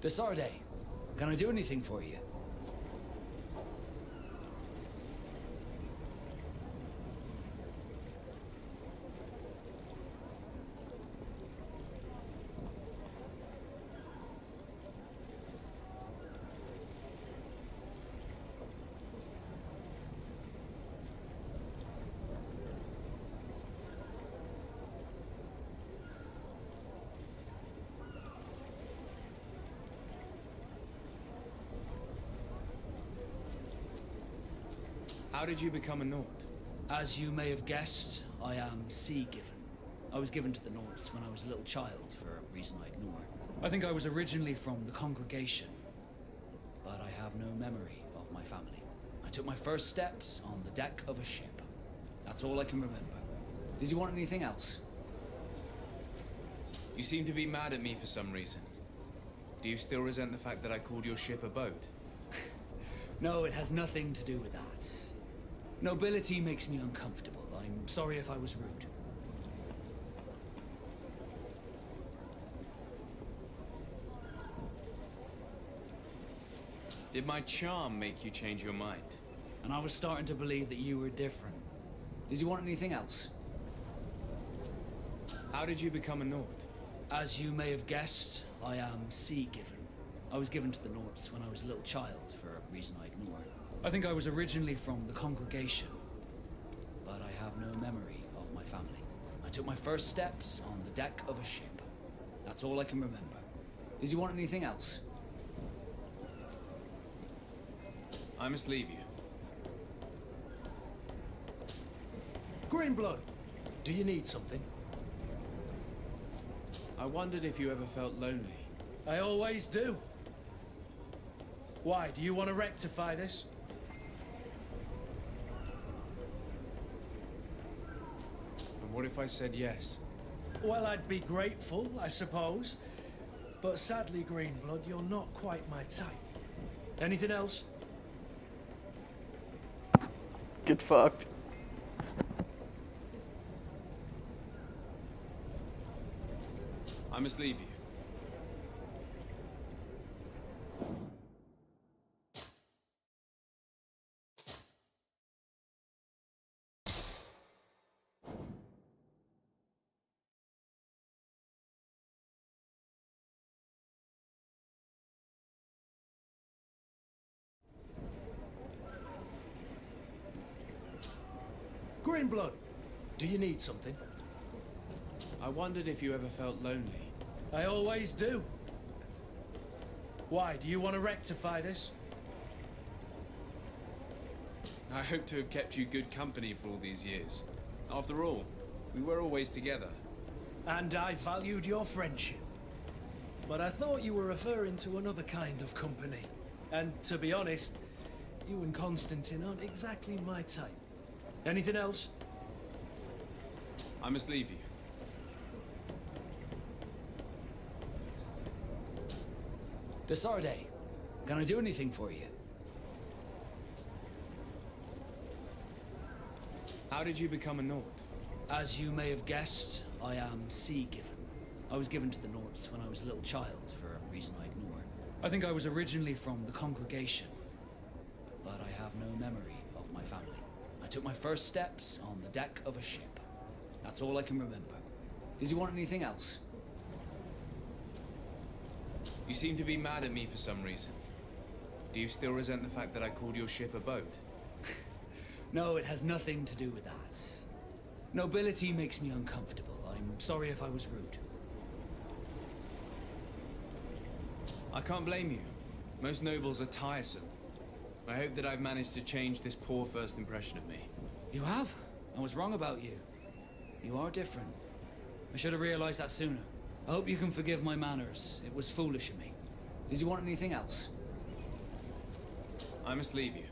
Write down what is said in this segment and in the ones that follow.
Desarde, can I do anything for you? How did you become a Nord? As you may have guessed, I am sea-given. I was given to the Nords when I was a little child, for a reason I ignore. I think I was originally from the Congregation, but I have no memory of my family. I took my first steps on the deck of a ship. That's all I can remember. Did you want anything else? You seem to be mad at me for some reason. Do you still resent the fact that I called your ship a boat? No, it has nothing to do with that. Nobility makes me uncomfortable. I'm sorry if I was rude. Did my charm make you change your mind? And I was starting to believe that you were different. Did you want anything else? How did you become a Nord? As you may have guessed, I am sea-given. I was given to the Nords when I was a little child, for a reason I ignore. I think I was originally from the Congregation, but I have no memory of my family. I took my first steps on the deck of a ship. That's all I can remember. Did you want anything else? I must leave you. Greenblood, do you need something? I wondered if you ever felt lonely. I always do. Why, do you want to rectify this? And what if I said yes? Well, I'd be grateful, I suppose. But sadly, Greenblood, you're not quite my type. Anything else? Get fucked. I must leave you. Greenblood, do you need something? I wondered if you ever felt lonely. I always do. Why, do you want to rectify this? I hope to have kept you good company for all these years. After all, we were always together. And I valued your friendship. But I thought you were referring to another kind of company. And to be honest, you and Constantine aren't exactly my type. Anything else? I must leave you. Desarde, can I do anything for you? How did you become a Nord? As you may have guessed, I am sea-given. I was given to the Nords when I was a little child, for a reason I ignore. I think I was originally from the Congregation, but I have no memory of my family. I took my first steps on the deck of a ship. That's all I can remember. Did you want anything else? You seem to be mad at me for some reason. Do you still resent the fact that I called your ship a boat? No, it has nothing to do with that. Nobility makes me uncomfortable. I'm sorry if I was rude. I can't blame you. Most nobles are tiresome. I hope that I've managed to change this poor first impression of me. You have? I was wrong about you. You are different. I should have realized that sooner. I hope you can forgive my manners. It was foolish of me. Did you want anything else? I must leave you.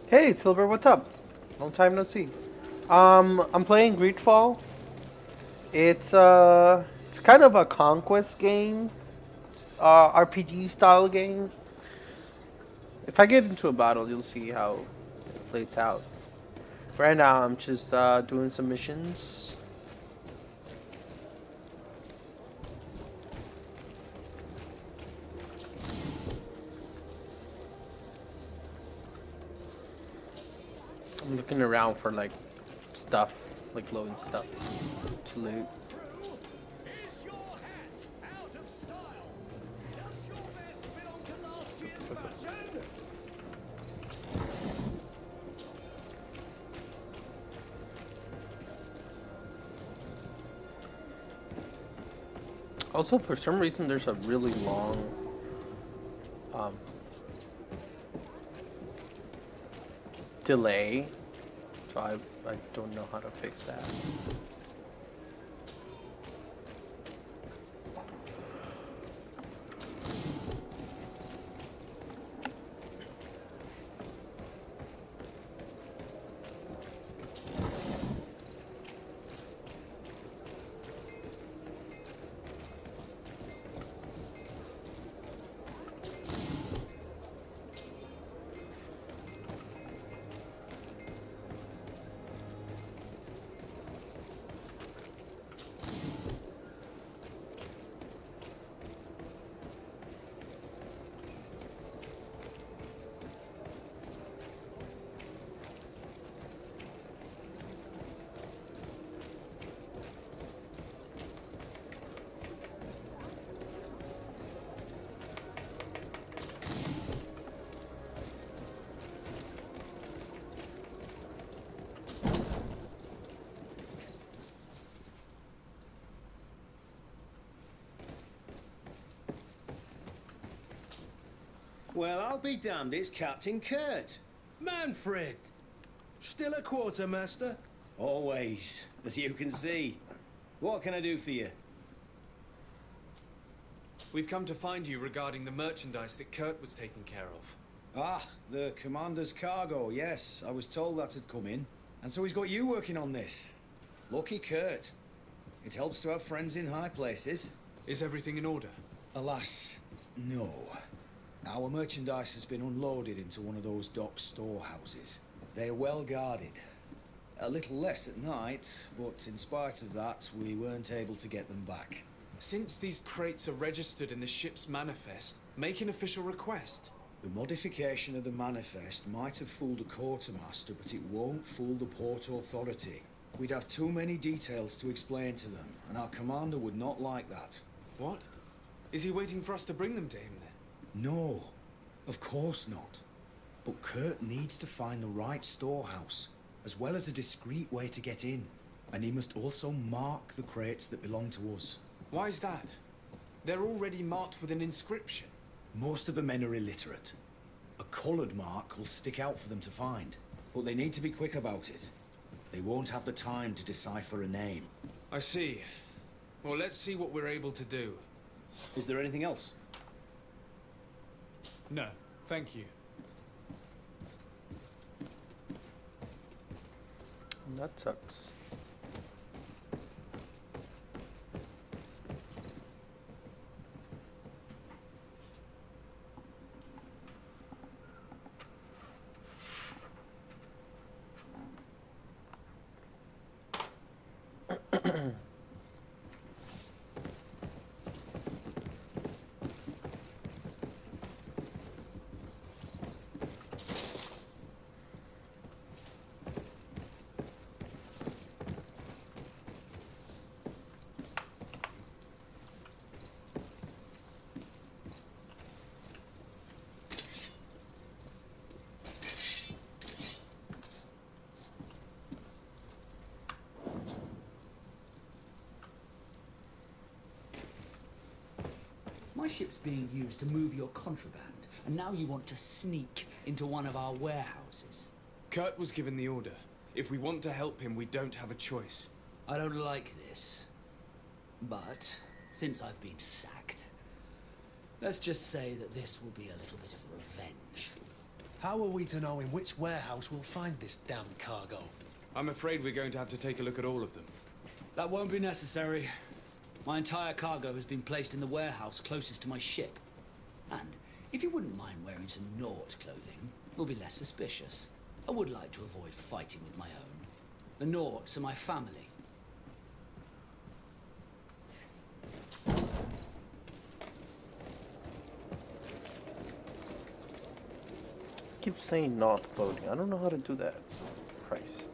Hey, Silver, what's up? Long time no see. I'm playing Greedfall. It's kind of a conquest game, RPG style game. If I get into a battle, you'll see how it plays out. Right now, I'm just doing some missions. I'm looking around for like stuff, like glowing stuff to loot. Also, for some reason, there's a really long um, delay, so I don't know how to fix that. Well, I'll be damned, it's Captain Kurt. Manfred! Still a quartermaster? Always, as you can see. What can I do for you? We've come to find you regarding the merchandise that Kurt was taking care of. Ah, the commander's cargo, yes. I was told that had come in. And so he's got you working on this. Lucky Kurt. It helps to have friends in high places. Is everything in order? Alas, no. Our merchandise has been unloaded into one of those dock storehouses. They are well guarded. A little less at night, but in spite of that, we weren't able to get them back. Since these crates are registered in the ship's manifest, make an official request. The modification of the manifest might have fooled a quartermaster, but it won't fool the Port Authority. We'd have too many details to explain to them, and our commander would not like that. What? Is he waiting for us to bring them to him then? No, of course not. But Kurt needs to find the right storehouse, as well as a discreet way to get in. And he must also mark the crates that belong to us. Why is that? They're already marked with an inscription. Most of the men are illiterate. A coloured mark will stick out for them to find, but they need to be quick about it. They won't have the time to decipher a name. I see. Well, let's see what we're able to do. Is there anything else? No, thank you. That sucks. My ship's being used to move your contraband, and now you want to sneak into one of our warehouses. Kurt was given the order. If we want to help him, we don't have a choice. I don't like this. But, since I've been sacked, let's just say that this will be a little bit of revenge. How are we to know in which warehouse we'll find this damned cargo? I'm afraid we're going to have to take a look at all of them. That won't be necessary. My entire cargo has been placed in the warehouse closest to my ship. And if you wouldn't mind wearing some Nort clothing, we'll be less suspicious. I would like to avoid fighting with my own. The Norts are my family. Keep saying not clothing. I don't know how to do that. Christ.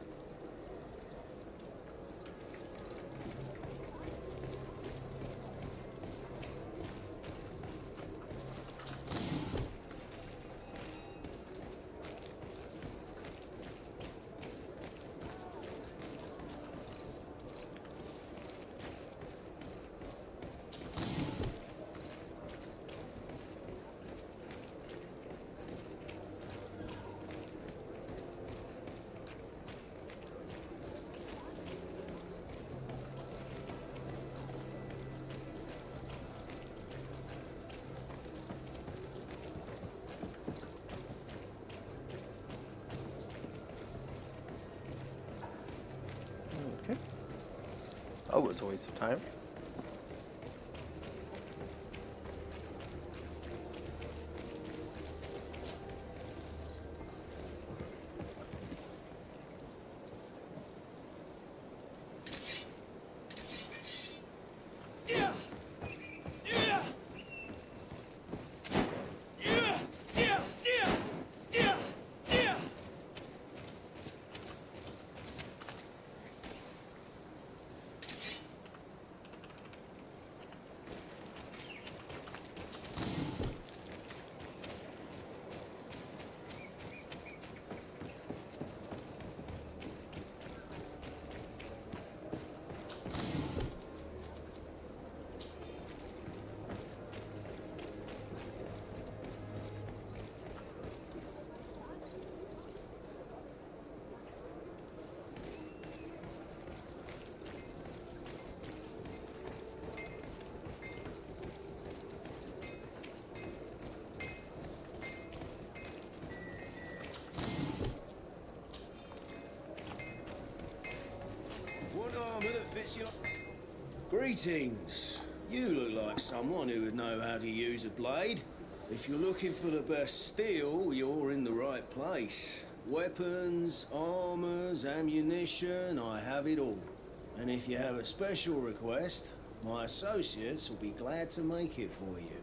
Okay. That was a waste of time. What armour that fits your... Greetings. You look like someone who would know how to use a blade. If you're looking for the best steel, you're in the right place. Weapons, armours, ammunition, I have it all. And if you have a special request, my associates will be glad to make it for you.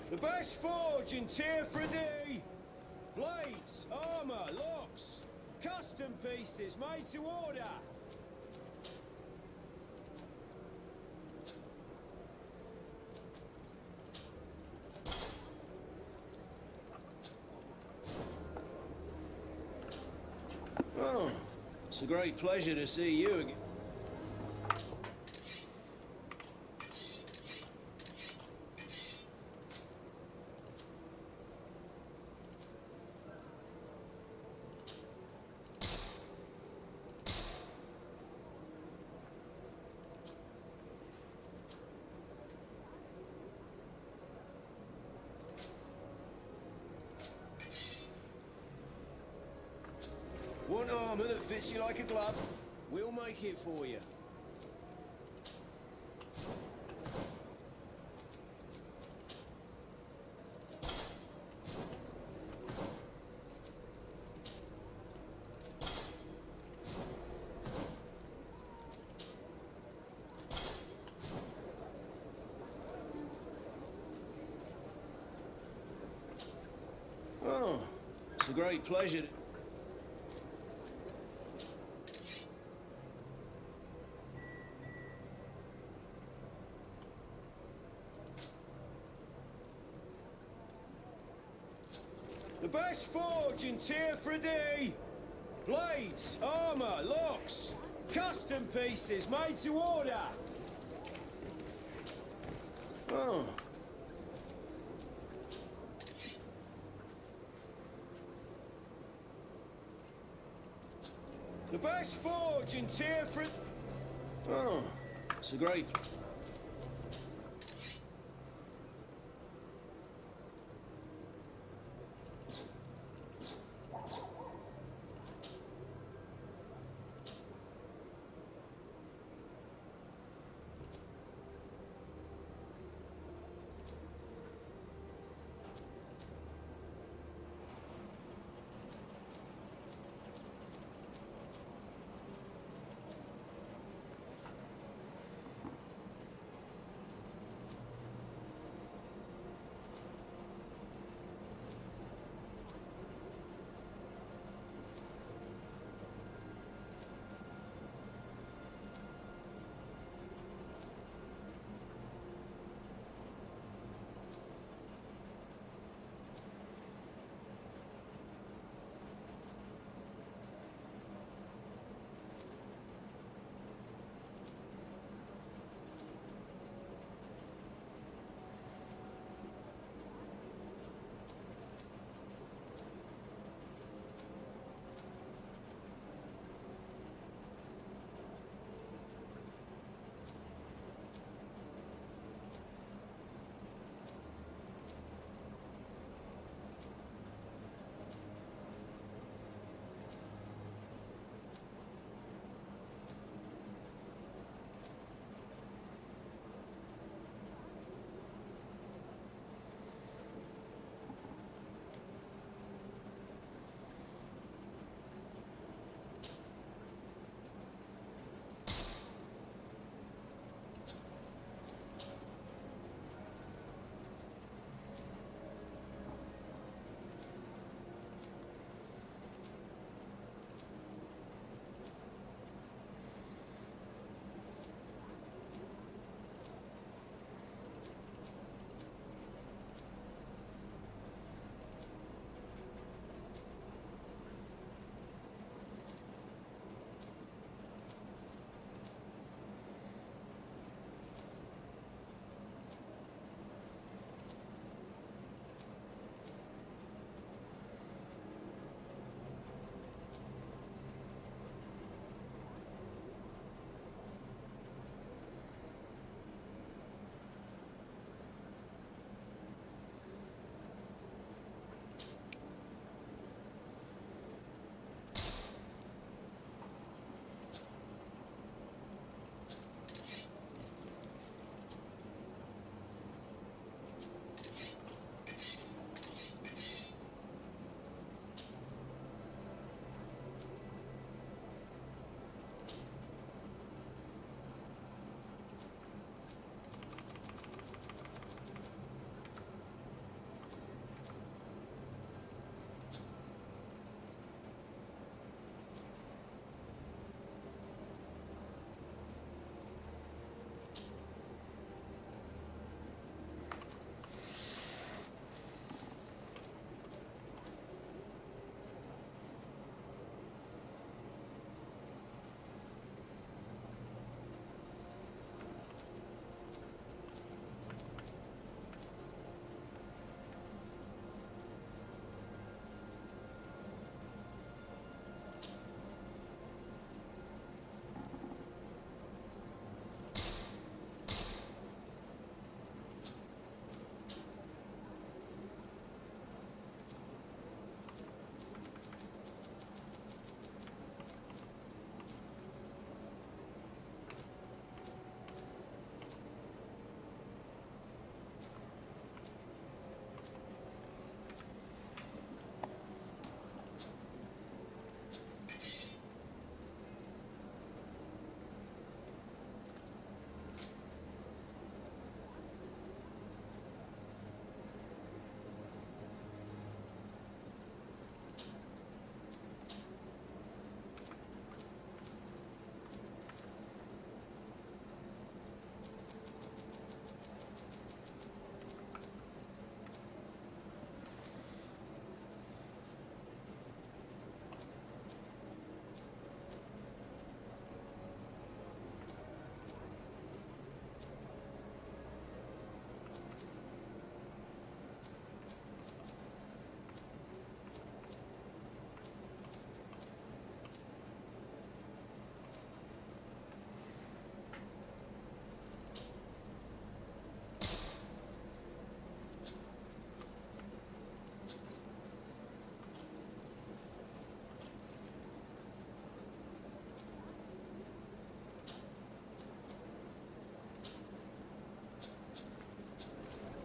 The best forge in Tier 3D! Blades, armour, locks, custom pieces made to order! It's a great pleasure to see you again. Want armor that fits you like a glove? We'll make it for you. Oh, it's a great pleasure. The best forge in Tier 3D! Blades, armor, locks, custom pieces made to order! Oh. The best forge in Tier 3... Oh, it's a great...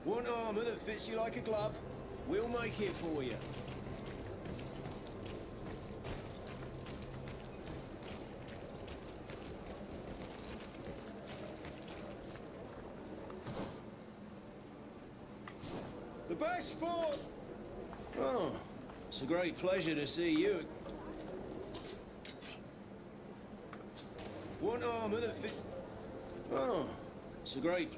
Want armor that fits you like a glove? We'll make it for you. The best for... Oh, it's a great pleasure to see you. Want armor that fit... Oh, it's a great...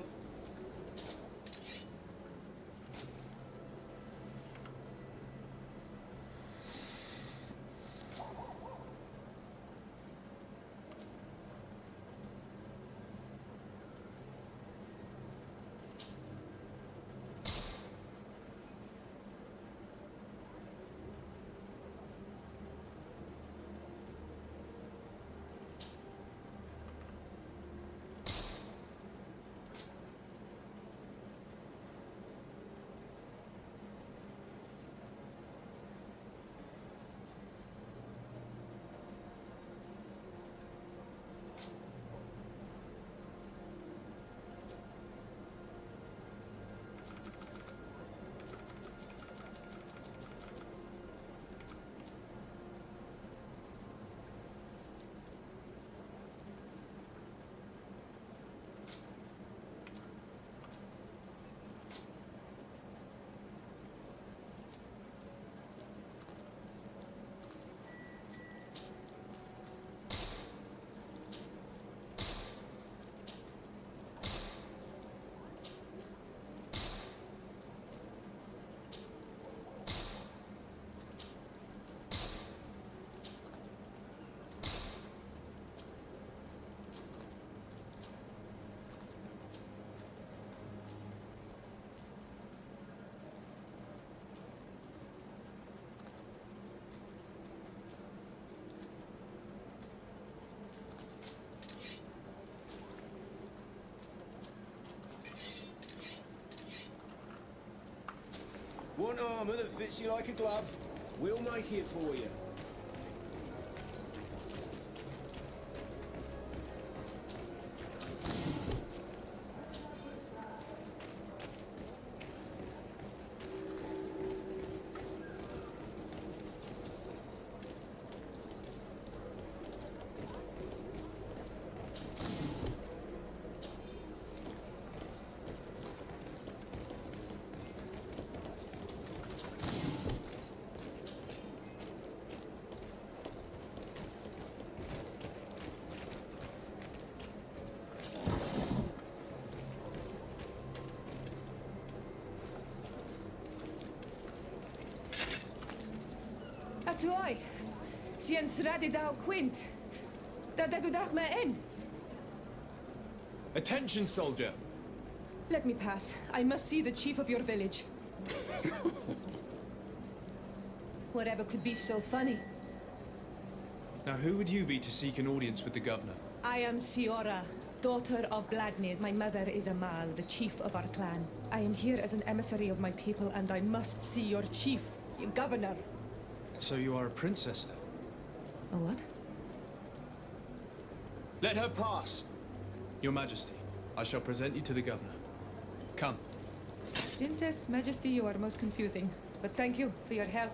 Want armor that fits you like a glove? We'll make it for you. Atuai, sien sradi dau quint. Da dagudach me in. Attention, soldier! Let me pass. I must see the chief of your village. Whatever could be so funny. Now, who would you be to seek an audience with the governor? I am Siora, daughter of Vladimir. My mother is Amal, the chief of our clan. I am here as an emissary of my people, and I must see your chief, your governor. So you are a princess, then? A what? Let her pass! Your Majesty, I shall present you to the governor. Come. Princess, Majesty, you are most confusing. But thank you for your help.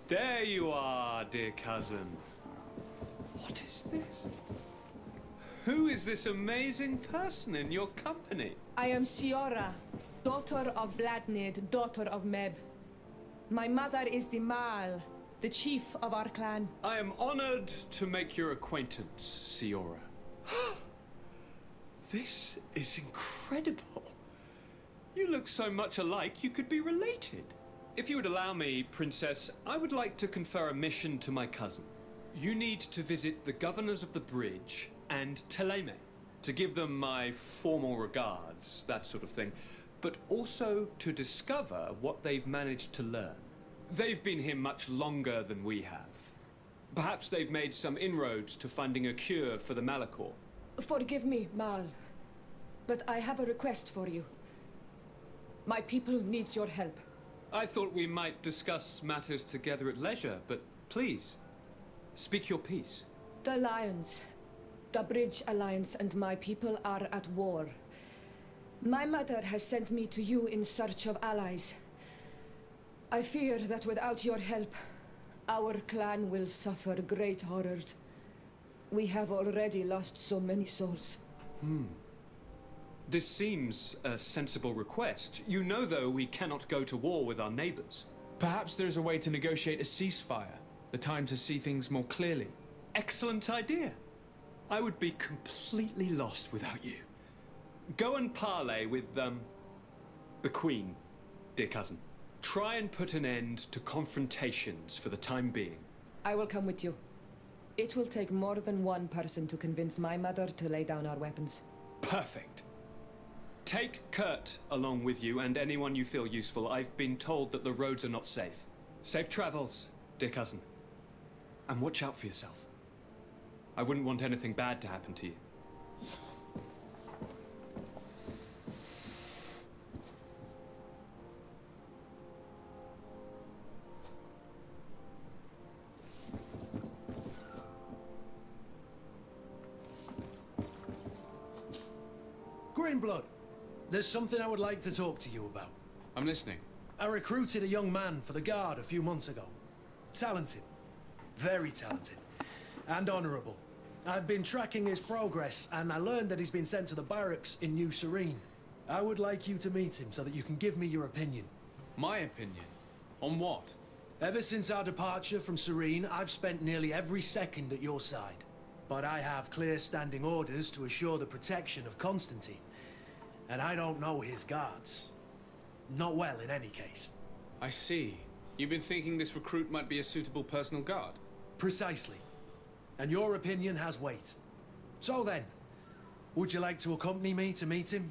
There you are, dear cousin. What is this? Who is this amazing person in your company? I am Siora, daughter of Bladnid, daughter of Meb. My mother is the Mal, the chief of our clan. I am honored to make your acquaintance, Siora. This is incredible. You look so much alike you could be related. If you would allow me, Princess, I would like to confer a mission to my cousin. You need to visit the governors of the bridge and Teleme to give them my formal regards, that sort of thing, but also to discover what they've managed to learn. They've been here much longer than we have. Perhaps they've made some inroads to finding a cure for the Malachor. Forgive me, Mal, but I have a request for you. My people needs your help. I thought we might discuss matters together at leisure, but please, speak your piece. The Lions, the Bridge Alliance and my people are at war. My mother has sent me to you in search of allies. I fear that without your help, our clan will suffer great horrors. We have already lost so many souls. This seems a sensible request. You know, though, we cannot go to war with our neighbors. Perhaps there's a way to negotiate a ceasefire. The time to see things more clearly. Excellent idea. I would be completely lost without you. Go and parley with, the Queen, dear cousin. Try and put an end to confrontations for the time being. I will come with you. It will take more than one person to convince my mother to lay down our weapons. Perfect. Take Kurt along with you and anyone you feel useful. I've been told that the roads are not safe. Safe travels, dear cousin. And watch out for yourself. I wouldn't want anything bad to happen to you. Greenblood, there's something I would like to talk to you about. I'm listening. I recruited a young man for the Guard a few months ago. Talented. Very talented. And honorable. I've been tracking his progress, and I learned that he's been sent to the barracks in New Serene. I would like you to meet him so that you can give me your opinion. My opinion? On what? Ever since our departure from Serene, I've spent nearly every second at your side. But I have clear standing orders to assure the protection of Constantine. And I don't know his guards. Not well, in any case. I see. You've been thinking this recruit might be a suitable personal guard? Precisely. And your opinion has weight. So then, would you like to accompany me to meet him?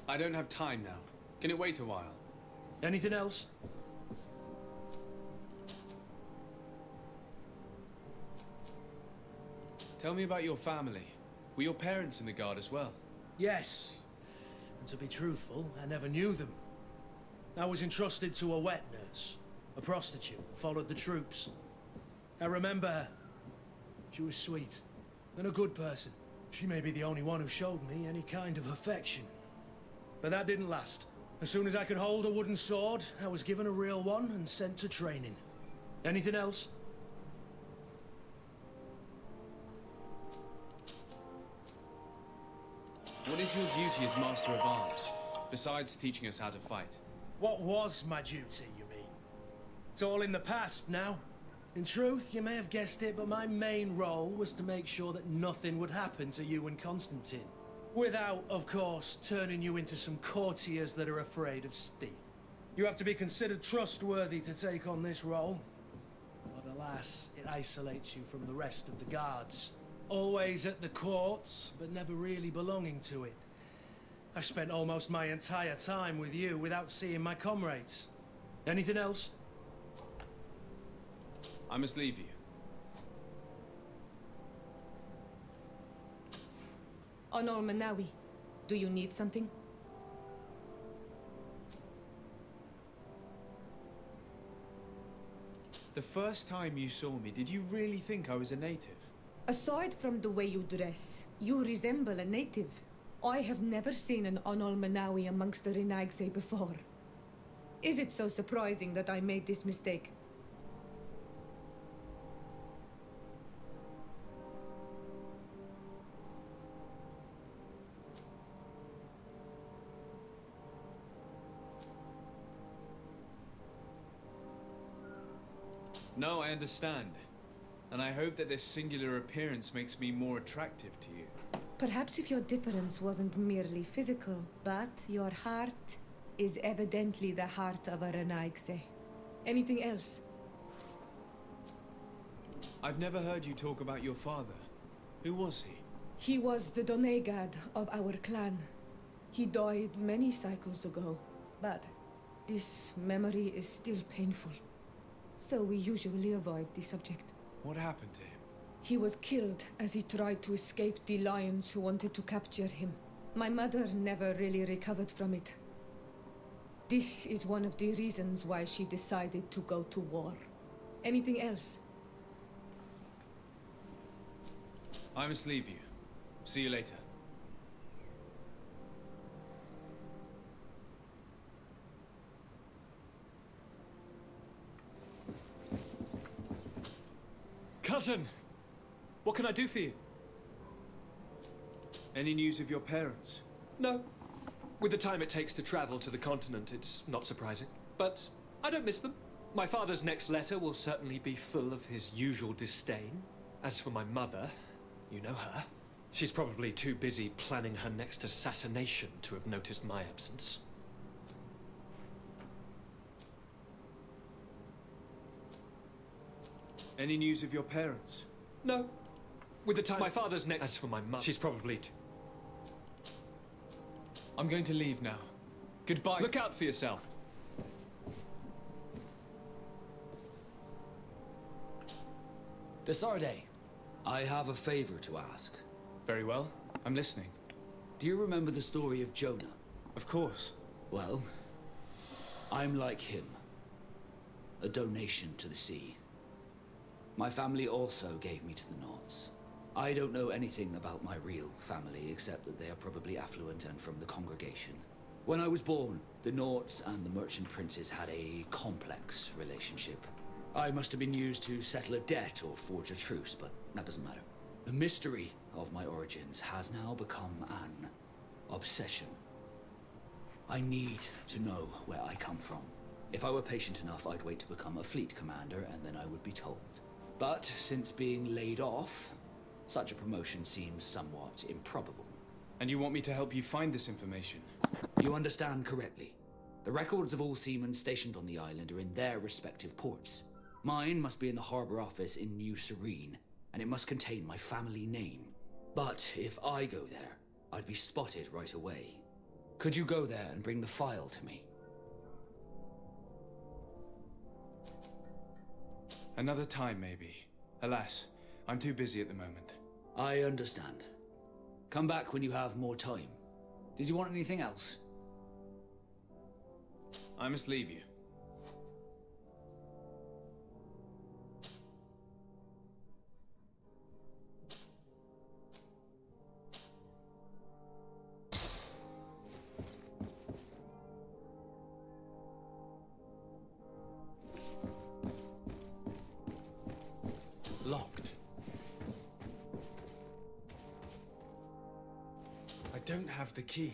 I don't have time now. Can it wait a while? Anything else? Tell me about your family. Were your parents in the Guard as well? Yes. And to be truthful, I never knew them. I was entrusted to a wet nurse, a prostitute, followed the troops. I remember her. She was sweet, and a good person. She may be the only one who showed me any kind of affection. But that didn't last. As soon as I could hold a wooden sword, I was given a real one and sent to training. Anything else? What is your duty as Master of Arms, besides teaching us how to fight? What was my duty, you mean? It's all in the past now. In truth, you may have guessed it, but my main role was to make sure that nothing would happen to you and Constantine. Without, of course, turning you into some courtiers that are afraid of steel. You have to be considered trustworthy to take on this role. But alas, it isolates you from the rest of the guards. Always at the court, but never really belonging to it. I spent almost my entire time with you without seeing my comrades. Anything else? I must leave you. Honor Manawi, do you need something? The first time you saw me, did you really think I was a native? Aside from the way you dress, you resemble a native. I have never seen an Onol Manawi amongst the Renaigse before. Is it so surprising that I made this mistake? No, I understand. And I hope that this singular appearance makes me more attractive to you. Perhaps if your difference wasn't merely physical, but your heart is evidently the heart of a Renaigse. Anything else? I've never heard you talk about your father. Who was he? He was the Donegad of our clan. He died many cycles ago, but this memory is still painful. So we usually avoid the subject. What happened to him? He was killed as he tried to escape the lions who wanted to capture him. My mother never really recovered from it. This is one of the reasons why she decided to go to war. Anything else? I must leave you. See you later. Cousin! What can I do for you? Any news of your parents? No. With the time it takes to travel to the continent, it's not surprising. But I don't miss them. My father's next letter will certainly be full of his usual disdain. As for my mother, you know her. She's probably too busy planning her next assassination to have noticed my absence. Any news of your parents? No. With the time my father's next... As for my mother, she's probably too... I'm going to leave now. Goodbye. Look out for yourself. Desarde, I have a favor to ask. Very well. I'm listening. Do you remember the story of Jonah? Of course. Well, I'm like him. A donation to the sea. My family also gave me to the Nords. I don't know anything about my real family, except that they are probably affluent and from the congregation. When I was born, the Nords and the merchant princes had a complex relationship. I must have been used to settle a debt or forge a truce, but that doesn't matter. The mystery of my origins has now become an obsession. I need to know where I come from. If I were patient enough, I'd wait to become a fleet commander, and then I would be told. But since being laid off, such a promotion seems somewhat improbable. And you want me to help you find this information? You understand correctly. The records of all seamen stationed on the island are in their respective ports. Mine must be in the harbor office in New Serene, and it must contain my family name. But if I go there, I'd be spotted right away. Could you go there and bring the file to me? Another time, maybe. Alas, I'm too busy at the moment. I understand. Come back when you have more time. Did you want anything else? I must leave you. Locked. I don't have the key.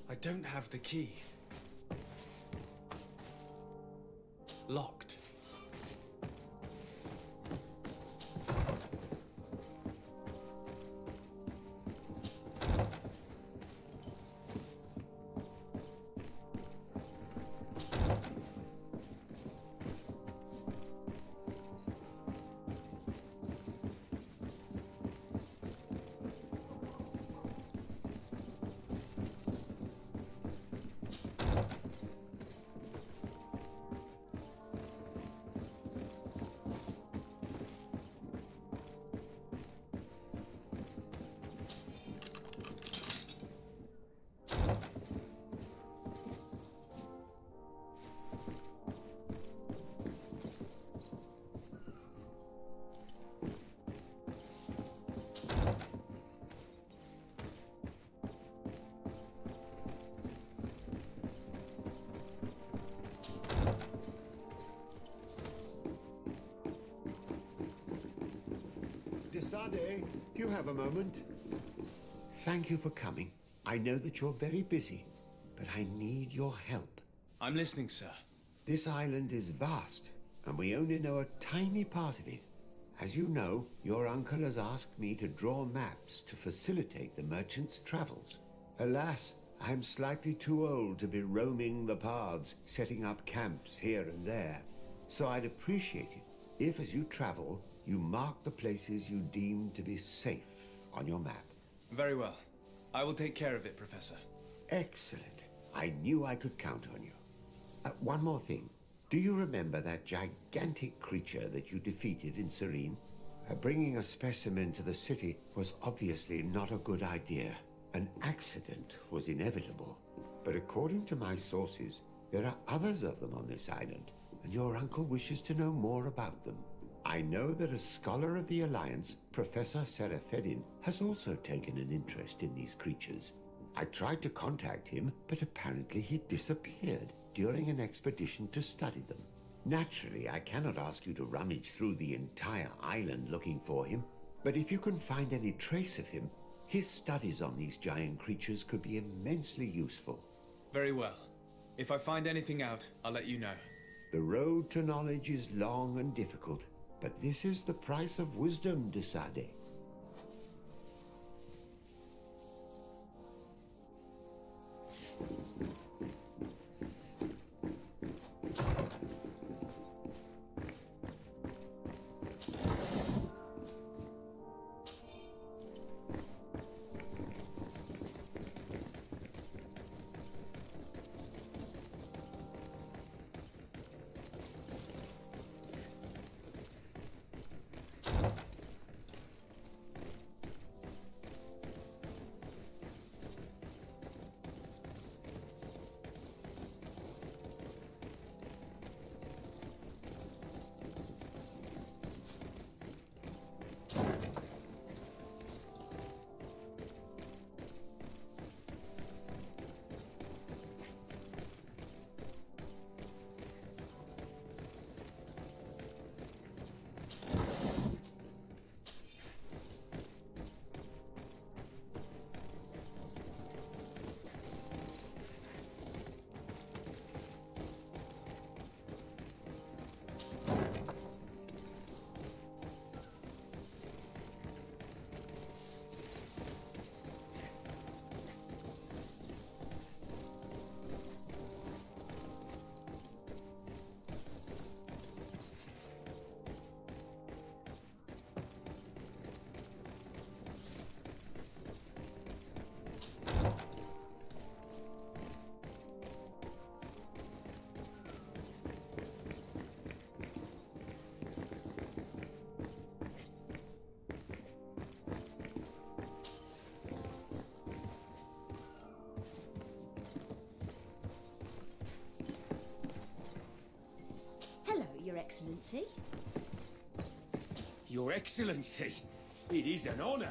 I don't have the key. Locked. Desade, do you have a moment? Thank you for coming. I know that you're very busy, but I need your help. I'm listening, sir. This island is vast, and we only know a tiny part of it. As you know, your uncle has asked me to draw maps to facilitate the merchant's travels. Alas, I am slightly too old to be roaming the paths, setting up camps here and there. So I'd appreciate it if, as you travel, you mark the places you deem to be safe on your map. Very well. I will take care of it, Professor. Excellent. I knew I could count on you. One more thing. Do you remember that gigantic creature that you defeated in Serene? Bringing a specimen to the city was obviously not a good idea. An accident was inevitable. But according to my sources, there are others of them on this island, and your uncle wishes to know more about them. I know that a scholar of the Alliance, Professor Serafedin, has also taken an interest in these creatures. I tried to contact him, but apparently he disappeared during an expedition to study them. Naturally, I cannot ask you to rummage through the entire island looking for him, but if you can find any trace of him, his studies on these giant creatures could be immensely useful. Very well. If I find anything out, I'll let you know. The road to knowledge is long and difficult, but this is the price of wisdom, Desade. Your Excellency. Your Excellency, it is an honor.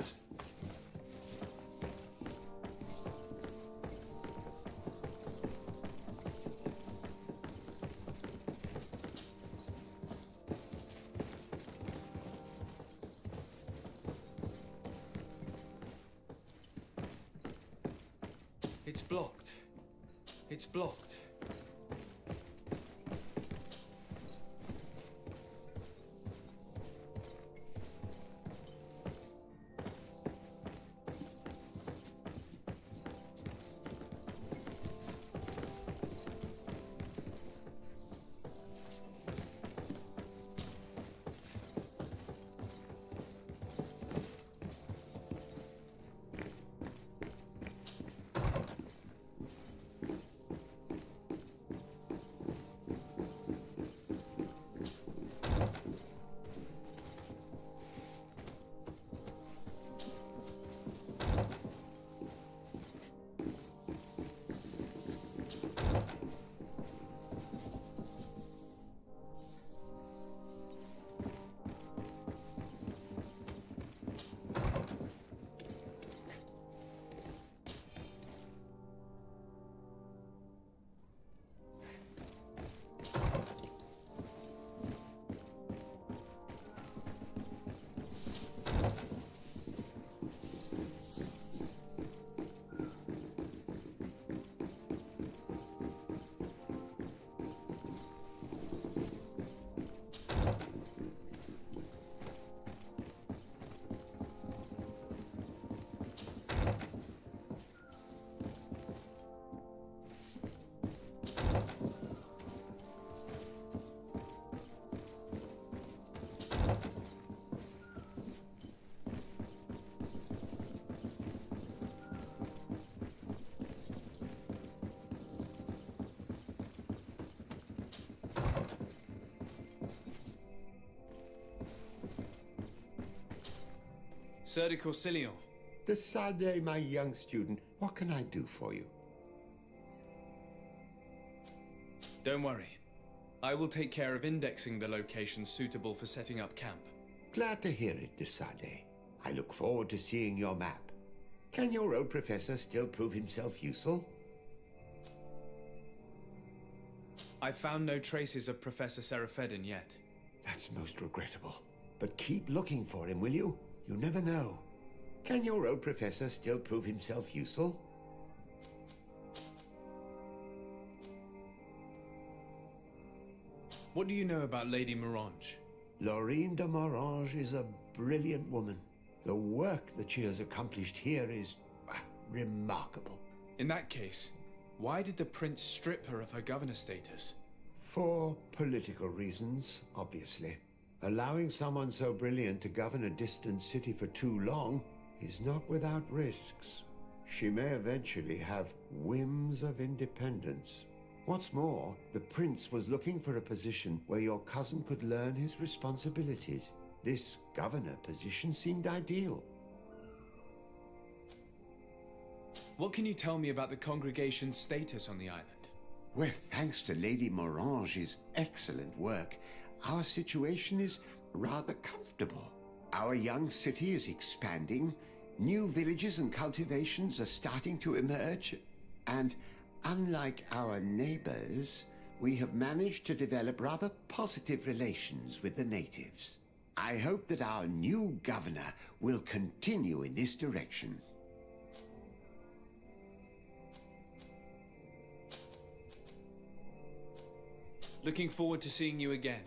It's blocked. It's blocked. Sir de Corsilion. Decidez, my young student, what can I do for you? Don't worry. I will take care of indexing the locations suitable for setting up camp. Glad to hear it, Decidez. I look forward to seeing your map. Can your old professor still prove himself useful? I've found no traces of Professor Seraphedin yet. That's most regrettable. But keep looking for him, will you? You never know. Can your old professor still prove himself useful? What do you know about Lady Morange? Laurine de Morange is a brilliant woman. The work that she has accomplished here is remarkable. In that case, why did the prince strip her of her governor status? For political reasons, obviously. Allowing someone so brilliant to govern a distant city for too long is not without risks. She may eventually have whims of independence. What's more, the prince was looking for a position where your cousin could learn his responsibilities. This governor position seemed ideal. What can you tell me about the congregation's status on the island? Well, thanks to Lady Morange's excellent work, our situation is rather comfortable. Our young city is expanding, new villages and cultivations are starting to emerge, and unlike our neighbors, we have managed to develop rather positive relations with the natives. I hope that our new governor will continue in this direction. Looking forward to seeing you again.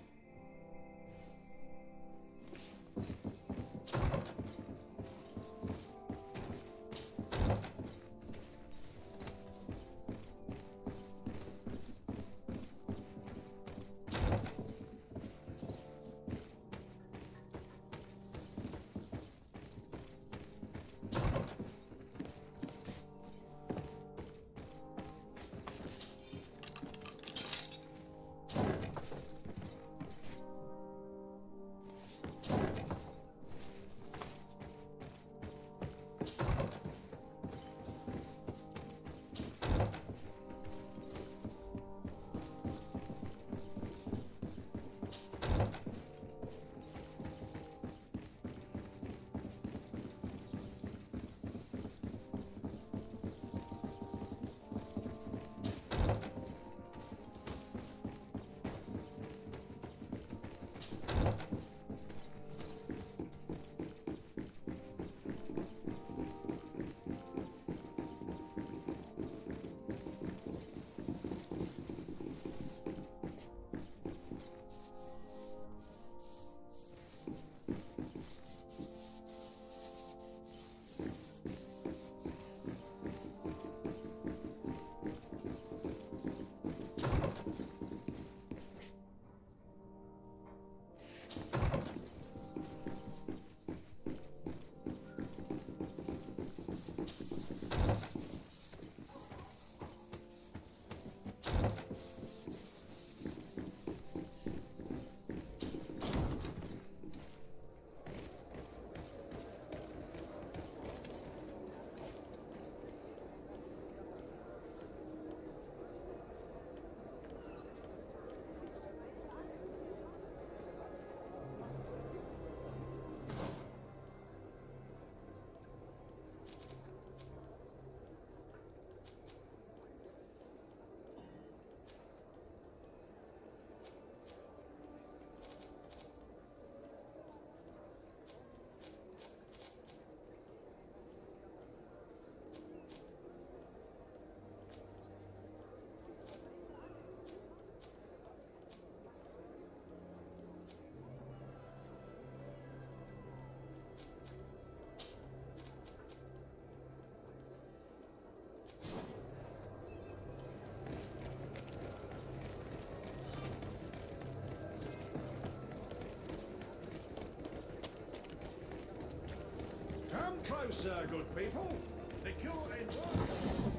closer, good people. The cure in one.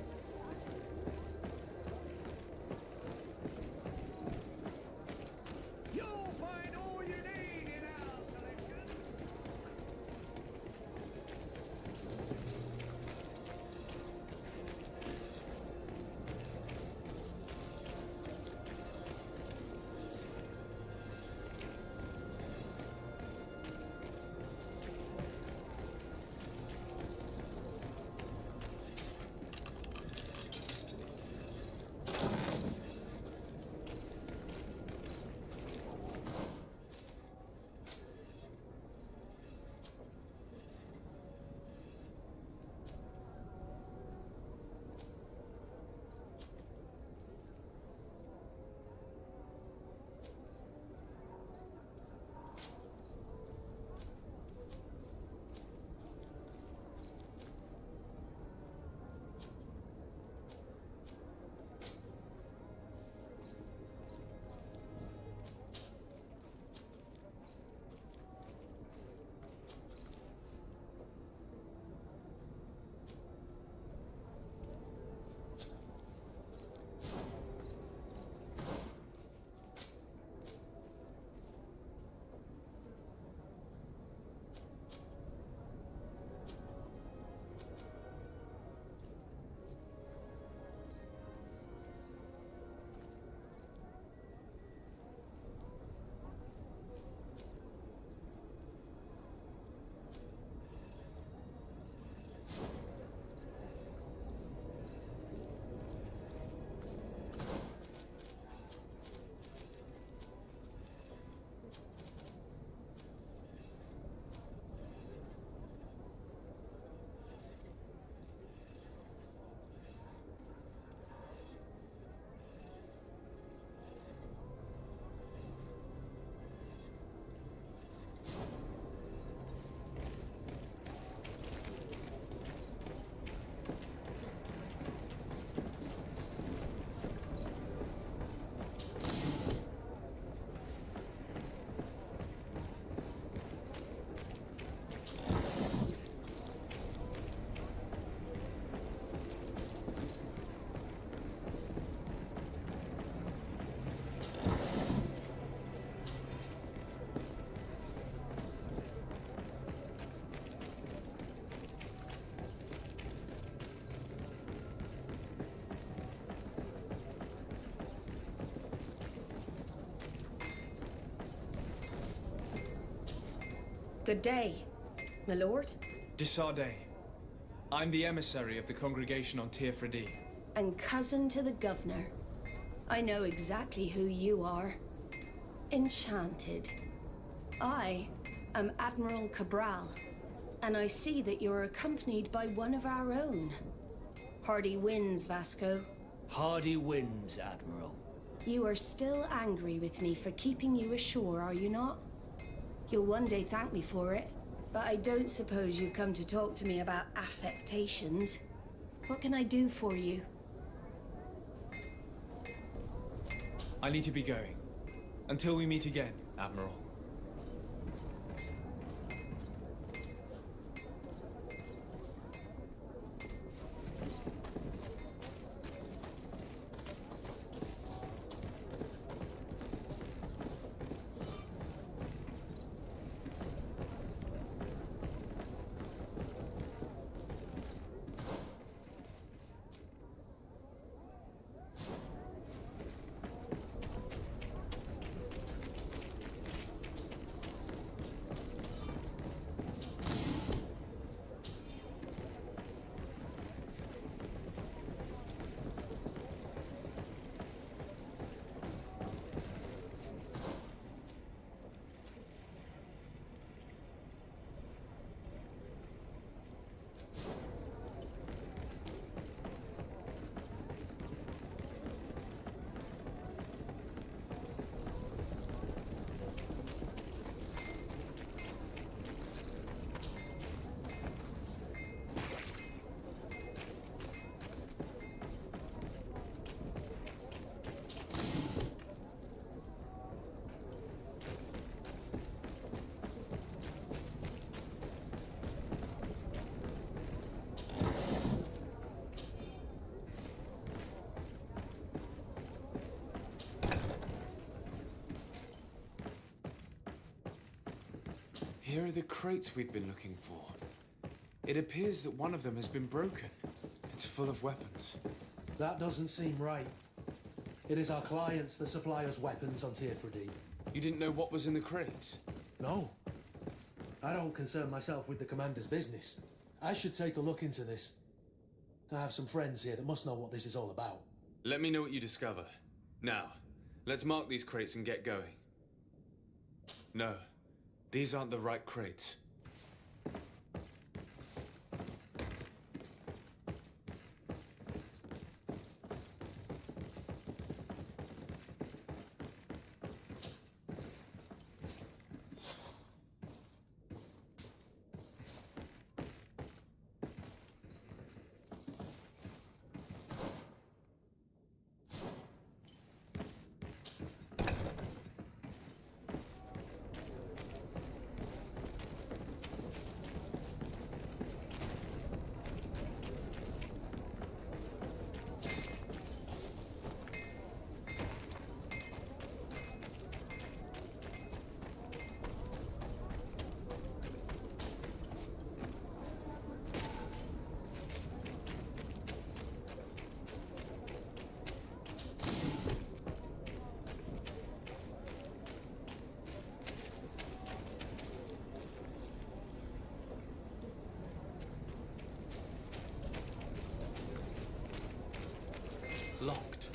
You'll find all you need in our selection. Good day, my lord. Desarde. I'm the emissary of the congregation on Tirfredi. And cousin to the governor. I know exactly who you are. Enchanted. I am Admiral Cabral, and I see that you're accompanied by one of our own. Hardy winds, Vasco. Hardy winds, Admiral. You are still angry with me for keeping you ashore, are you not? You'll one day thank me for it, but I don't suppose you've come to talk to me about affectations. What can I do for you? I need to be going. Until we meet again, Admiral. Here are the crates we've been looking for. It appears that one of them has been broken. It's full of weapons. That doesn't seem right. It is our clients that supply us weapons on Tearfredy. You didn't know what was in the crates? No. I don't concern myself with the commander's business. I should take a look into this. I have some friends here that must know what this is all about. Let me know what you discover. Now, let's mark these crates and get going. No, these aren't the right crates. Locked.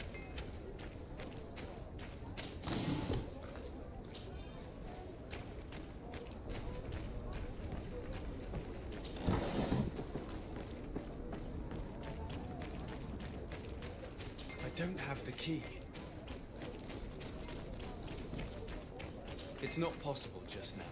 I don't have the key. It's not possible just now.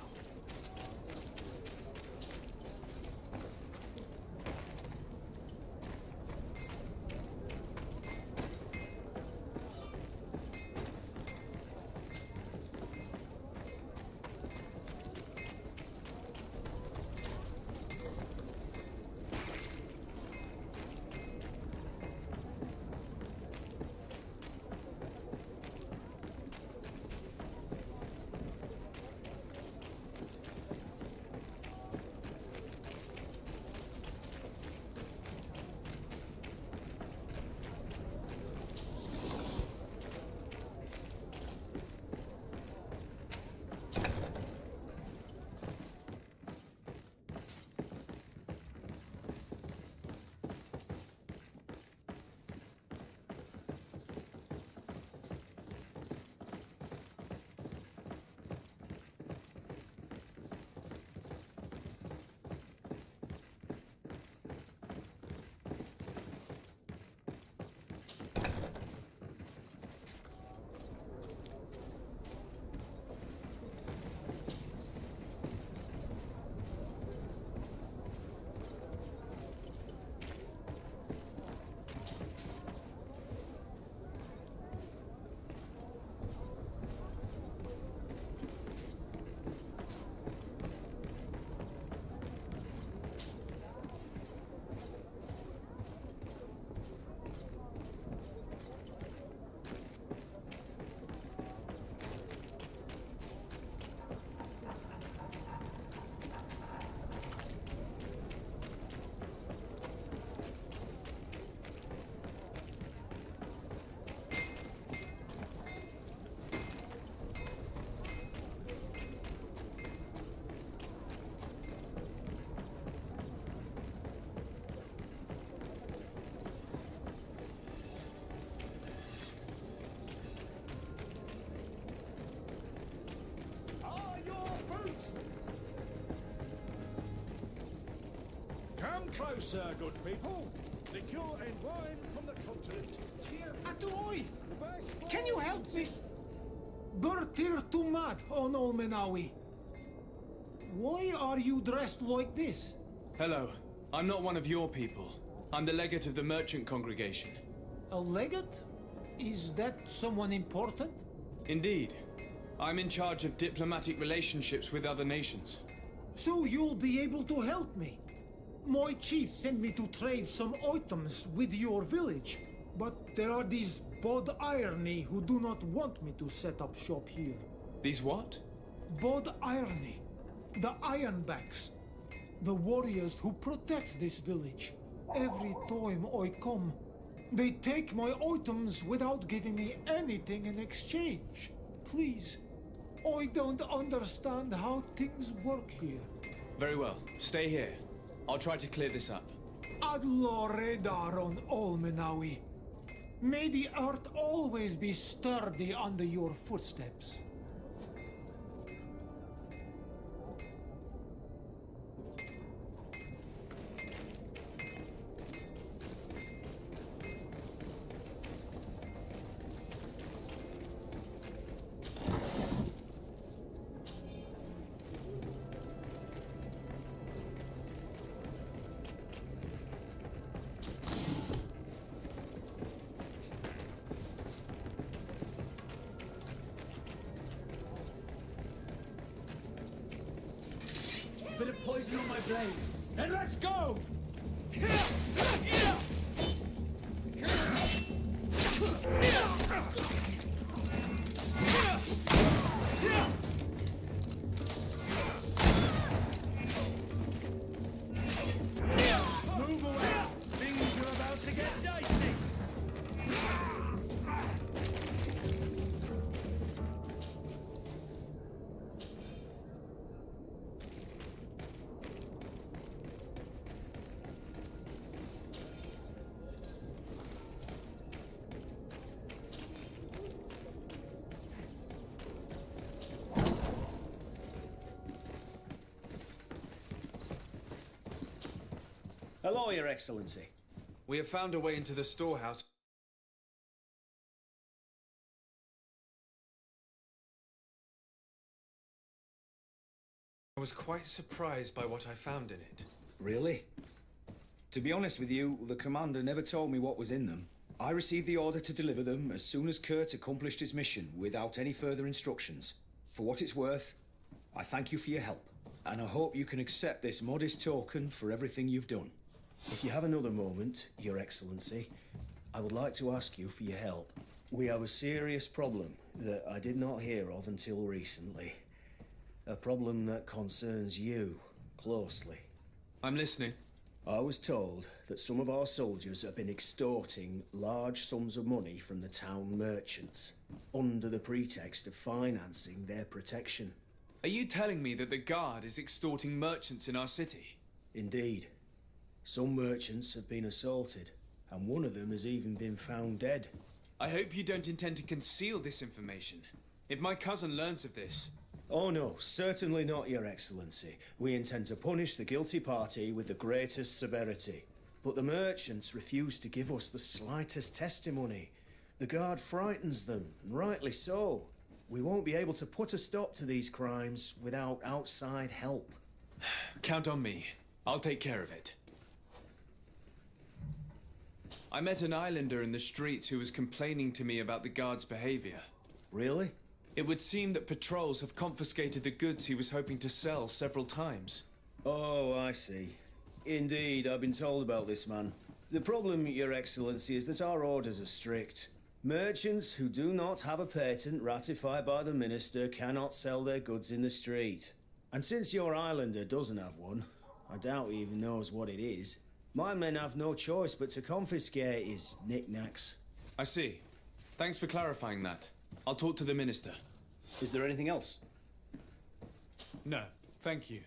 Come closer, good people. Liqueur and wine from the continent. Atuoi! Can you help me? Bertir Tumad on Olmenawi. Why are you dressed like this? Hello, I'm not one of your people. I'm the legate of the merchant congregation. A legate? Is that someone important? Indeed. I'm in charge of diplomatic relationships with other nations. So you'll be able to help me. My chief sent me to trade some items with your village, but there are these Bod Irony who do not want me to set up shop here. These what? Bod Irony. The Ironbacks. The warriors who protect this village. Every time I come, they take my items without giving me anything in exchange. Please, I don't understand how things work here. Very well. Stay here. I'll try to clear this up. Adlo Redar on Olmenawi. May the earth always be sturdy under your footsteps. Bit of poison on my blades. Then let's go! Move away! Things are about to get dicey! Hello, Your Excellency. We have found a way into the storehouse. I was quite surprised by what I found in it. Really? To be honest with you, the commander never told me what was in them. I received the order to deliver them as soon as Kurt accomplished his mission without any further instructions. For what it's worth, I thank you for your help, and I hope you can accept this modest token for everything you've done. If you have another moment, Your Excellency, I would like to ask you for your help. We have a serious problem that I did not hear of until recently. A problem that concerns you closely. I'm listening. I was told that some of our soldiers have been extorting large sums of money from the town merchants under the pretext of financing their protection. Are you telling me that the guard is extorting merchants in our city? Indeed. Some merchants have been assaulted, and one of them has even been found dead. I hope you don't intend to conceal this information. If my cousin learns of this... Oh no, certainly not, Your Excellency. We intend to punish the guilty party with the greatest severity. But the merchants refuse to give us the slightest testimony. The guard frightens them, and rightly so. We won't be able to put a stop to these crimes without outside help. Count on me. I'll take care of it. I met an islander in the streets who was complaining to me about the guard's behavior. Really? It would seem that patrols have confiscated the goods he was hoping to sell several times. Oh, I see. Indeed, I've been told about this man. The problem, Your Excellency, is that our orders are strict. Merchants who do not have a patent ratified by the minister cannot sell their goods in the street. And since your islander doesn't have one, I doubt he even knows what it is, my men have no choice but to confiscate his knickknacks. I see. Thanks for clarifying that. I'll talk to the minister. Is there anything else? No, thank you.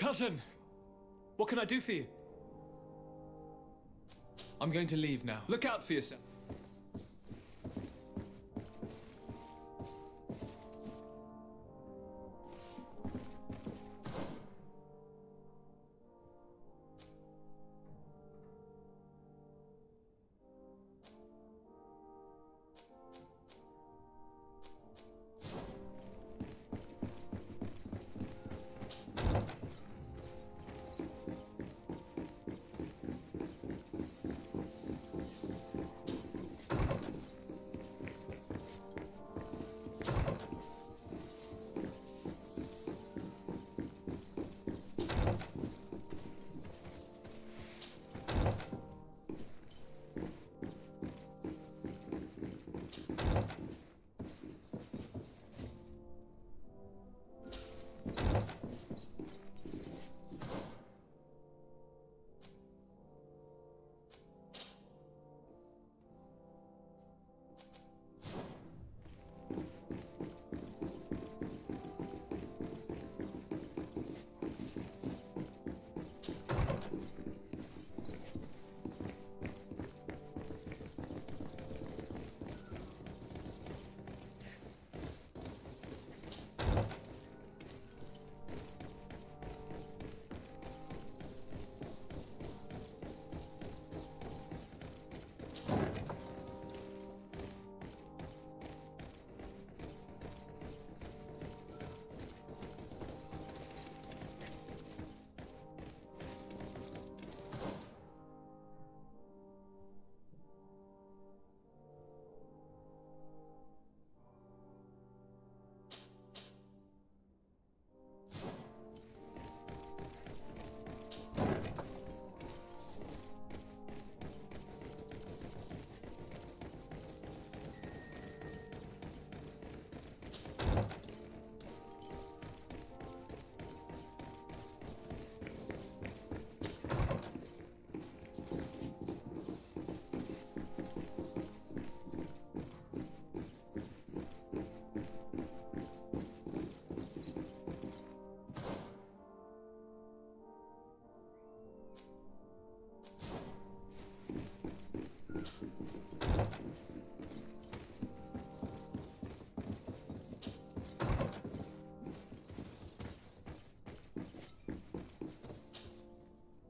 Cousin! What can I do for you? I'm going to leave now. Look out for yourself.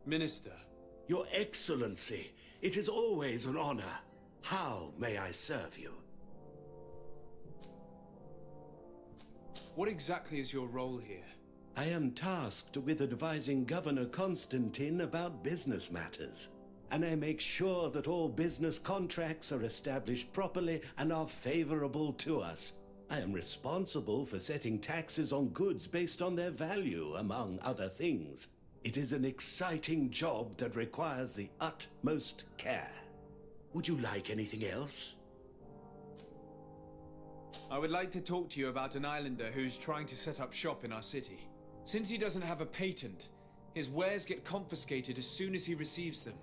Minister. Your Excellency, it is always an honor. How may I serve you? What exactly is your role here? I am tasked with advising Governor Constantine about business matters, and I make sure that all business contracts are established properly and are favorable to us. I am responsible for setting taxes on goods based on their value, among other things. It is an exciting job that requires the utmost care. Would you like anything else? I would like to talk to you about an islander who's trying to set up shop in our city. Since he doesn't have a patent, his wares get confiscated as soon as he receives them.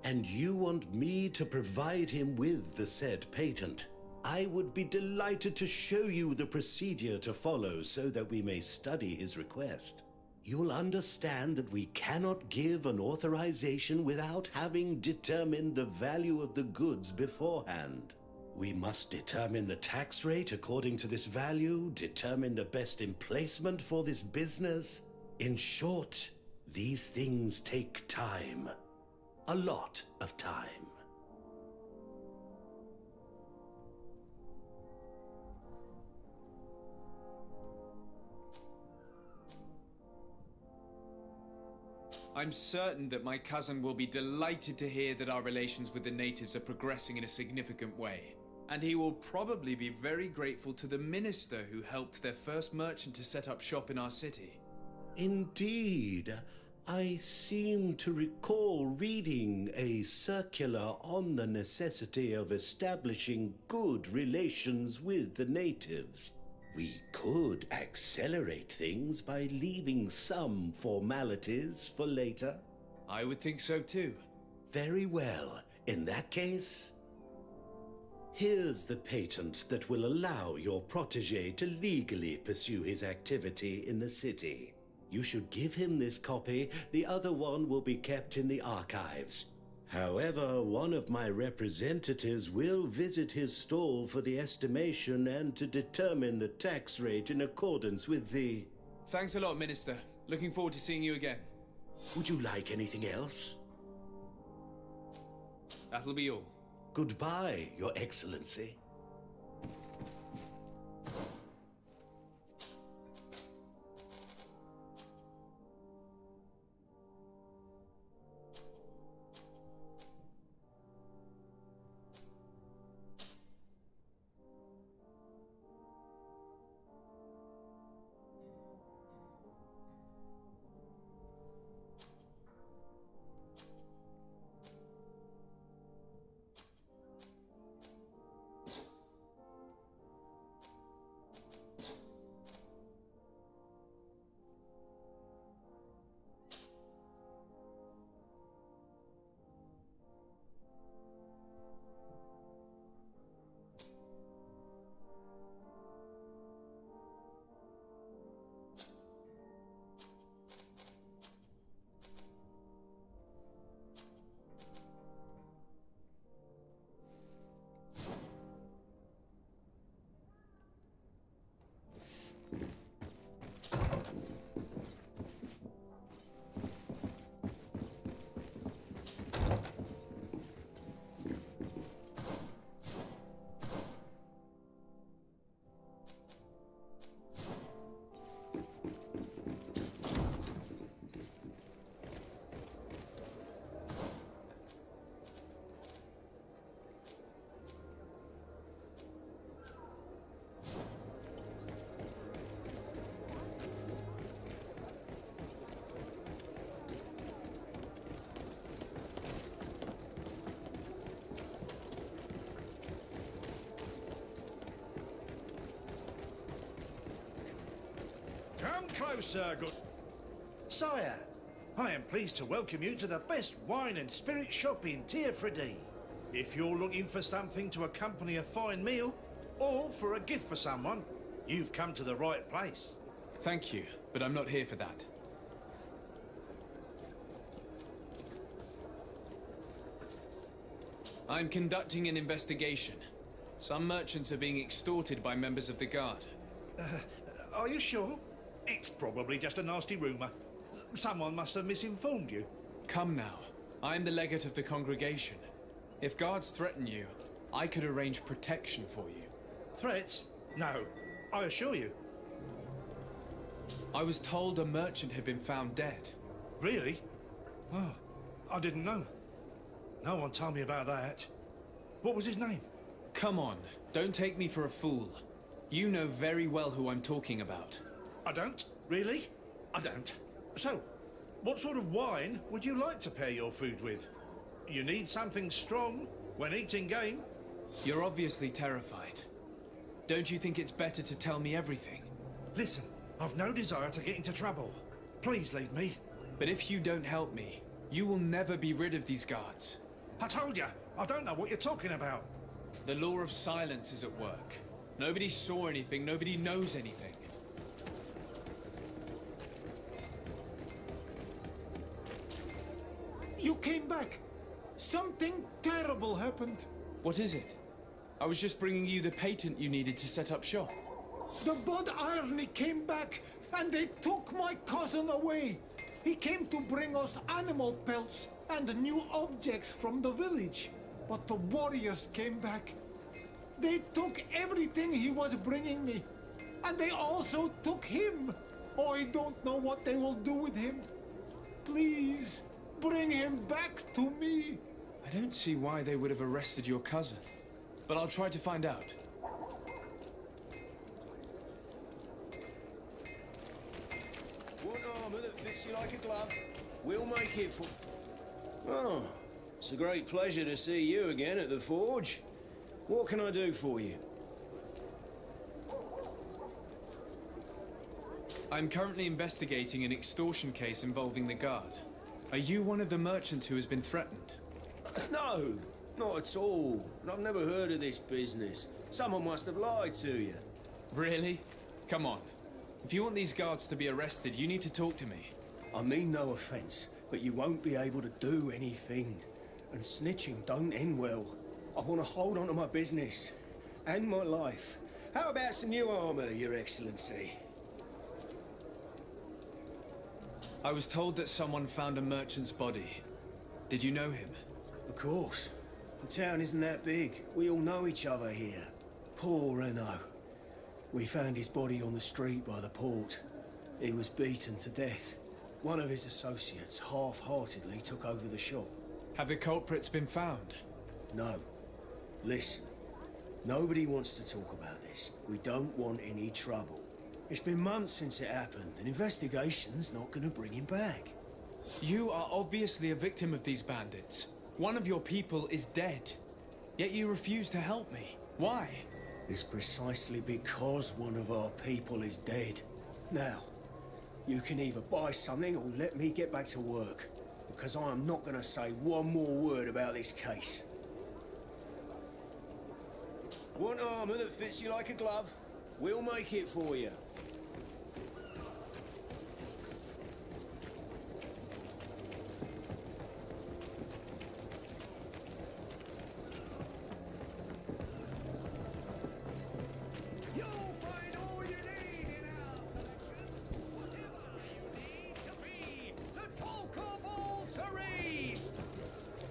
And you want me to provide him with the said patent? I would be delighted to show you the procedure to follow so that we may study his request. You'll understand that we cannot give an authorization without having determined the value of the goods beforehand. We must determine the tax rate according to this value, determine the best emplacement for this business. In short, these things take time. A lot of time. I'm certain that my cousin will be delighted to hear that our relations with the natives are progressing in a significant way. And he will probably be very grateful to the minister who helped their first merchant to set up shop in our city. Indeed. I seem to recall reading a circular on the necessity of establishing good relations with the natives. We could accelerate things by leaving some formalities for later. I would think so too. Very well. In that case, here's the patent that will allow your protege to legally pursue his activity in the city. You should give him this copy. The other one will be kept in the archives. However, one of my representatives will visit his stall for the estimation and to determine the tax rate in accordance with the... Thanks a lot, Minister. Looking forward to seeing you again. Would you like anything else? That'll be all. Goodbye, Your Excellency. Come closer, good... Sire, I am pleased to welcome you to the best wine and spirit shop in Tearfredy. If you're looking for something to accompany a fine meal, or for a gift for someone, you've come to the right place. Thank you, but I'm not here for that. I'm conducting an investigation. Some merchants are being extorted by members of the Guard. Are you sure? It's probably just a nasty rumour. Someone must have misinformed you. Come now. I'm the legate of the congregation. If guards threaten you, I could arrange protection for you. Threats? No, I assure you. I was told a merchant had been found dead. Really? Oh, I didn't know. No one told me about that. What was his name? Come on, don't take me for a fool. You know very well who I'm talking about. I don't? Really? I don't. So, what sort of wine would you like to pair your food with? You need something strong when eating game? You're obviously terrified. Don't you think it's better to tell me everything? Listen, I've no desire to get into trouble. Please leave me. But if you don't help me, you will never be rid of these guards. I told you, I don't know what you're talking about. The law of silence is at work. Nobody saw anything, nobody knows anything. You came back. Something terrible happened. What is it? I was just bringing you the patent you needed to set up shop. The Bud Irony came back, and they took my cousin away. He came to bring us animal pelts and new objects from the village. But the warriors came back. They took everything he was bringing me. And they also took him. Oh, I don't know what they will do with him. Please, bring him back to me. I don't see why they would have arrested your cousin. But I'll try to find out. What armour that fits you like a glove? We'll make it for... Oh, it's a great pleasure to see you again at the forge. What can I do for you? I'm currently investigating an extortion case involving the Guard. Are you one of the merchants who has been threatened? No, not at all. I've never heard of this business. Someone must have lied to you. Really? Come on. If you want these guards to be arrested, you need to talk to me. I mean no offence, but you won't be able to do anything. And snitching don't end well. I want to hold on to my business. And my life. How about some new armour, Your Excellency? I was told that someone found a merchant's body. Did you know him? Of course. The town isn't that big. We all know each other here. Poor Renault. We found his body on the street by the port. He was beaten to death. One of his associates half-heartedly took over the shop. Have the culprits been found? No. Listen. Nobody wants to talk about this. We don't want any trouble. It's been months since it happened. An investigation's not gonna bring him back. You are obviously a victim of these bandits. One of your people is dead. Yet you refuse to help me. Why? It's precisely because one of our people is dead. Now, you can either buy something or let me get back to work. Because I am not gonna say one more word about this case. Want armour that fits you like a glove? We'll make it for you.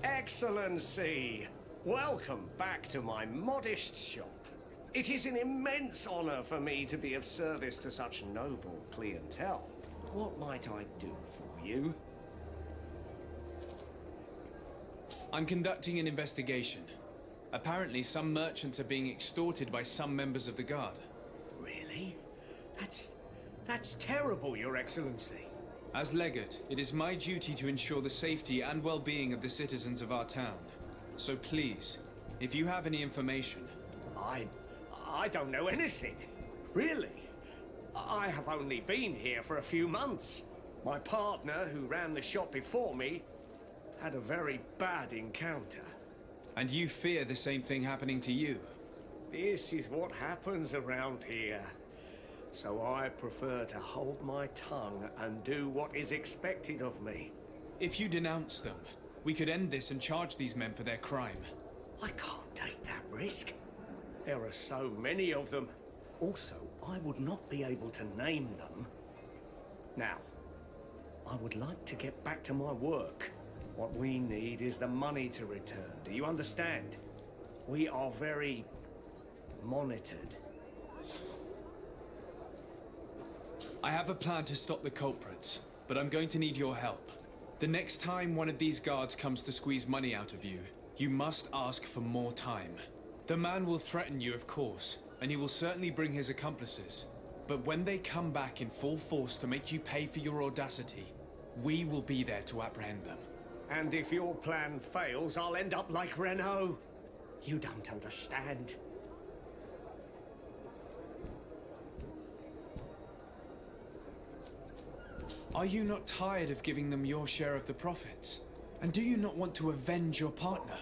Excellency, welcome back to my modest shop. It is an immense honor for me to be of service to such noble clientele. What might I do for you? I'm conducting an investigation. Apparently, some merchants are being extorted by some members of the guard. Really? That's terrible, Your Excellency. As legate, it is my duty to ensure the safety and well-being of the citizens of our town. So please, if you have any information... I don't know anything. Really. I have only been here for a few months. My partner, who ran the shop before me, had a very bad encounter. And you fear the same thing happening to you? This is what happens around here. So I prefer to hold my tongue and do what is expected of me. If you denounce them, we could end this and charge these men for their crime. I can't take that risk. There are so many of them. Also, I would not be able to name them. Now, I would like to get back to my work. What we need is the money to return. Do you understand? We are very monitored. I have a plan to stop the culprits, but I'm going to need your help. The next time one of these guards comes to squeeze money out of you, you must ask for more time. The man will threaten you, of course, and he will certainly bring his accomplices. But when they come back in full force to make you pay for your audacity, we will be there to apprehend them. And if your plan fails, I'll end up like Renault. You don't understand. Are you not tired of giving them your share of the profits? And do you not want to avenge your partner?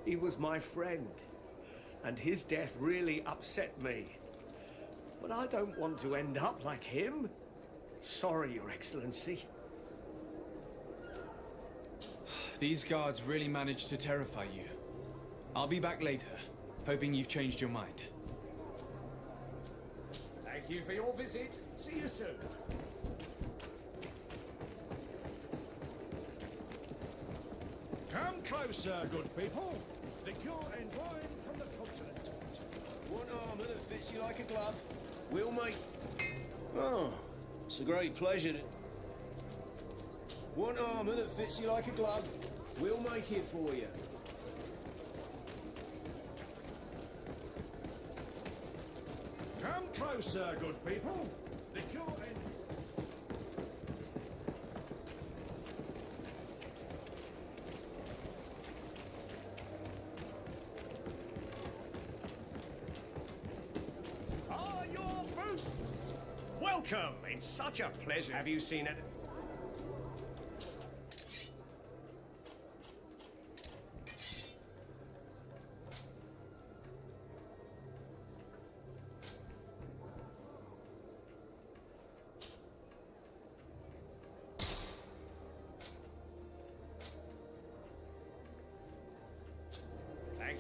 He was my friend, and his death really upset me. But I don't want to end up like him. Sorry, Your Excellency. These guards really managed to terrify you. I'll be back later, hoping you've changed your mind. Thank you for your visit. See you soon. Come closer, good people. Liqueur and wine from the continent. Want armour that fits you like a glove? We'll make... Oh, it's a great pleasure to... Want armour that fits you like a glove? We'll make it for you. Come closer, good people. Liqueur and... Your booth! Welcome! It's such a pleasure. Have you seen it?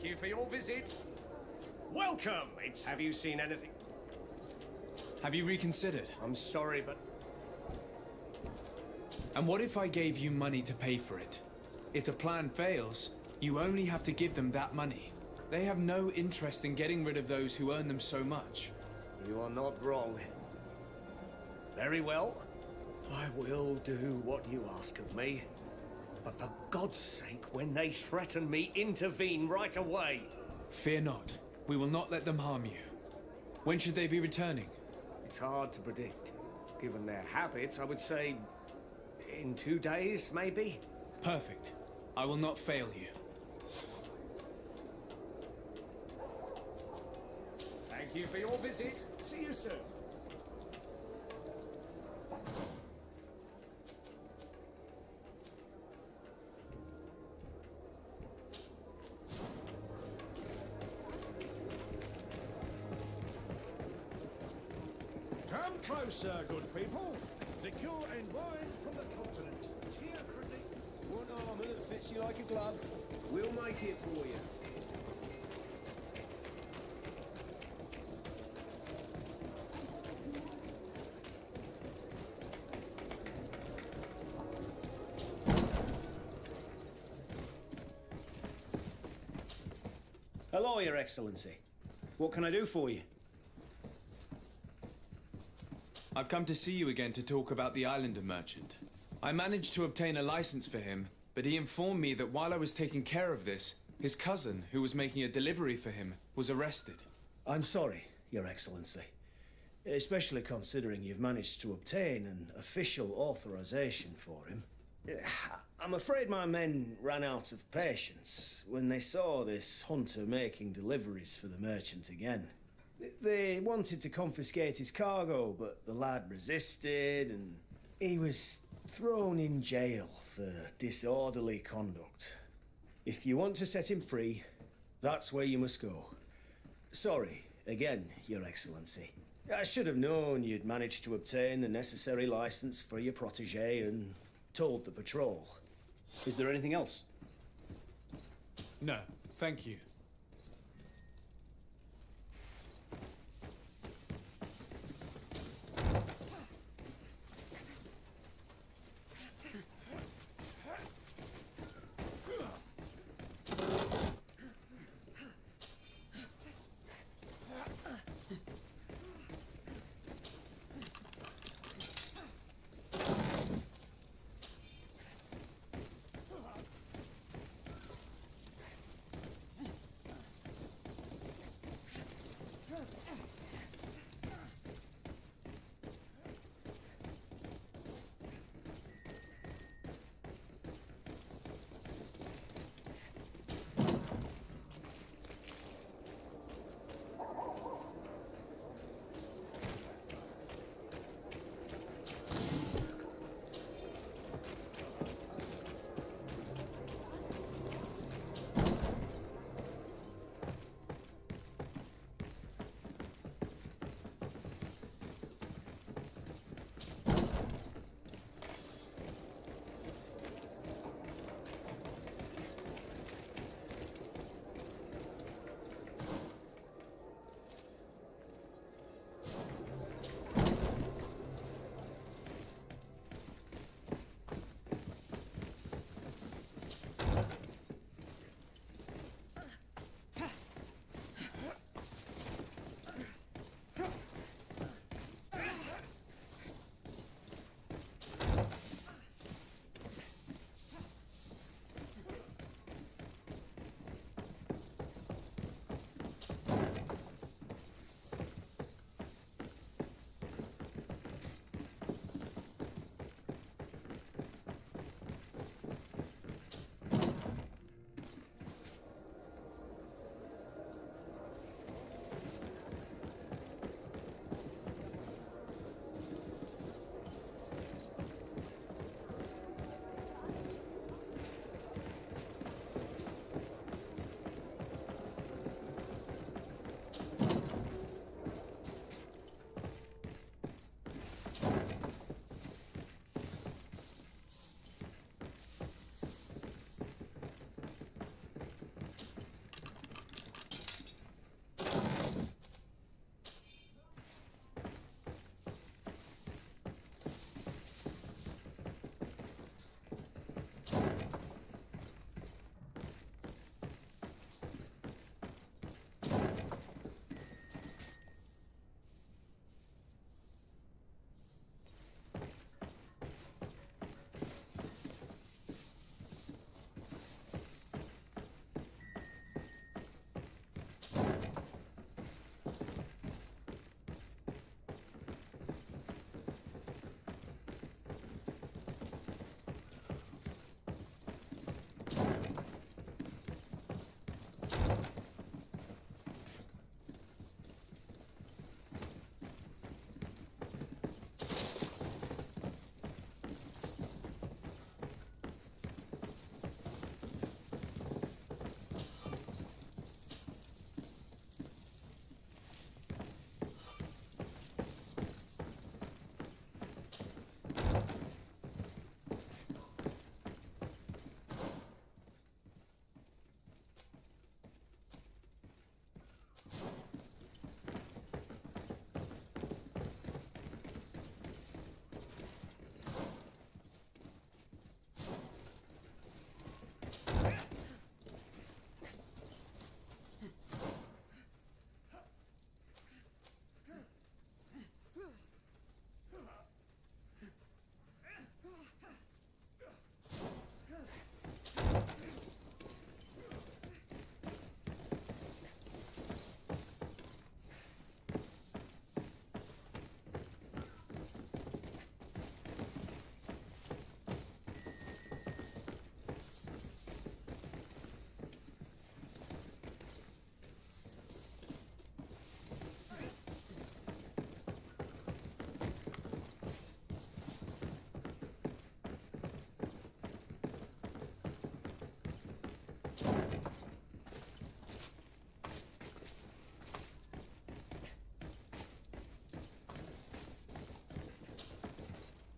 Thank you for your visit. Welcome. Have you seen anything? Have you reconsidered? I'm sorry, but... And what if I gave you money to pay for it? If the plan fails, you only have to give them that money. They have no interest in getting rid of those who earn them so much. You are not wrong. Very well. I will do what you ask of me. But for God's sake, when they threaten me, intervene right away. Fear not. We will not let them harm you. When should they be returning? It's hard to predict. Given their habits, I would say... in 2 days, maybe? Perfect. I will not fail you. Thank you for your visit. See you soon. Come closer, good people. Liqueur and wine from the continent. Here for the... Want armor that fits you like a glove? We'll make it for you. Hello, Your Excellency. What can I do for you? I've come to see you again to talk about the Islander merchant. I managed to obtain a license for him, but he informed me that while I was taking care of this, his cousin, who was making a delivery for him, was arrested. I'm sorry, Your Excellency. Especially considering you've managed to obtain an official authorization for him. I'm afraid my men ran out of patience when they saw this hunter making deliveries for the merchant again. They wanted to confiscate his cargo, but the lad resisted and he was thrown in jail for disorderly conduct. If you want to set him free, that's where you must go. Sorry, again, Your Excellency. I should have known you'd managed to obtain the necessary license for your protege and told the patrol. Is there anything else? No, thank you.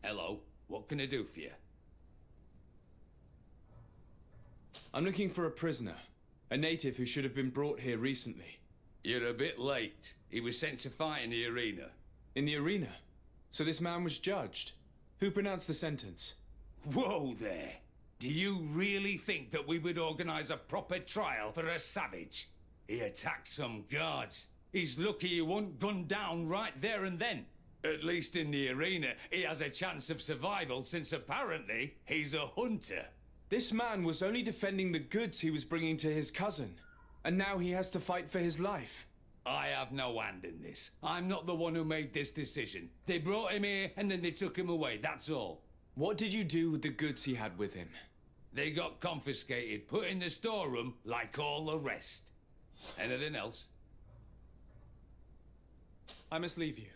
Hello, what can I do for you? I'm looking for a prisoner. A native who should have been brought here recently. You're a bit late. He was sent to fight in the arena. In the arena? So this man was judged? Who pronounced the sentence? Whoa there! Do you really think that we would organize a proper trial for a savage? He attacked some guards. He's lucky he wasn't gunned down right there and then. At least in the arena, he has a chance of survival since apparently he's a hunter. This man was only defending the goods he was bringing to his cousin, and now he has to fight for his life. I have no hand in this. I'm not the one who made this decision. They brought him here and then they took him away, that's all. What did you do with the goods he had with him? They got confiscated, put in the storeroom like all the rest. Anything else? I must leave you.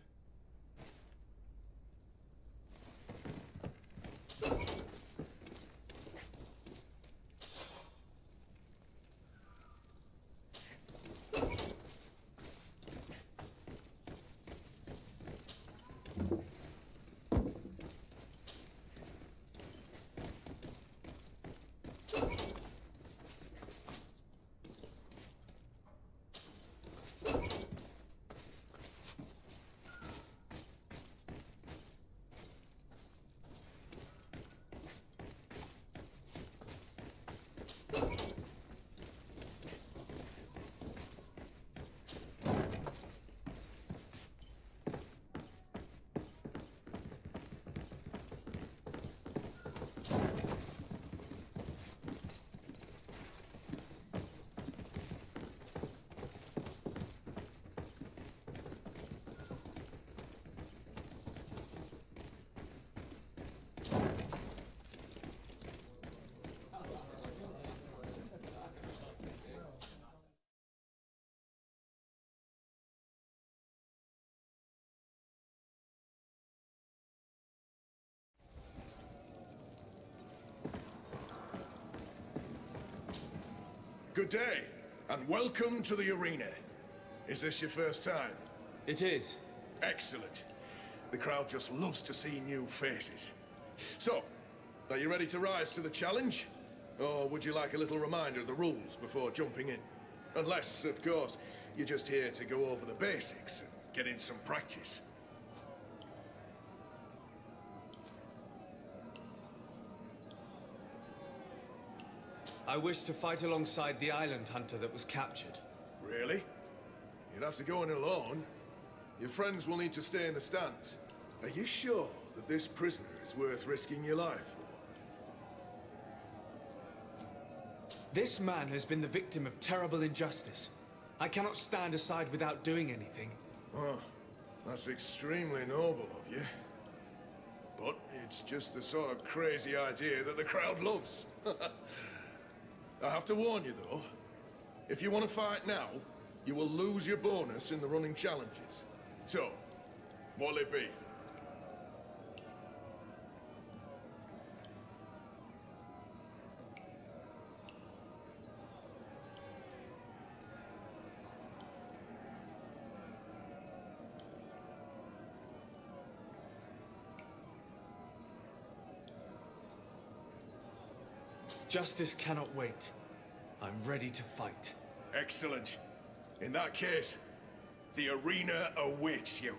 Good day, and welcome to the arena. Is this your first time? It is. Excellent. The crowd just loves to see new faces. So, are you ready to rise to the challenge? Or would you like a little reminder of the rules before jumping in? Unless, of course, you're just here to go over the basics and get in some practice. I wish to fight alongside the island hunter that was captured. Really? You'd have to go in alone. Your friends will need to stay in the stands. Are you sure that this prisoner is worth risking your life for? This man has been the victim of terrible injustice. I cannot stand aside without doing anything. Oh, that's extremely noble of you. But it's just the sort of crazy idea that the crowd loves. I have to warn you, though. If you want to fight now, you will lose your bonus in the running challenges. So, what'll it be? Justice cannot wait. I'm ready to fight. Excellent. In that case, the arena awaits you.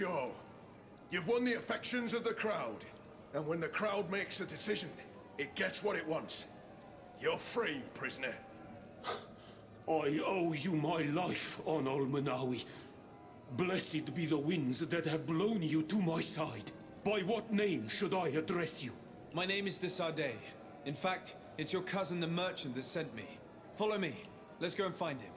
show. You've won the affections of the crowd. And when the crowd makes a decision, it gets what it wants. You're free, prisoner. I owe you my life, on Olmanawi. Blessed be the winds that have blown you to my side. By what name should I address you? My name is the Sade. In fact, it's your cousin the merchant that sent me. Follow me. Let's go and find him.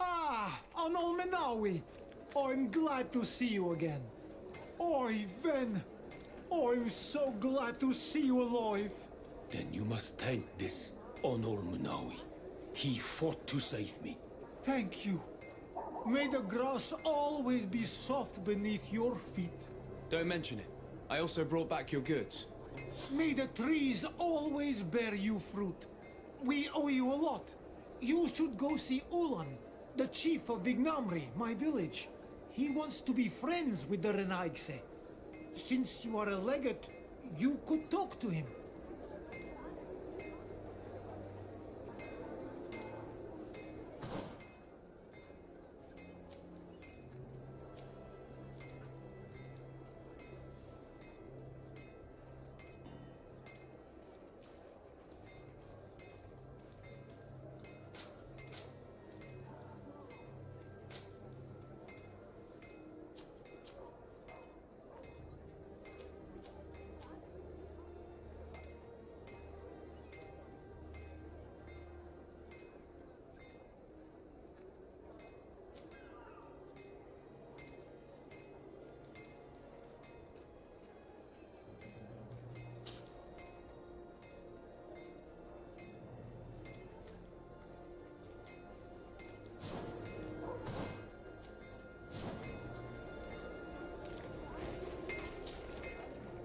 Ah, Anol Menawi. I'm glad to see you again. Oi, Ven. I'm so glad to see you alive. Then you must thank this Onol Munawi. He fought to save me. Thank you. May the grass always be soft beneath your feet. Don't mention it. I also brought back your goods. May the trees always bear you fruit. We owe you a lot. You should go see Ulan, the chief of Vignamri, my village. He wants to be friends with the Renaigse. Since you are a legate, you could talk to him.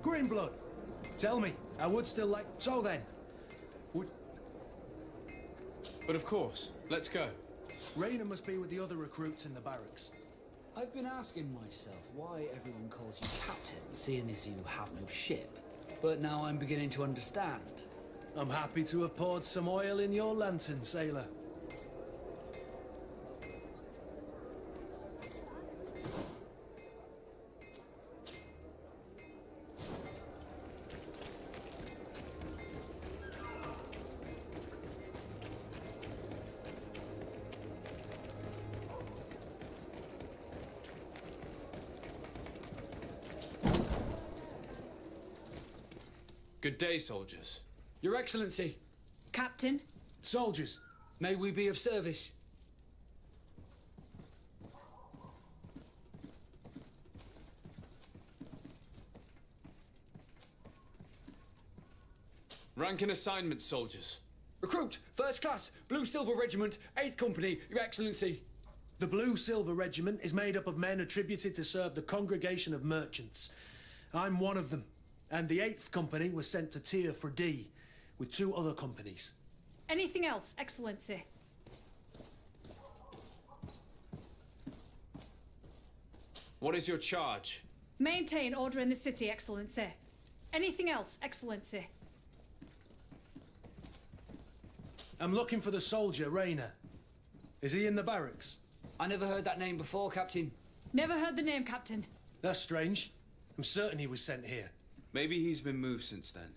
Greenblood, tell me, I would still like... So then, would... But of course, let's go. Raina must be with the other recruits in the barracks. I've been asking myself why everyone calls you Captain, seeing as you have no ship. But now I'm beginning to understand. I'm happy to have poured some oil in your lantern, sailor. Good day, soldiers. Your Excellency. Captain? Soldiers. May we be of service? Rank and assignment, soldiers. Recruit, first class, Blue Silver Regiment, 8th Company, Your Excellency. The Blue Silver Regiment is made up of men attributed to serve the Congregation of Merchants. I'm one of them, and the 8th Company was sent to Tyr for D, with 2 other companies. Anything else, Excellency? What is your charge? Maintain order in the city, Excellency. Anything else, Excellency? I'm looking for the soldier, Rayner. Is he in the barracks? I never heard that name before, Captain. Never heard the name, Captain. That's strange. I'm certain he was sent here. Maybe he's been moved since then.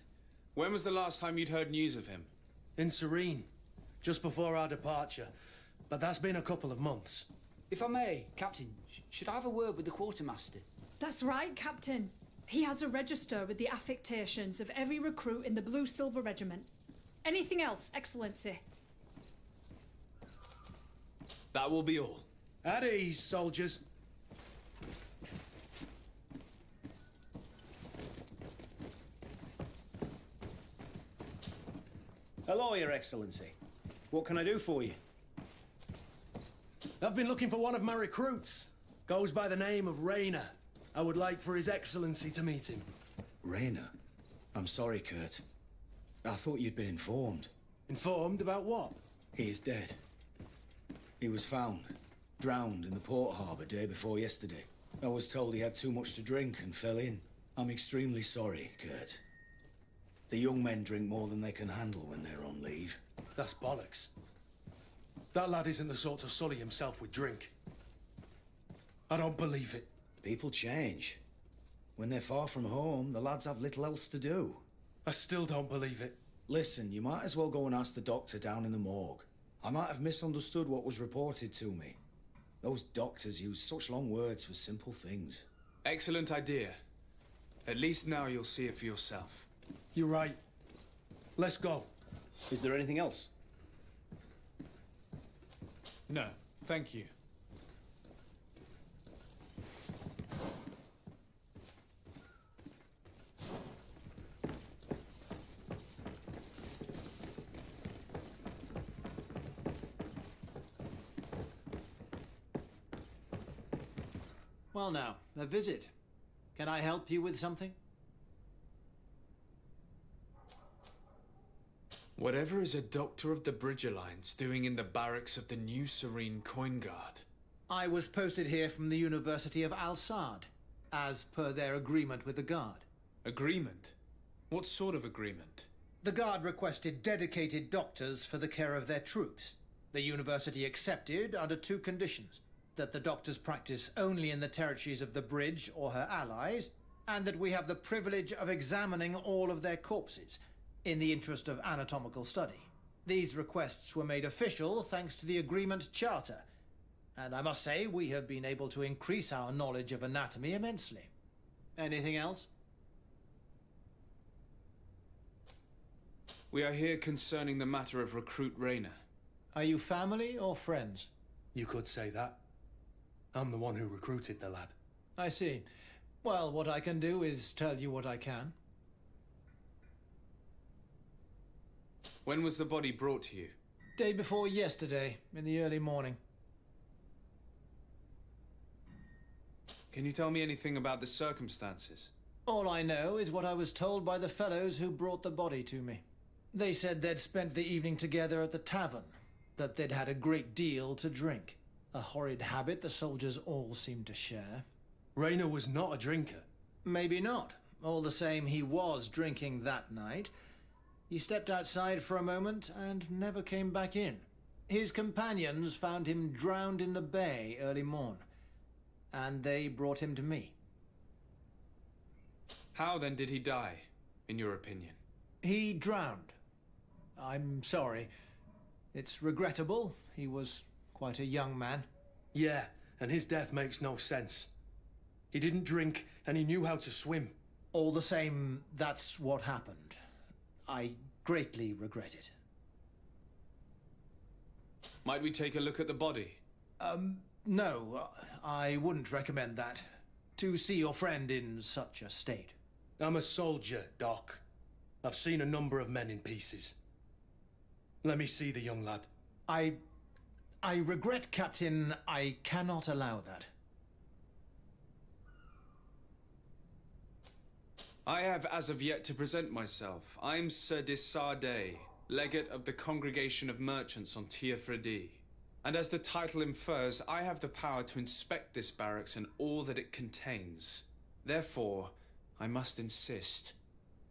When was the last time you'd heard news of him? In Serene, just before our departure. But that's been a couple of months. If I may, Captain, should I have a word with the quartermaster? That's right, Captain. He has a register with the affectations of every recruit in the Blue Silver Regiment. Anything else, Excellency? That will be all. At ease, soldiers. Hello, Your Excellency. What can I do for you? I've been looking for one of my recruits. Goes by the name of Rayner. I would like for His Excellency to meet him. Rayner? I'm sorry, Kurt. I thought you'd been informed. Informed about what? He is dead. He was found, drowned in the port harbour day before yesterday. I was told he had too much to drink and fell in. I'm extremely sorry, Kurt. The young men drink more than they can handle when they're on leave. That's bollocks. That lad isn't the sort to sully himself with drink. I don't believe it. People change. When they're far from home, the lads have little else to do. I still don't believe it. Listen, you might as well go and ask the doctor down in the morgue. I might have misunderstood what was reported to me. Those doctors use such long words for simple things. Excellent idea. At least now you'll see it for yourself. You're right. Let's go. Is there anything else? No, thank you. Well now, a visit. Can I help you with something? Whatever is a doctor of the Bridge Alliance doing in the barracks of the New Serene Coin Guard? I was posted here from the University of Al-Sad, as per their agreement with the Guard. Agreement? What sort of agreement? The Guard requested dedicated doctors for the care of their troops. The university accepted under 2 conditions: that the doctors practice only in the territories of the Bridge or her allies, and that we have the privilege of examining all of their corpses, in the interest of anatomical study. These requests were made official thanks to the Agreement Charter, and I must say we have been able to increase our knowledge of anatomy immensely. Anything else? We are here concerning the matter of recruit Rayner. Are you family or friends? You could say that. I'm the one who recruited the lad. I see. Well, what I can do is tell you what I can. When was the body brought to you? Day before yesterday, in the early morning. Can you tell me anything about the circumstances? All I know is what I was told by the fellows who brought the body to me. They said they'd spent the evening together at the tavern, that they'd had a great deal to drink. A horrid habit the soldiers all seemed to share. Rayner was not a drinker. Maybe not. All the same, he was drinking that night. He stepped outside for a moment and never came back in. His companions found him drowned in the bay early morn, and they brought him to me. How then did he die, in your opinion? He drowned. I'm sorry. It's regrettable. He was quite a young man. Yeah, and his death makes no sense. He didn't drink, and he knew how to swim. All the same, that's what happened. I greatly regret it. Might we take a look at the body? No, I wouldn't recommend that. To see your friend in such a state. I'm a soldier, Doc. I've seen a number of men in pieces. Let me see the young lad. I regret, Captain, I cannot allow that. I have as of yet to present myself. I'm Sir Desardet, legate of the Congregation of Merchants on Tir Fredi. And as the title infers, I have the power to inspect this barracks and all that it contains. Therefore, I must insist.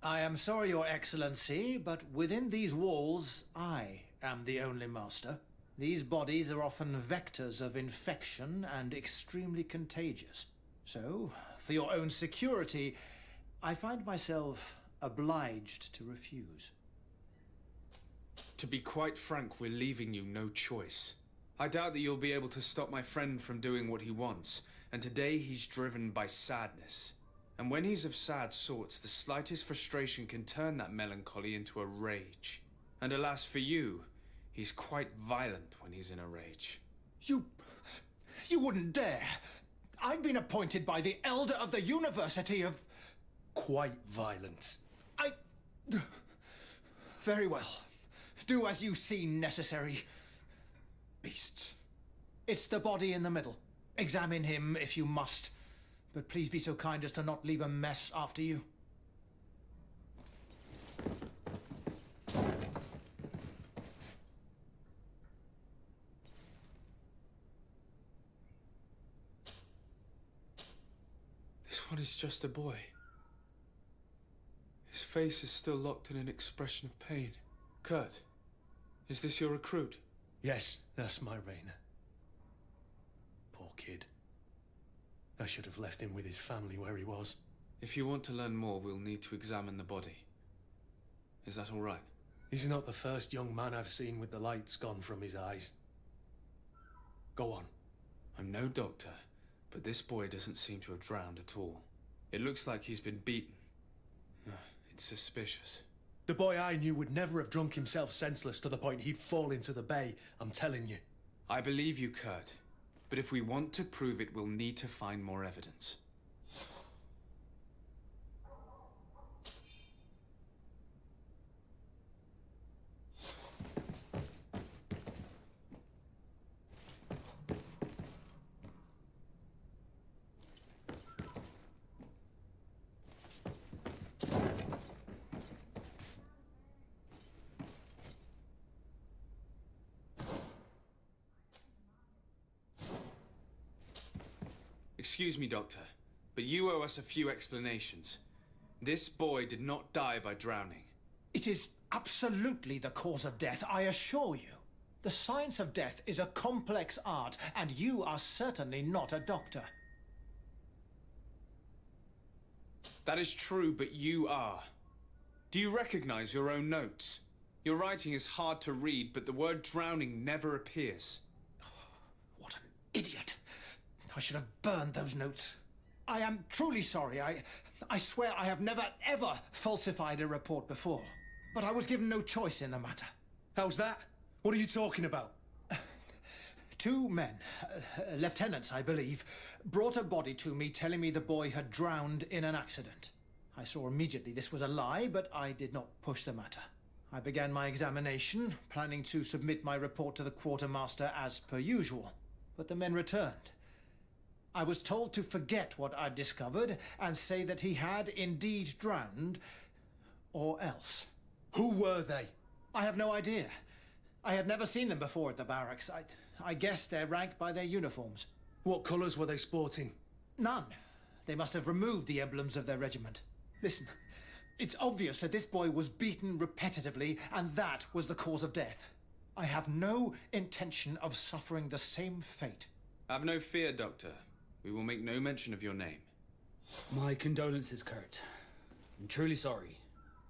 I am sorry, Your Excellency, but within these walls, I am the only master. These bodies are often vectors of infection and extremely contagious. So, for your own security, I find myself obliged to refuse. To be quite frank, we're leaving you no choice. I doubt that you'll be able to stop my friend from doing what he wants, and today he's driven by sadness. And when he's of sad sorts, the slightest frustration can turn that melancholy into a rage. And alas for you, he's quite violent when he's in a rage. You wouldn't dare! I've been appointed by the Elder of the University of... Quite violent. Very well. Do as you see necessary. Beasts. It's the body in the middle. Examine him if you must. But please be so kind as to not leave a mess after you. This one is just a boy. His face is still locked in an expression of pain. Kurt, is this your recruit? Yes, that's my Rainer. Poor kid. I should have left him with his family where he was. If you want to learn more, we'll need to examine the body. Is that all right? He's not the first young man I've seen with the lights gone from his eyes. Go on. I'm no doctor, but this boy doesn't seem to have drowned at all. It looks like he's been beaten. It's suspicious. The boy I knew would never have drunk himself senseless to the point he'd fall into the bay, I'm telling you. I believe you, Kurt. But if we want to prove it, we'll need to find more evidence. Excuse me, Doctor, but you owe us a few explanations. This boy did not die by drowning. It is absolutely the cause of death, I assure you. The science of death is a complex art, and you are certainly not a doctor. That is true, but you are. Do you recognize your own notes? Your writing is hard to read, but the word drowning never appears. What an idiot. I should have burned those notes. I am truly sorry. I swear I have never, ever falsified a report before. But I was given no choice in the matter. How's that? What are you talking about? Two men, lieutenants I believe, brought a body to me telling me the boy had drowned in an accident. I saw immediately this was a lie, but I did not push the matter. I began my examination, planning to submit my report to the quartermaster as per usual. But the men returned. I was told to forget what I'd discovered and say that he had indeed drowned, or else. Who were they? I have no idea. I had never seen them before at the barracks. I guessed their rank by their uniforms. What colours were they sporting? None. They must have removed the emblems of their regiment. Listen, it's obvious that this boy was beaten repetitively, and that was the cause of death. I have no intention of suffering the same fate. Have no fear, Doctor. We will make no mention of your name. My condolences, Kurt. I'm truly sorry.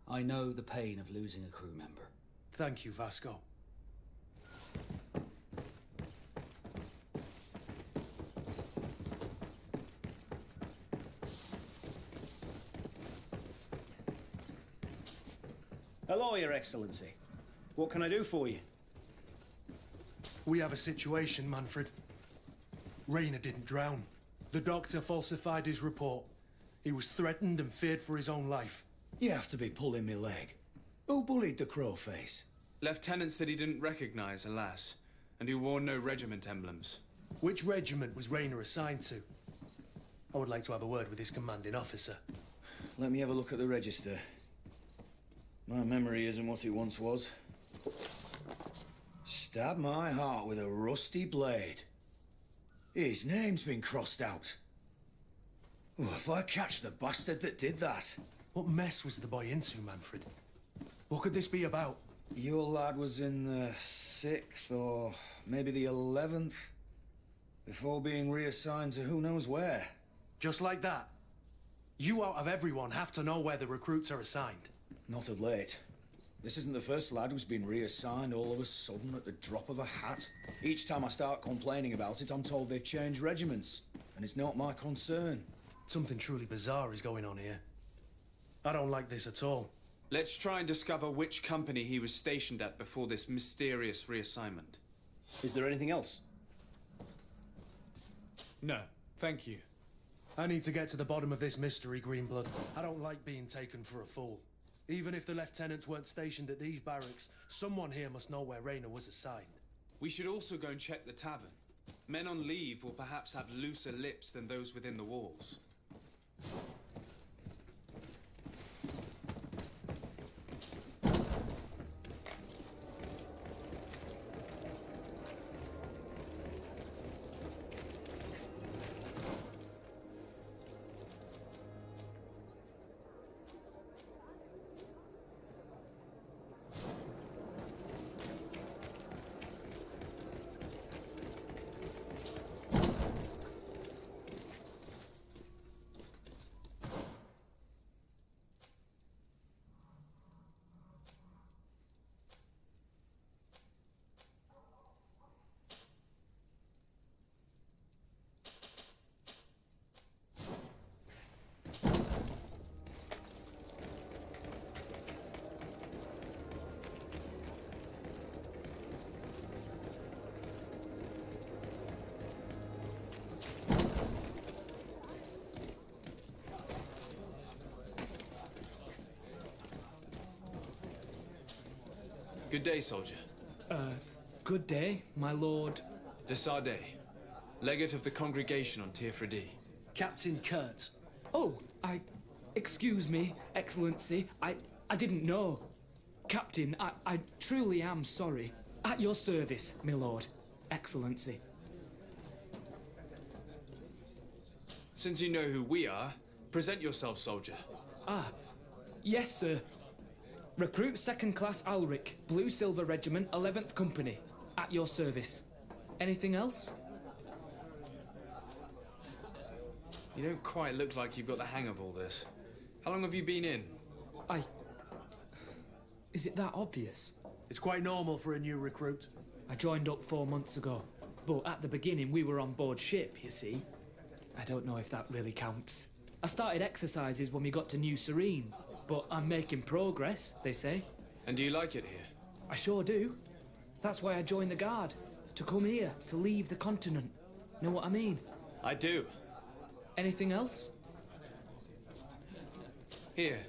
I know the pain of losing a crew member. Thank you, Vasco. Hello, Your Excellency. What can I do for you? We have a situation, Manfred. Rainer didn't drown. The doctor falsified his report. He was threatened and feared for his own life. You have to be pulling me leg. Who bullied the crowface? Lieutenants that he didn't recognize, alas, and who wore no regiment emblems. Which regiment was Rayner assigned to? I would like to have a word with his commanding officer. Let me have a look at the register. My memory isn't what it once was. Stab my heart with a rusty blade. His name's been crossed out. Oh, if I catch the bastard that did that. What mess was the boy into, Manfred? What could this be about? Your lad was in the 6th or maybe the 11th before being reassigned to who knows where. Just like that? You out of everyone have to know where the recruits are assigned. Not of late. This isn't the first lad who's been reassigned all of a sudden at the drop of a hat. Each time I start complaining about it, I'm told they've changed regiments, and it's not my concern. Something truly bizarre is going on here. I don't like this at all. Let's try and discover which company he was stationed at before this mysterious reassignment. Is there anything else? No, thank you. I need to get to the bottom of this mystery, Greenblood. I don't like being taken for a fool. Even if the lieutenants weren't stationed at these barracks, someone here must know where Rayner was assigned. We should also go and check the tavern. Men on leave will perhaps have looser lips than those within the walls. Good day, soldier. Good day, my lord. De Sardet, legate of the congregation on Tirfredi. Captain Kurt. Oh, excuse me, Excellency. I didn't know. Captain, I truly am sorry. At your service, my lord. Excellency. Since you know who we are, present yourself, soldier. Yes, sir. Recruit 2nd Class Alric, Blue Silver Regiment, 11th Company. At your service. Anything else? You don't quite look like you've got the hang of all this. How long have you been in? Is it that obvious? It's quite normal for a new recruit. I joined up 4 months ago, but at the beginning we were on board ship, you see. I don't know if that really counts. I started exercises when we got to New Serene, but I'm making progress, they say. And do you like it here? I sure do. That's why I joined the Guard. To come here, to leave the continent. Know what I mean? I do. Anything else? Here.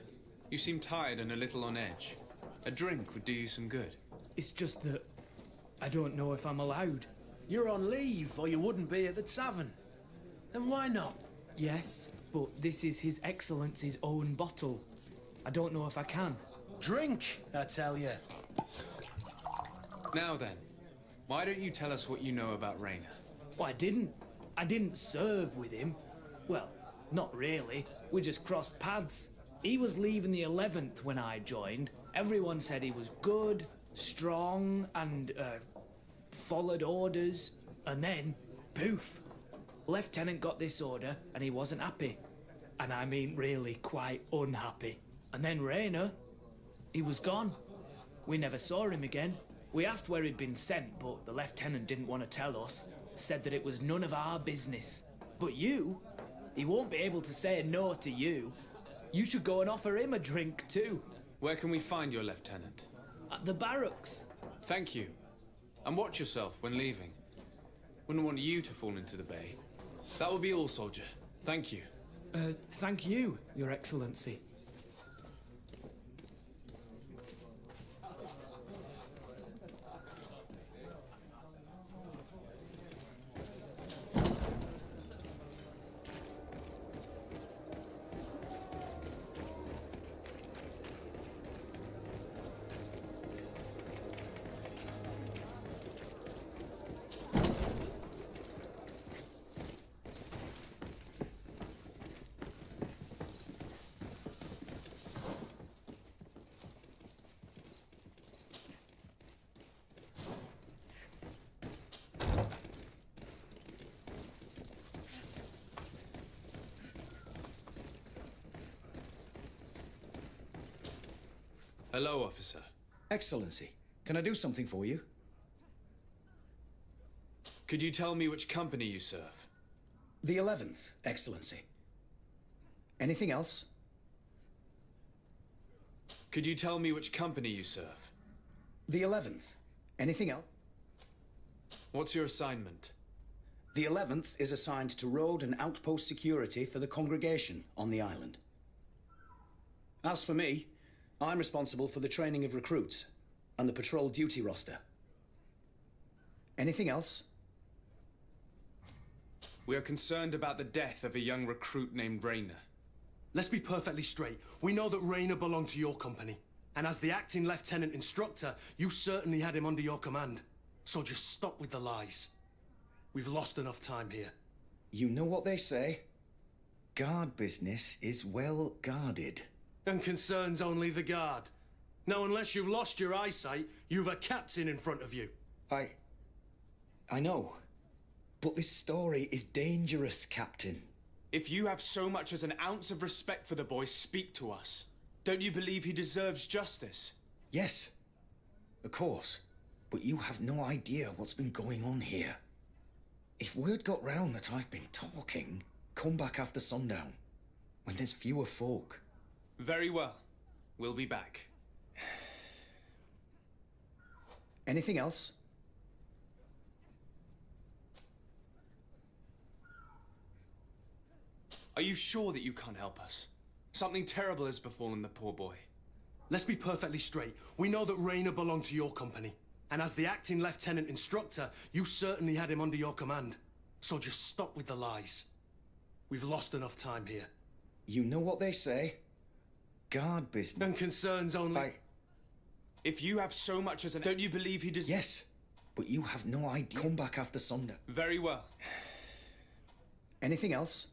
You seem tired and a little on edge. A drink would do you some good. It's just that I don't know if I'm allowed. You're on leave, or you wouldn't be at the tavern. Then why not? Yes, but this is His Excellency's own bottle. I don't know if I can. Drink, I tell you. Now then, why don't you tell us what you know about Rayner? Well, I didn't serve with him. Well, not really. We just crossed paths. He was leaving the 11th when I joined. Everyone said he was good, strong, and, followed orders. And then, poof. Lieutenant got this order, and he wasn't happy. And I mean really quite unhappy. And then Rayner, he was gone. We never saw him again. We asked where he'd been sent, but the lieutenant didn't want to tell us. Said that it was none of our business. But you, he won't be able to say no to you. You should go and offer him a drink too. Where can we find your lieutenant? At the barracks. Thank you. And watch yourself when leaving. Wouldn't want you to fall into the bay. That will be all, soldier. Thank you. Thank you, Your Excellency. Hello, officer. Excellency, can I do something for you? Could you tell me which company you serve? The 11th, Excellency. Anything else? Could you tell me which company you serve? The 11th. Anything else? What's your assignment? The 11th is assigned to road and outpost security for the congregation on the island. As for me, I'm responsible for the training of recruits and the patrol duty roster. Anything else? We are concerned about the death of a young recruit named Raynor. Let's be perfectly straight. We know that Raynor belonged to your company. And as the acting lieutenant instructor, you certainly had him under your command. So just stop with the lies. We've lost enough time here. You know what they say? Guard business is well guarded. And concerns only the guard. Now, unless you've lost your eyesight, you've a captain in front of you. I know. But this story is dangerous, Captain. If you have so much as an ounce of respect for the boy, speak to us. Don't you believe he deserves justice? Yes, of course. But you have no idea what's been going on here. If word got round that I've been talking, come back after sundown, when there's fewer folk. Very well. We'll be back. Anything else? Are you sure that you can't help us? Something terrible has befallen the poor boy. Let's be perfectly straight. We know that Raynor belonged to your company. And as the acting lieutenant instructor, you certainly had him under your command. So just stop with the lies. We've lost enough time here. You know what they say? Guard business. And concerns only... If you have so much as an... Don't you believe he deserves... Yes, but you have no idea. Come back after sundown. Very well. Anything else?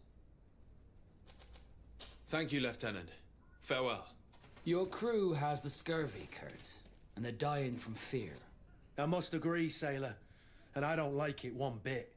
Thank you, Lieutenant. Farewell. Your crew has the scurvy, Kurt, and they're dying from fear. I must agree, sailor, and I don't like it one bit.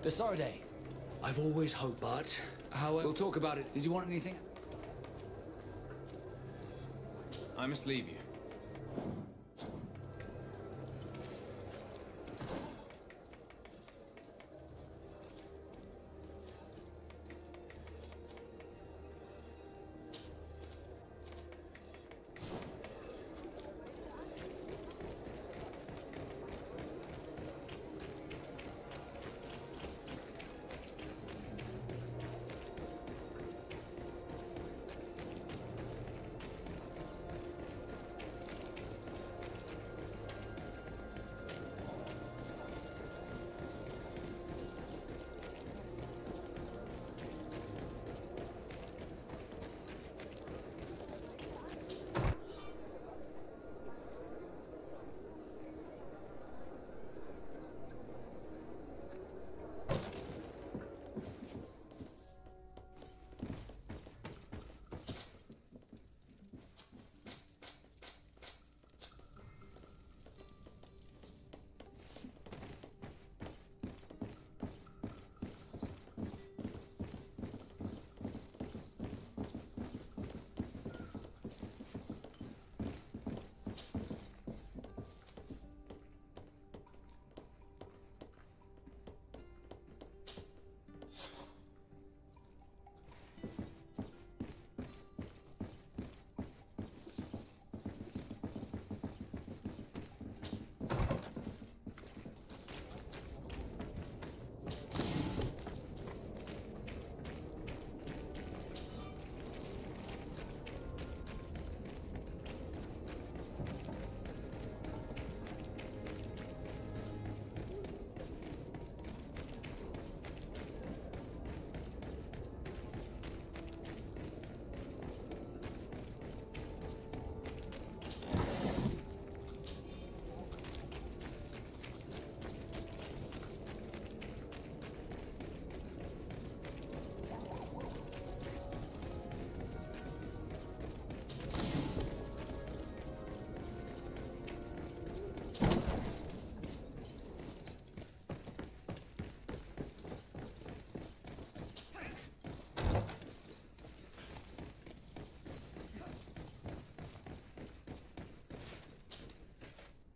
Desarde. I've always hoped, but... We'll talk about it. Did you want anything? I must leave you.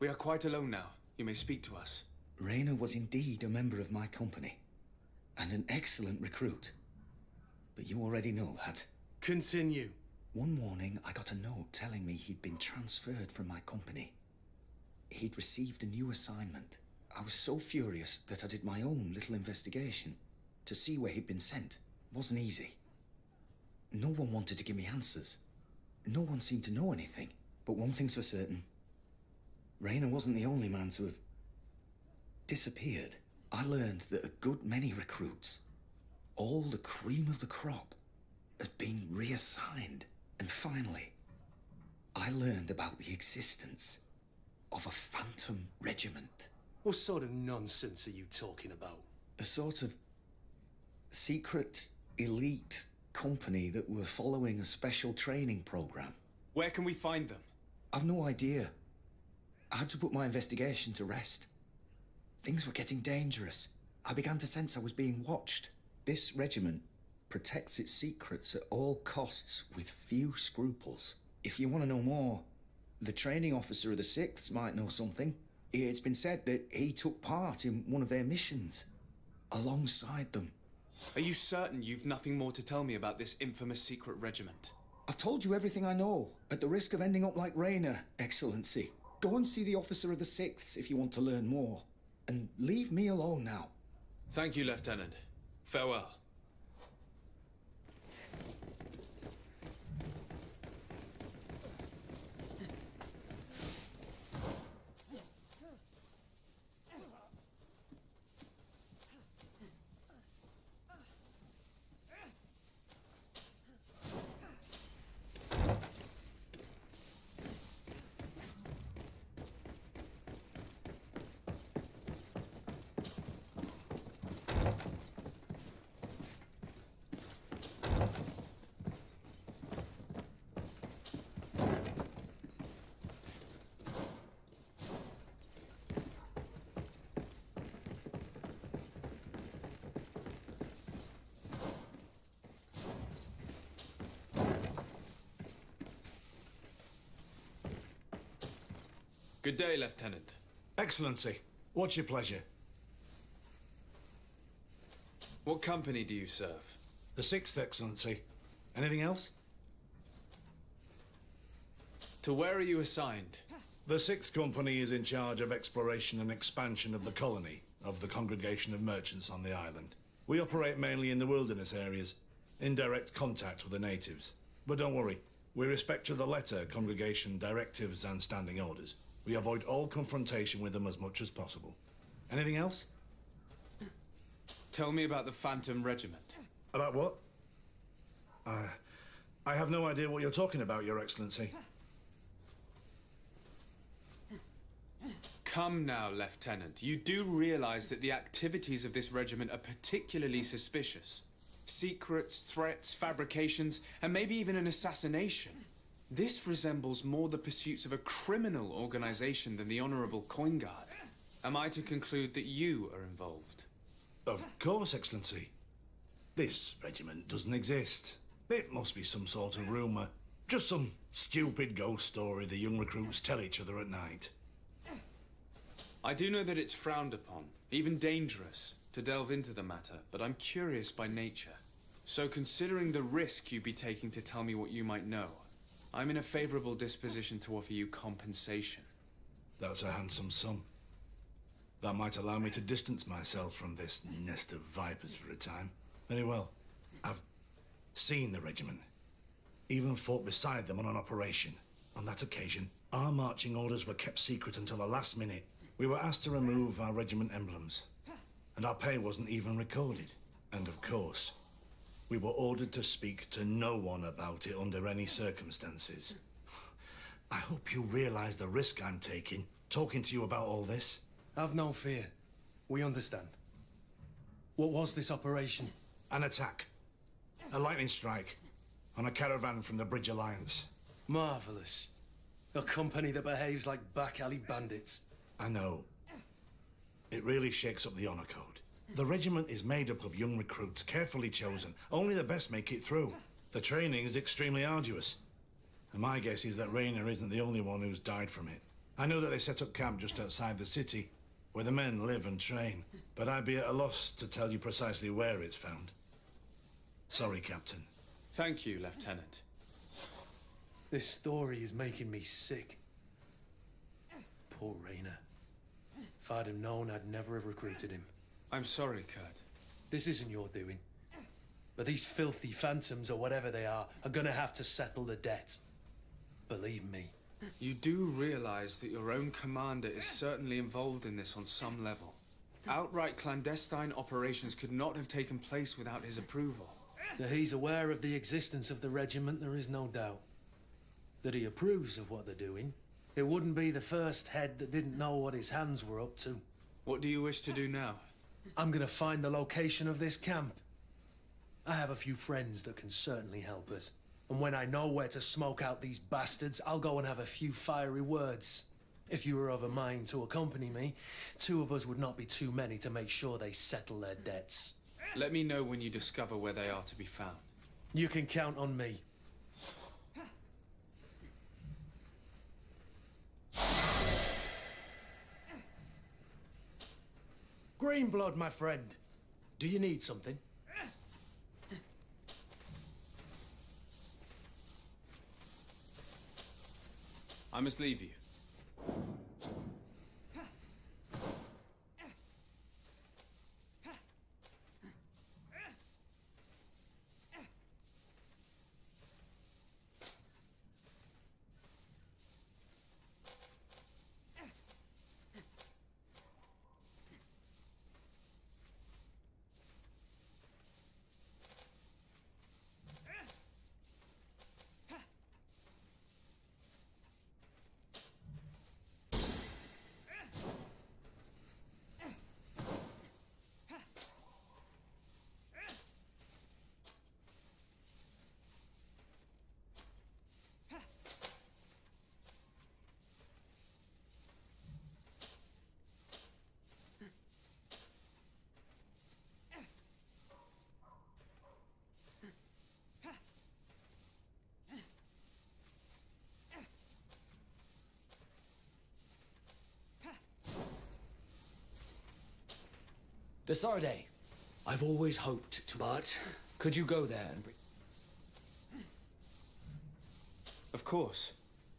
We are quite alone now. You may speak to us. Raina was indeed a member of my company, and an excellent recruit. But you already know that. Continue. One morning, I got a note telling me he'd been transferred from my company. He'd received a new assignment. I was so furious that I did my own little investigation to see where he'd been sent. It wasn't easy. No one wanted to give me answers. No one seemed to know anything. But one thing's for certain. Raina wasn't the only man to have disappeared. I learned that a good many recruits, all the cream of the crop, had been reassigned. And finally, I learned about the existence of a phantom regiment. What sort of nonsense are you talking about? A sort of secret, elite company that were following a special training program. Where can we find them? I've no idea. I had to put my investigation to rest. Things were getting dangerous. I began to sense I was being watched. This regiment protects its secrets at all costs with few scruples. If you want to know more, the training officer of the 6th might know something. It's been said that he took part in one of their missions, alongside them. Are you certain you've nothing more to tell me about this infamous secret regiment? I've told you everything I know, at the risk of ending up like Raina, Excellency. Go and see the officer of the 6th if you want to learn more. And leave me alone now. Thank you, Lieutenant. Farewell. Good day, Lieutenant. Excellency, what's your pleasure? What company do you serve? The 6th, Excellency. Anything else? To where are you assigned? The 6th Company is in charge of exploration and expansion of the colony of the Congregation of Merchants on the island. We operate mainly in the wilderness areas, in direct contact with the natives. But don't worry, we respect to the letter Congregation directives and standing orders. We avoid all confrontation with them as much as possible. Anything else? Tell me about the Phantom Regiment. About what? I have no idea what you're talking about, Your Excellency. Come now, Lieutenant. You do realize that the activities of this regiment are particularly suspicious. Secrets, threats, fabrications, and maybe even an assassination. This resembles more the pursuits of a criminal organization than the Honorable Coin Guard. Am I to conclude that you are involved? Of course, Excellency. This regiment doesn't exist. It must be some sort of rumor. Just some stupid ghost story the young recruits tell each other at night. I do know that it's frowned upon, even dangerous, to delve into the matter, but I'm curious by nature. So considering the risk you'd be taking to tell me what you might know, I'm in a favorable disposition to offer you compensation. That's a handsome sum. That might allow me to distance myself from this nest of vipers for a time. Very well. I've seen the regiment. Even fought beside them on an operation. On that occasion, our marching orders were kept secret until the last minute. We were asked to remove our regiment emblems, and our pay wasn't even recorded. And of course, we were ordered to speak to no one about it under any circumstances. I hope you realize the risk I'm taking, talking to you about all this. Have no fear. We understand. What was this operation? An attack. A lightning strike on a caravan from the Bridge Alliance. Marvelous. A company that behaves like back alley bandits. I know. It really shakes up the honor code. The regiment is made up of young recruits, carefully chosen. Only the best make it through. The training is extremely arduous. And my guess is that Raynor isn't the only one who's died from it. I know that they set up camp just outside the city, where the men live and train. But I'd be at a loss to tell you precisely where it's found. Sorry, Captain. Thank you, Lieutenant. This story is making me sick. Poor Raynor. If I'd have known, I'd never have recruited him. I'm sorry, Kurt. This isn't your doing. But these filthy phantoms, or whatever they are gonna have to settle the debt. Believe me. You do realize that your own commander is certainly involved in this on some level. Outright clandestine operations could not have taken place without his approval. That he's aware of the existence of the regiment, there is no doubt. That he approves of what they're doing. It wouldn't be the first head that didn't know what his hands were up to. What do you wish to do now? I'm gonna find the location of this camp. I have a few friends that can certainly help us. And when I know where to smoke out these bastards, I'll go and have a few fiery words. If you were of a mind to accompany me, 2 of us would not be too many to make sure they settle their debts. Let me know when you discover where they are to be found. You can count on me. Greenblood, my friend. Do you need something? I must leave you. Desarde, I've always hoped to... But could you go there and... Of course.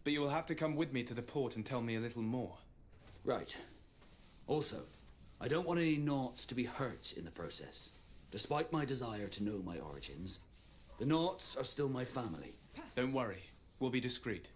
But you will have to come with me to the port and tell me a little more. Right. Also, I don't want any Naughts to be hurt in the process. Despite my desire to know my origins, the Naughts are still my family. Don't worry. We'll be discreet.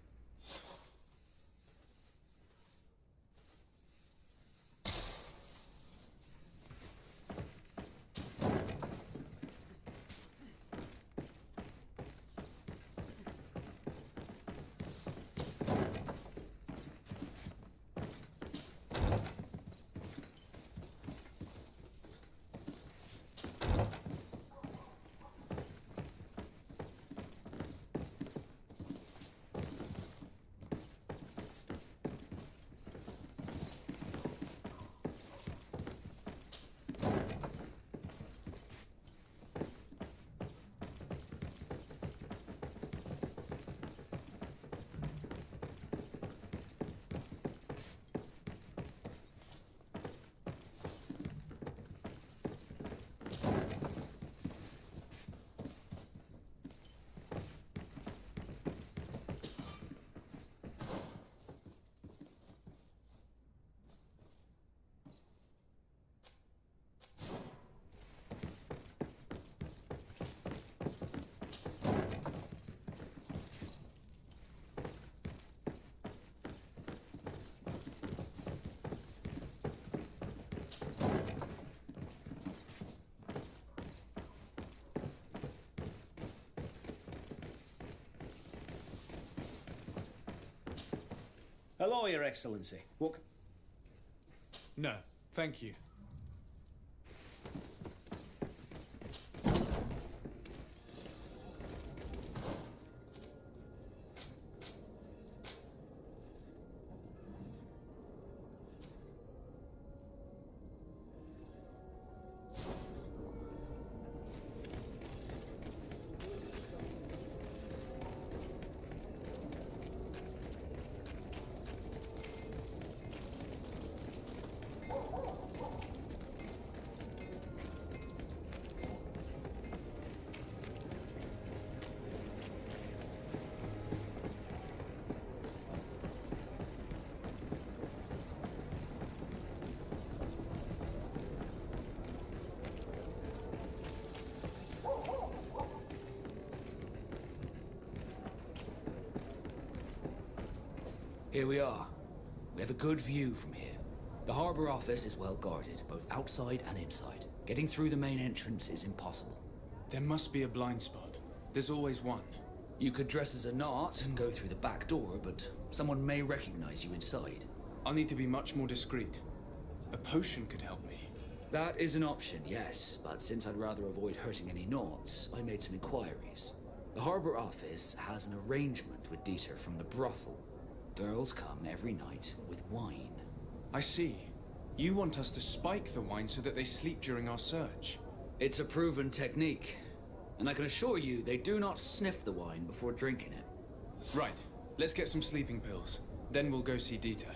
Hello, Your Excellency. What? No, thank you. Here we are. We have a good view from here. The harbor office is well guarded, both outside and inside. Getting through the main entrance is impossible. There must be a blind spot. There's always one. You could dress as a Naut and go through the back door, but someone may recognize you inside. I'll need to be much more discreet. A potion could help me. That is an option, yes, but since I'd rather avoid hurting any Nauts, I made some inquiries. The harbor office has an arrangement with Dieter from the brothel. Girls come every night with wine. I see. You want us to spike the wine so that they sleep during our search. It's a proven technique, and I can assure you they do not sniff the wine before drinking it. Right. Let's get some sleeping pills. Then we'll go see Dieter.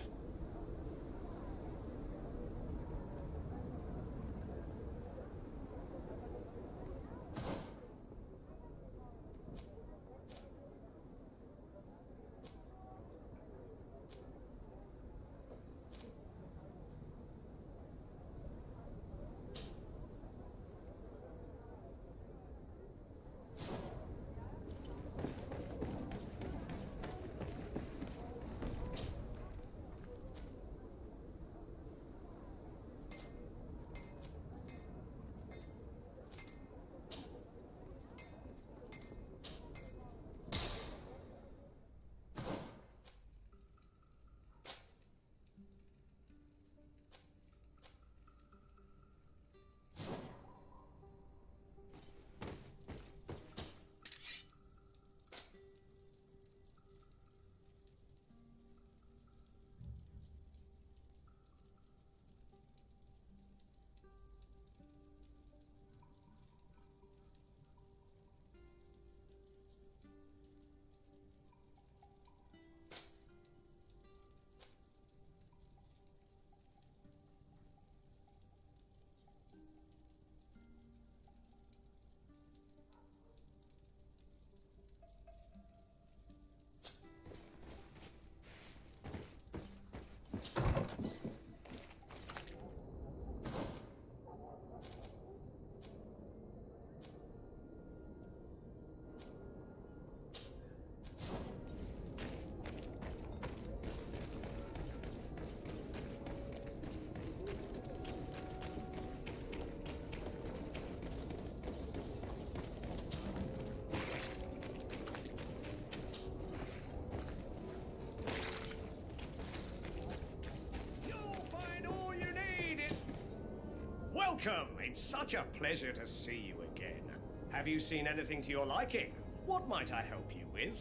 Welcome! It's such a pleasure to see you again. Have you seen anything to your liking? What might I help you with?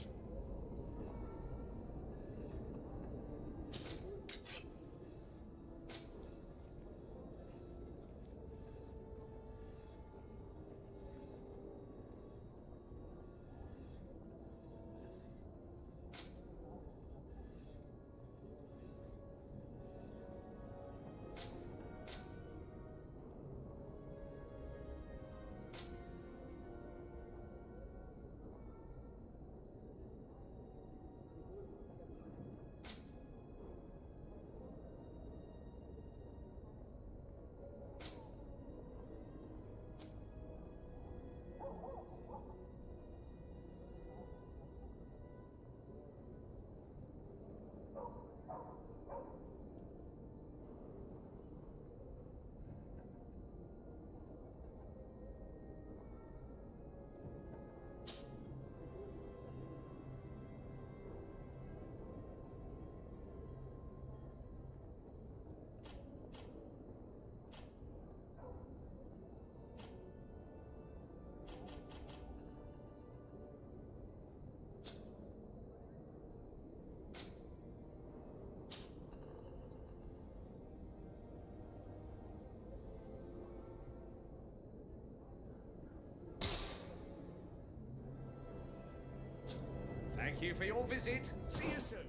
Thank you for your visit. See you soon.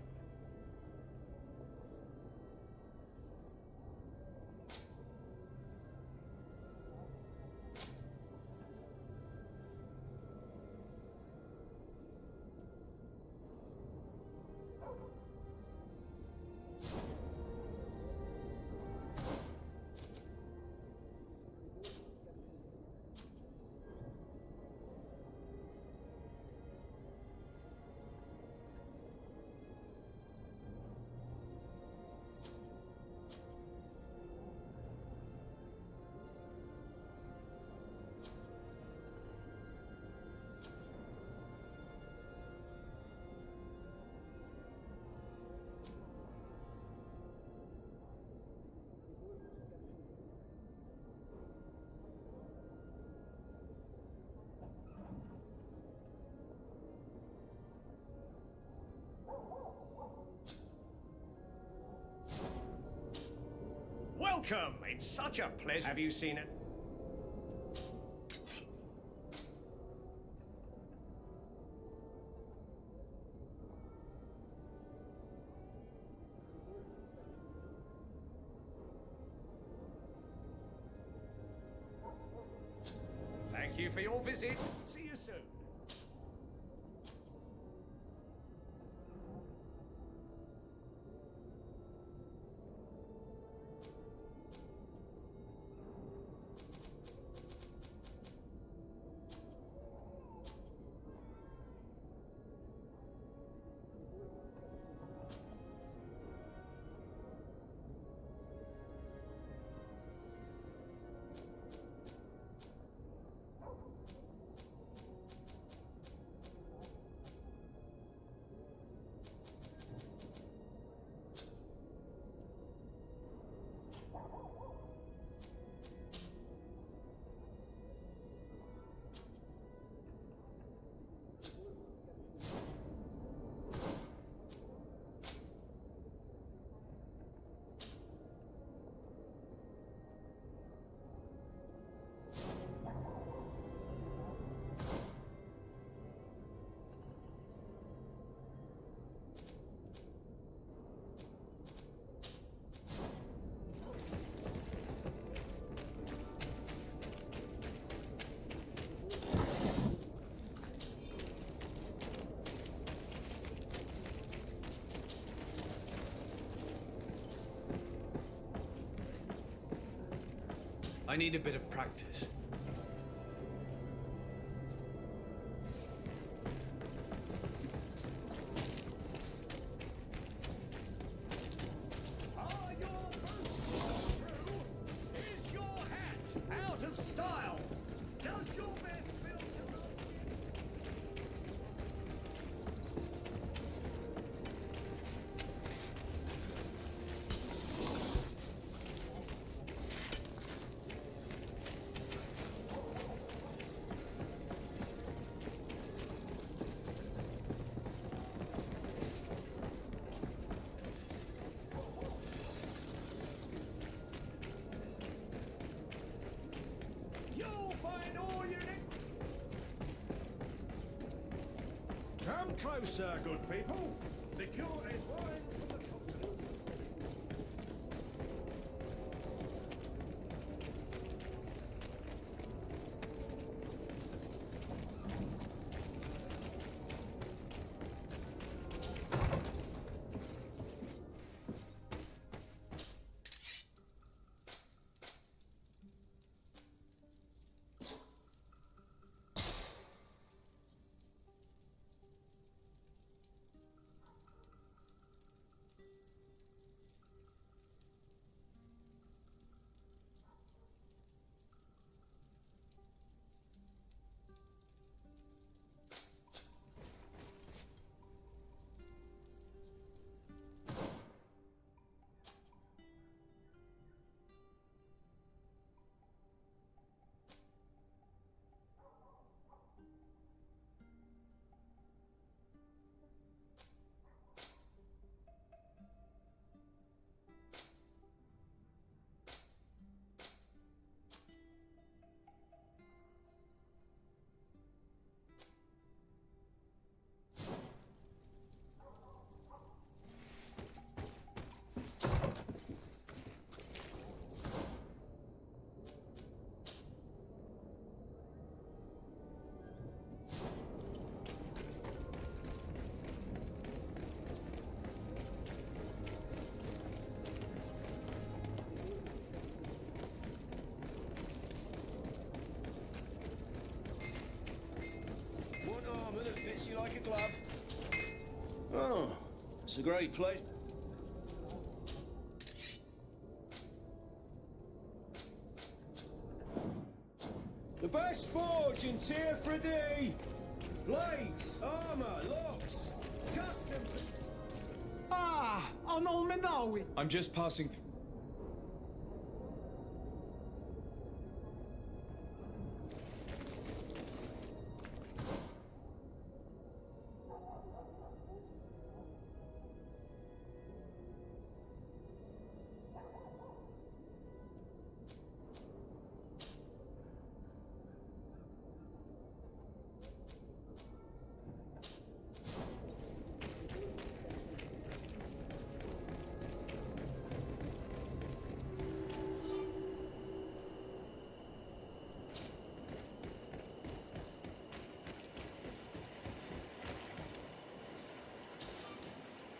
Welcome! It's such a pleasure. Have you seen it? Thank you for your visit. See you soon. I need a bit of practice. Are your boots through? Is your hat out of style? Does your best build to closer, good people. Liqueur and wine from the continent. Want armor that fits you like a glove? Oh, it's a great pleasure. The best forge in Tier 3D! Blades, armor, locks, custom... Ah, on Olmenawi. I'm just passing through.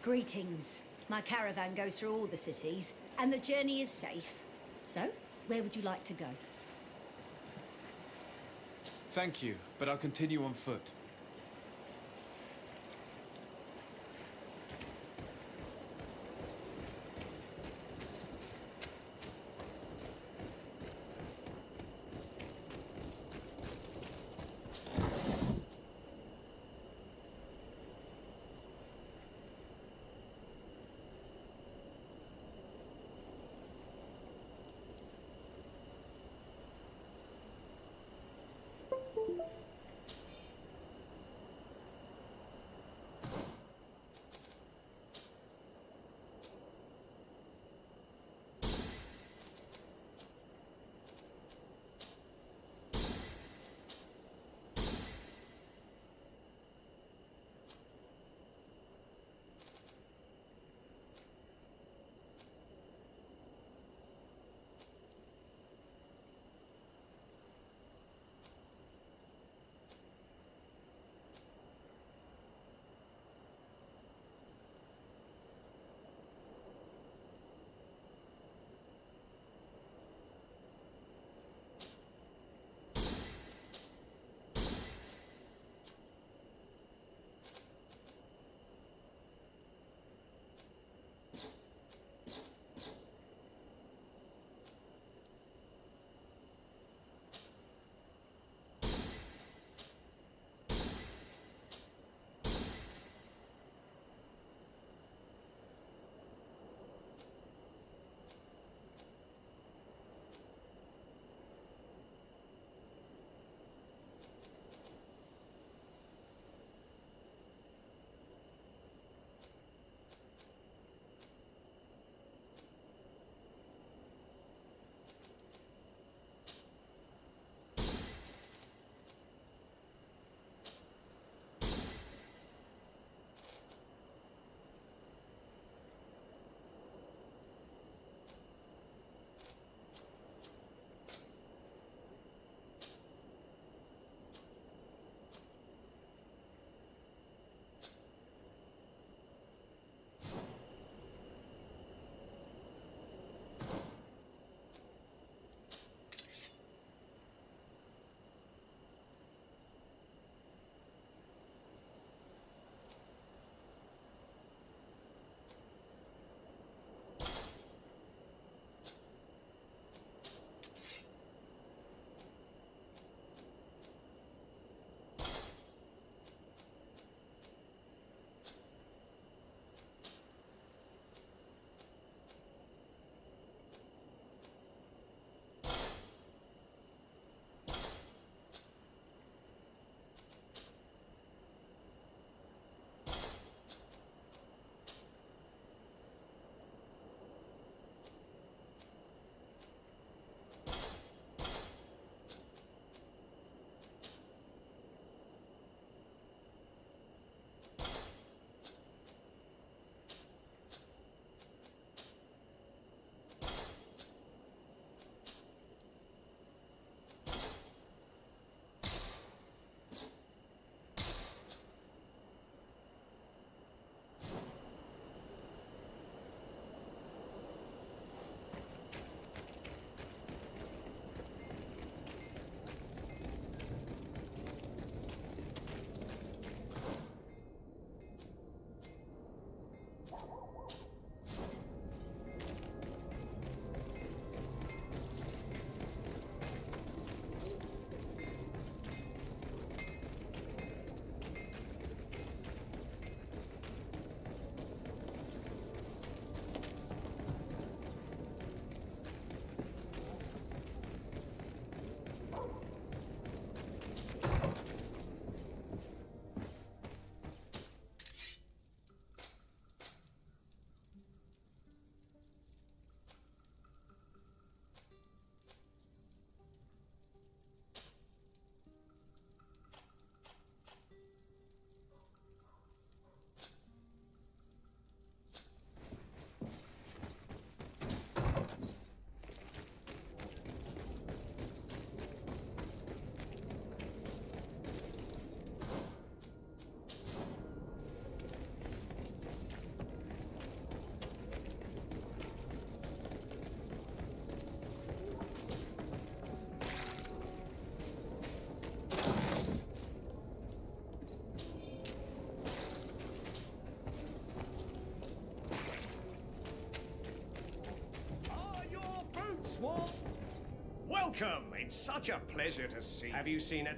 Greetings. My caravan goes through all the cities, and the journey is safe. So, where would you like to go? Thank you, but I'll continue on foot. What? Welcome! It's such a pleasure to see. Have you seen it?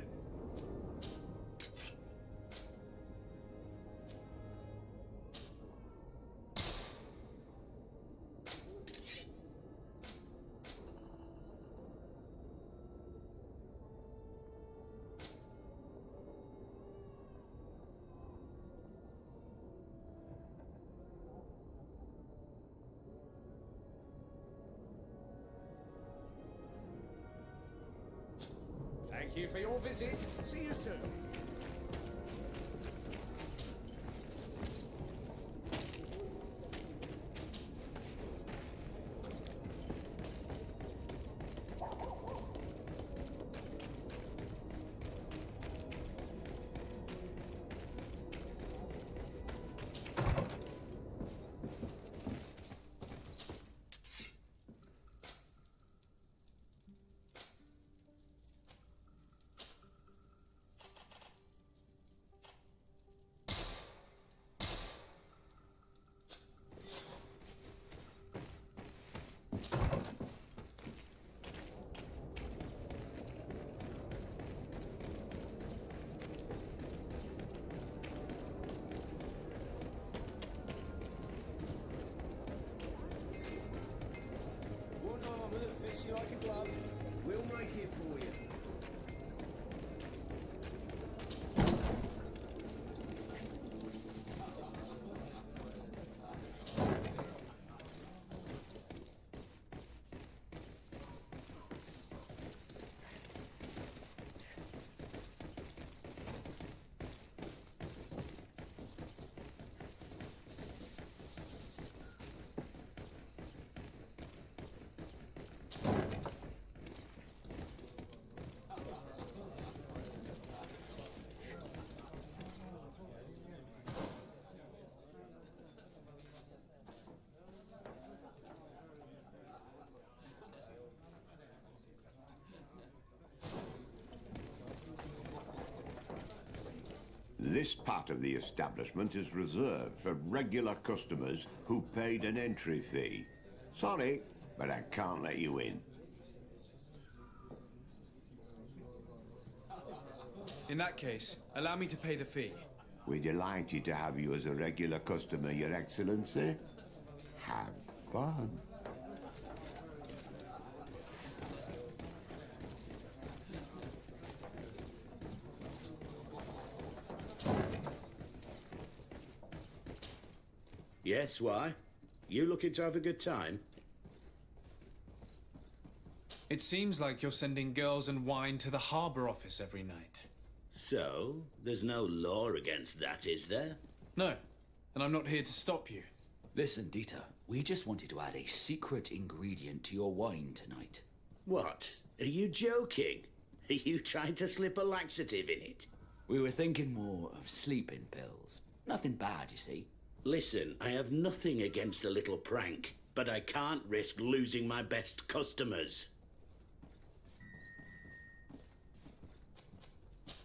Thank you for your visit. See you soon. You like a glove? We'll make it for you. This part of the establishment is reserved for regular customers who paid an entry fee. Sorry, but I can't let you in. In that case, allow me to pay the fee. We're delighted to have you as a regular customer, Your Excellency. Have fun. Yes, why? You looking to have a good time? It seems like you're sending girls and wine to the harbour office every night. So, there's no law against that, is there? No, and I'm not here to stop you. Listen, Dieter, we just wanted to add a secret ingredient to your wine tonight. What? Are you joking? Are you trying to slip a laxative in it? We were thinking more of sleeping pills. Nothing bad, you see. Listen, I have nothing against a little prank, but I can't risk losing my best customers.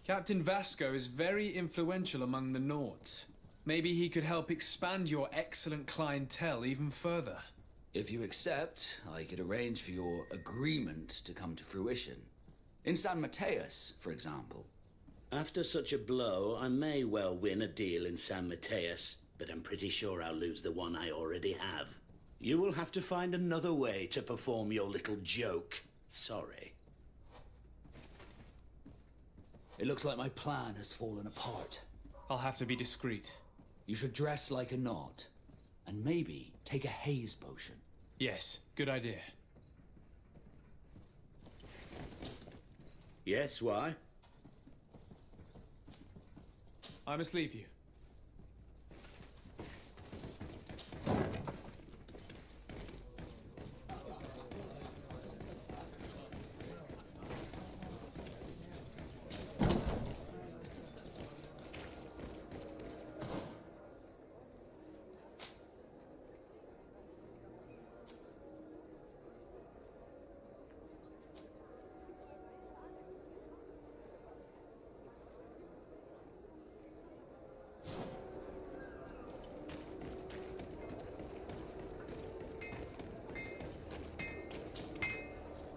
Captain Vasco is very influential among the Nords. Maybe he could help expand your excellent clientele even further. If you accept, I could arrange for your agreement to come to fruition. In San Mateus, for example. After such a blow, I may well win a deal in San Mateus, but I'm pretty sure I'll lose the one I already have. You will have to find another way to perform your little joke. Sorry. It looks like my plan has fallen apart. I'll have to be discreet. You should dress like a Nod, and maybe take a haze potion. Yes, good idea. Yes, why? I must leave you.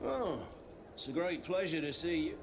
Oh, it's a great pleasure to see you.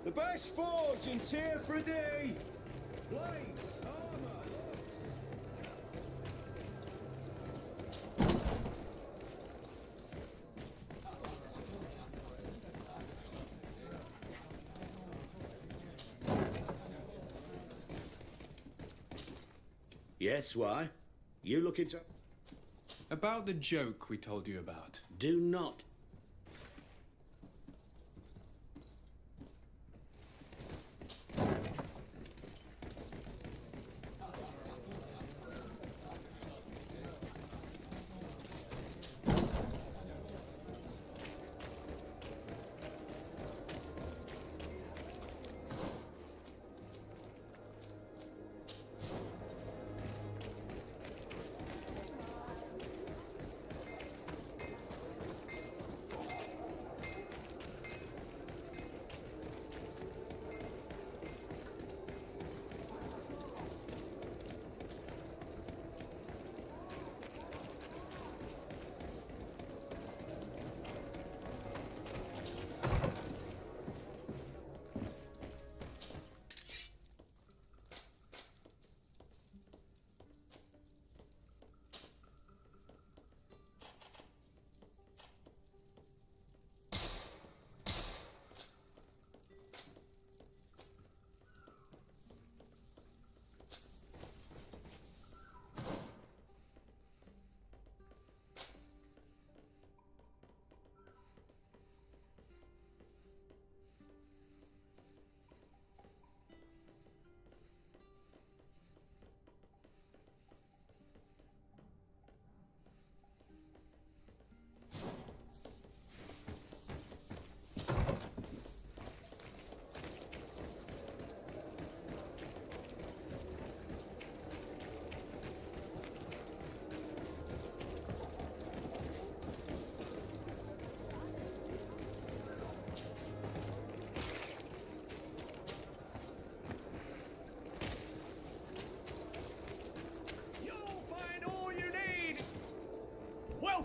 The best forge in Tier 3D! Blades, armor, Yes, why? You looking to... About the joke we told you about. Do not.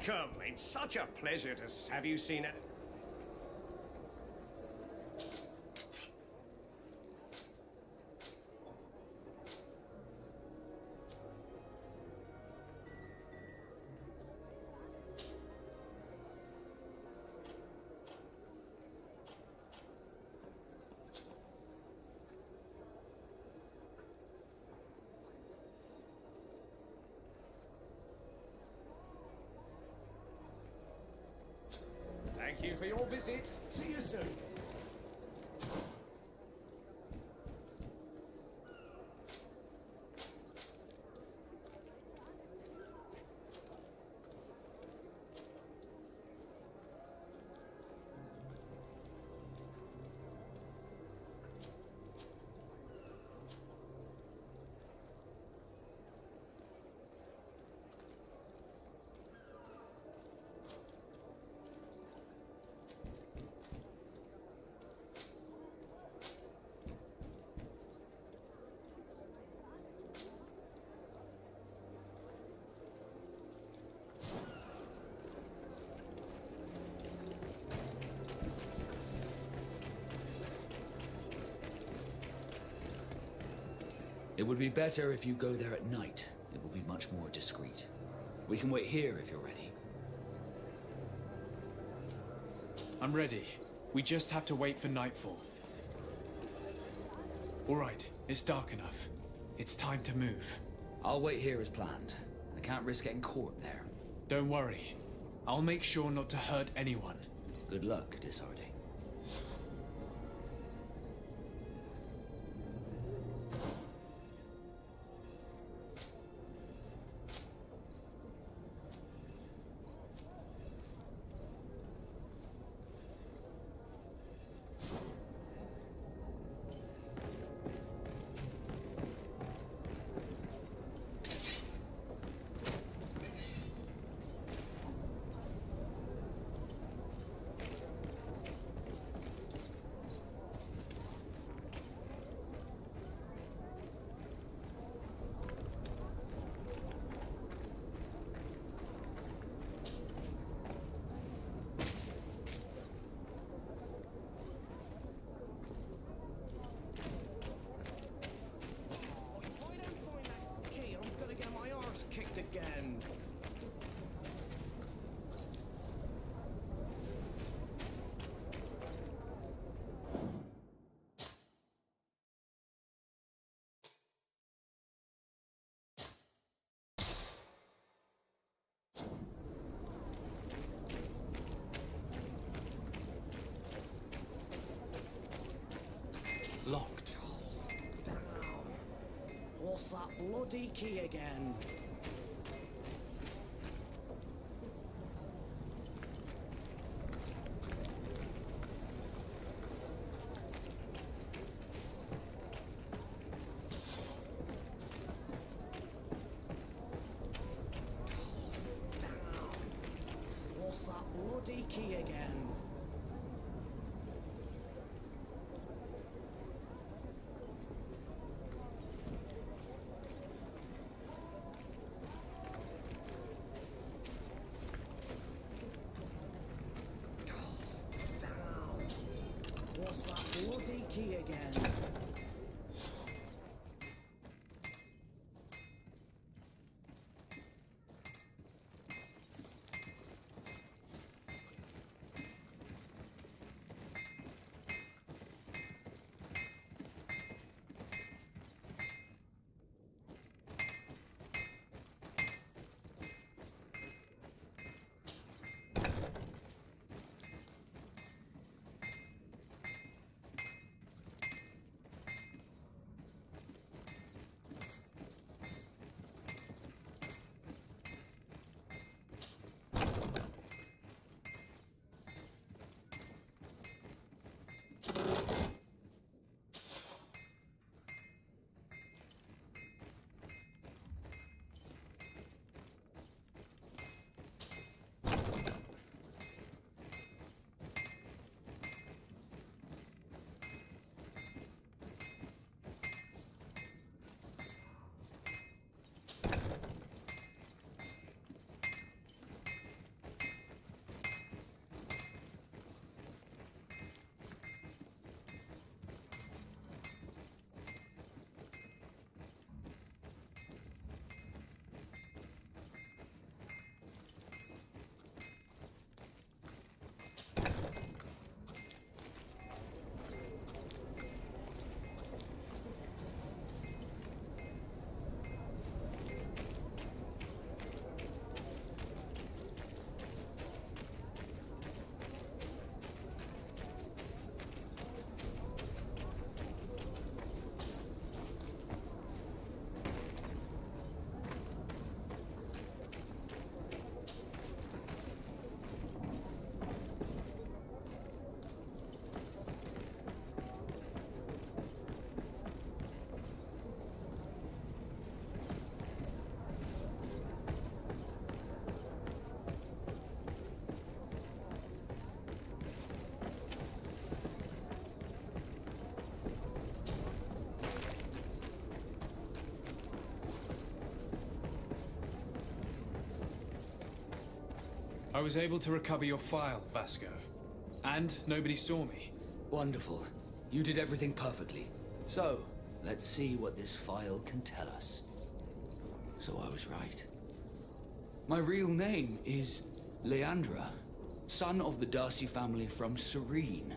Welcome! It's such a pleasure to have you seen it. Thank you for your visit. See you soon. It would be better if you go there at night. It will be much more discreet. We can wait here if you're ready. I'm ready. We just have to wait for nightfall. All right, it's dark enough. It's time to move. I'll wait here as planned. I can't risk getting caught there. Don't worry. I'll make sure not to hurt anyone. Good luck, Disarde. Again. Locked. Damn. What's that bloody key again? Bloody key again. Damn. What's that bloody key again? I was able to recover your file, Vasco. And nobody saw me. Wonderful. You did everything perfectly. So, Let's see what this file can tell us. So I was right. My real name is Leandra, son of the Darcy family from Serene.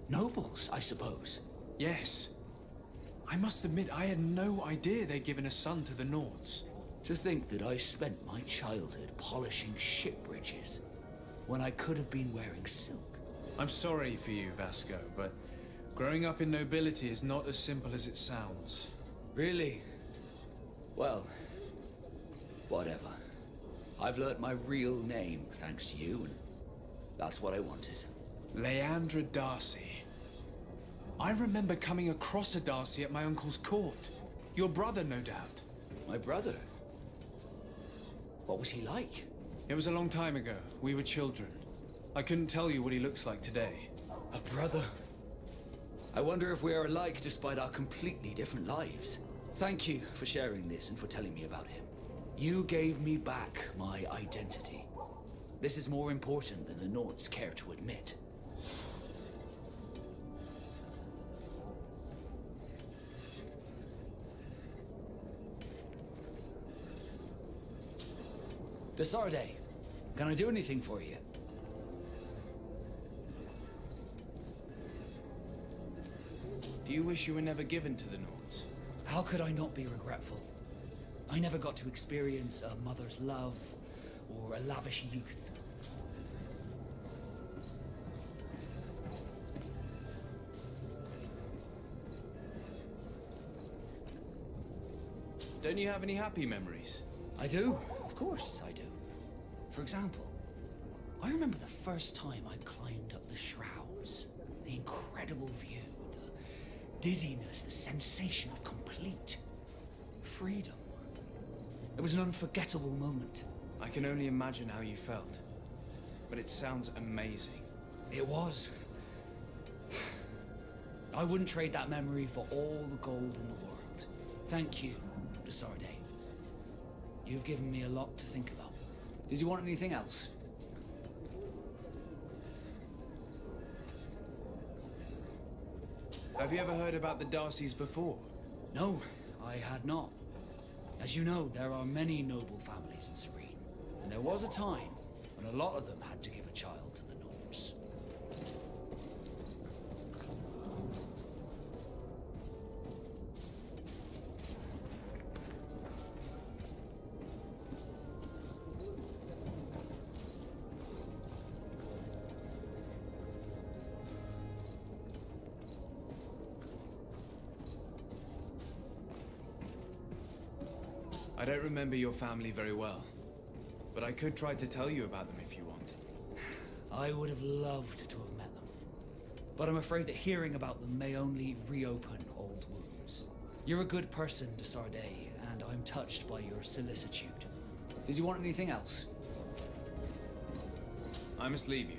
Nobles, I suppose. Yes. I must admit, I had no idea they'd given a son to the Nords. To think that I spent my childhood polishing ship bridges when I could have been wearing silk. I'm sorry for you, Vasco, but growing up in nobility is not as simple as it sounds. Really? Well, whatever. I've learnt my real name thanks to you, and that's what I wanted. Leandra Darcy. I remember coming across a Darcy at my uncle's court. Your brother, no doubt. My brother? What was he like? It was a long time ago. We were children. I couldn't tell you what he looks like today. A brother? I wonder if we are alike despite our completely different lives. Thank you for sharing this and for telling me about him. You gave me back my identity. This is more important than the Nords care to admit. Desarde, can I do anything for you? Do you wish you were never given to the Nords? How could I not be regretful? I never got to experience a mother's love or a lavish youth. Don't you have any happy memories? I do. Of course I do. For example, I remember the first time I climbed up the shrouds. The incredible view, the dizziness, the sensation of complete freedom. It was an unforgettable moment. I can only imagine how you felt. But it sounds amazing. It was. I wouldn't trade that memory for all the gold in the world. Thank you, Desarde. You've given me a lot to think about. Did you want anything else? Have you ever heard about the Darcys before? No, I had not. As you know, there are many noble families in Serene, and there was a time when a lot of them had to give a child to the Nords. I don't remember your family very well, but I could try to tell you about them if you want. I would have loved to have met them, but I'm afraid that hearing about them may only reopen old wounds. You're a good person, Desarde, and I'm touched by your solicitude. Did you want anything else? I must leave you.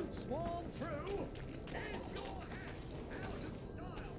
Sworn through? Is your hat out of style?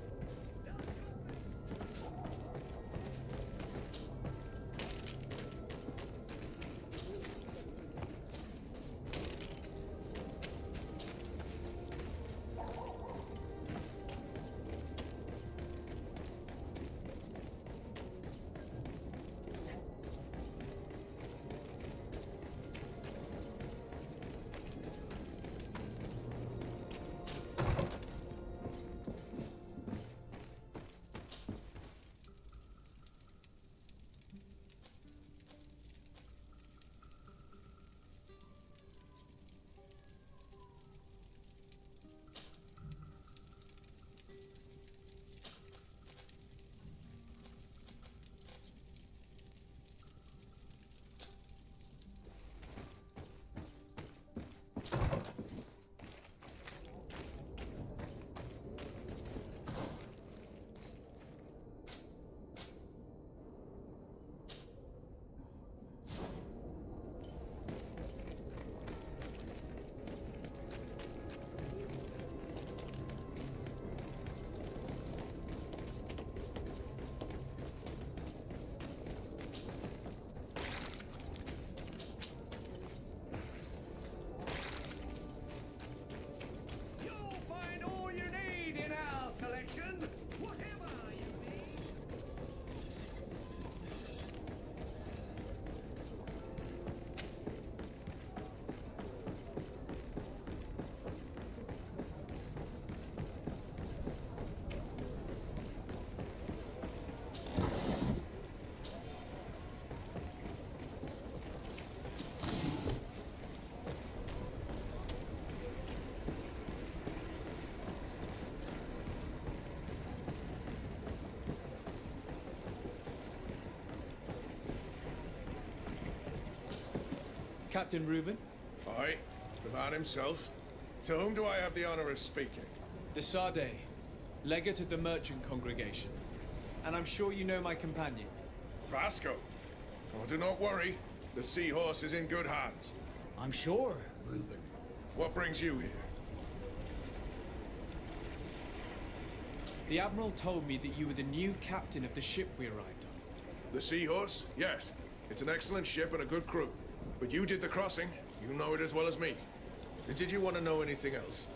Captain Reuben? Aye, the man himself. To whom do I have the honor of speaking? De Sade, legate of the merchant congregation. And I'm sure you know my companion. Vasco. Oh, do not worry. The seahorse is in good hands. I'm sure, Reuben. What brings you here? The Admiral told me that you were the new captain of the ship we arrived on. The Seahorse? Yes. It's an excellent ship and a good crew. But you did the crossing. You know it as well as me. Did you want to know anything else?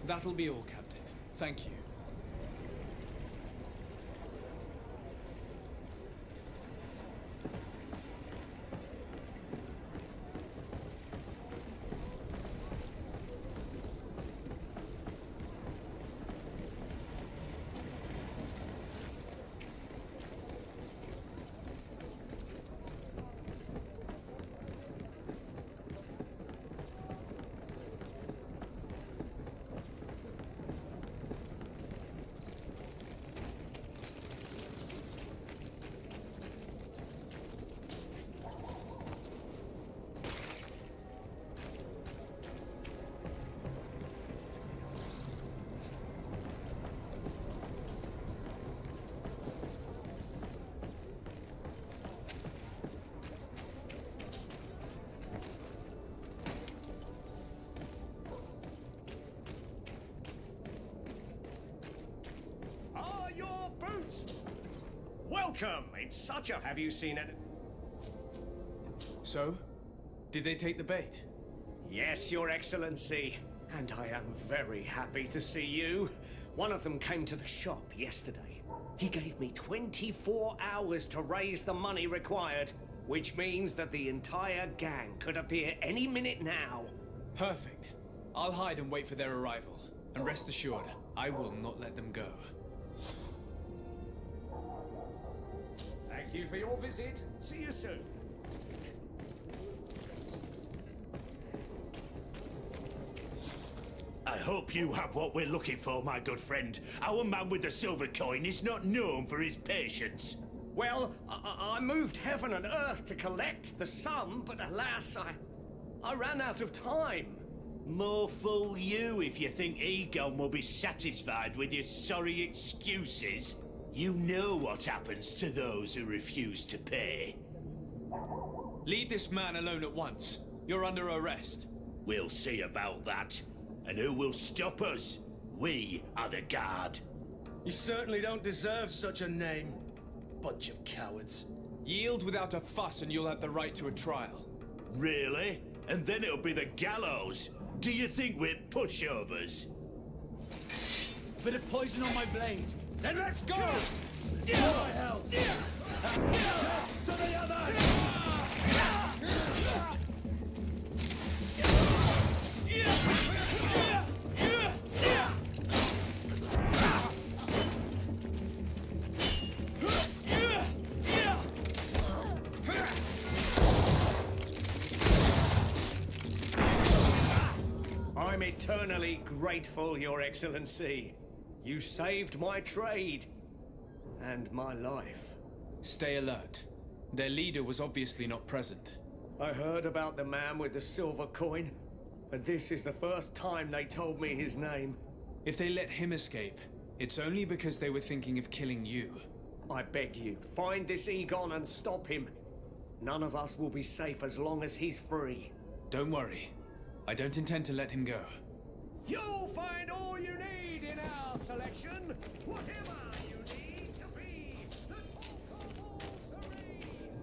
That'll be all, Captain. Thank you. Welcome! It's such a... Have you seen it? So? Did they take the bait? Yes, Your Excellency. And I am very happy to see you. One of them came to the shop yesterday. He gave me 24 hours to raise the money required, which means that the entire gang could appear any minute now. Perfect. I'll hide and wait for their arrival. And rest assured, I will not let them go. Thank you for your visit. See you soon. I hope you have what we're looking for, my good friend. Our man with the silver coin is not known for his patience. Well, I moved heaven and earth to collect the sum, but alas, I ran out of time. More fool you if you think Egon will be satisfied with your sorry excuses. You know what happens to those who refuse to pay. Leave this man alone at once. You're under arrest. We'll see about that. And who will stop us? We are the guard. You certainly don't deserve such a name. Bunch of cowards. Yield without a fuss and you'll have the right to a trial. Really? And then it'll be the gallows? Do you think we're pushovers? Bit of poison on my blade. Then let's go! To my health! To the others! I'm eternally grateful, Your Excellency. You saved my trade. And my life. Stay alert. Their leader was obviously not present. I heard about the man with the silver coin, but this is the first time they told me his name. If they let him escape, it's only because they were thinking of killing you. I beg you, find this Egon and stop him. None of us will be safe as long as he's free. Don't worry. I don't intend to let him go. You'll find all you need in our selection. Whatever you need to be the talk of all serene.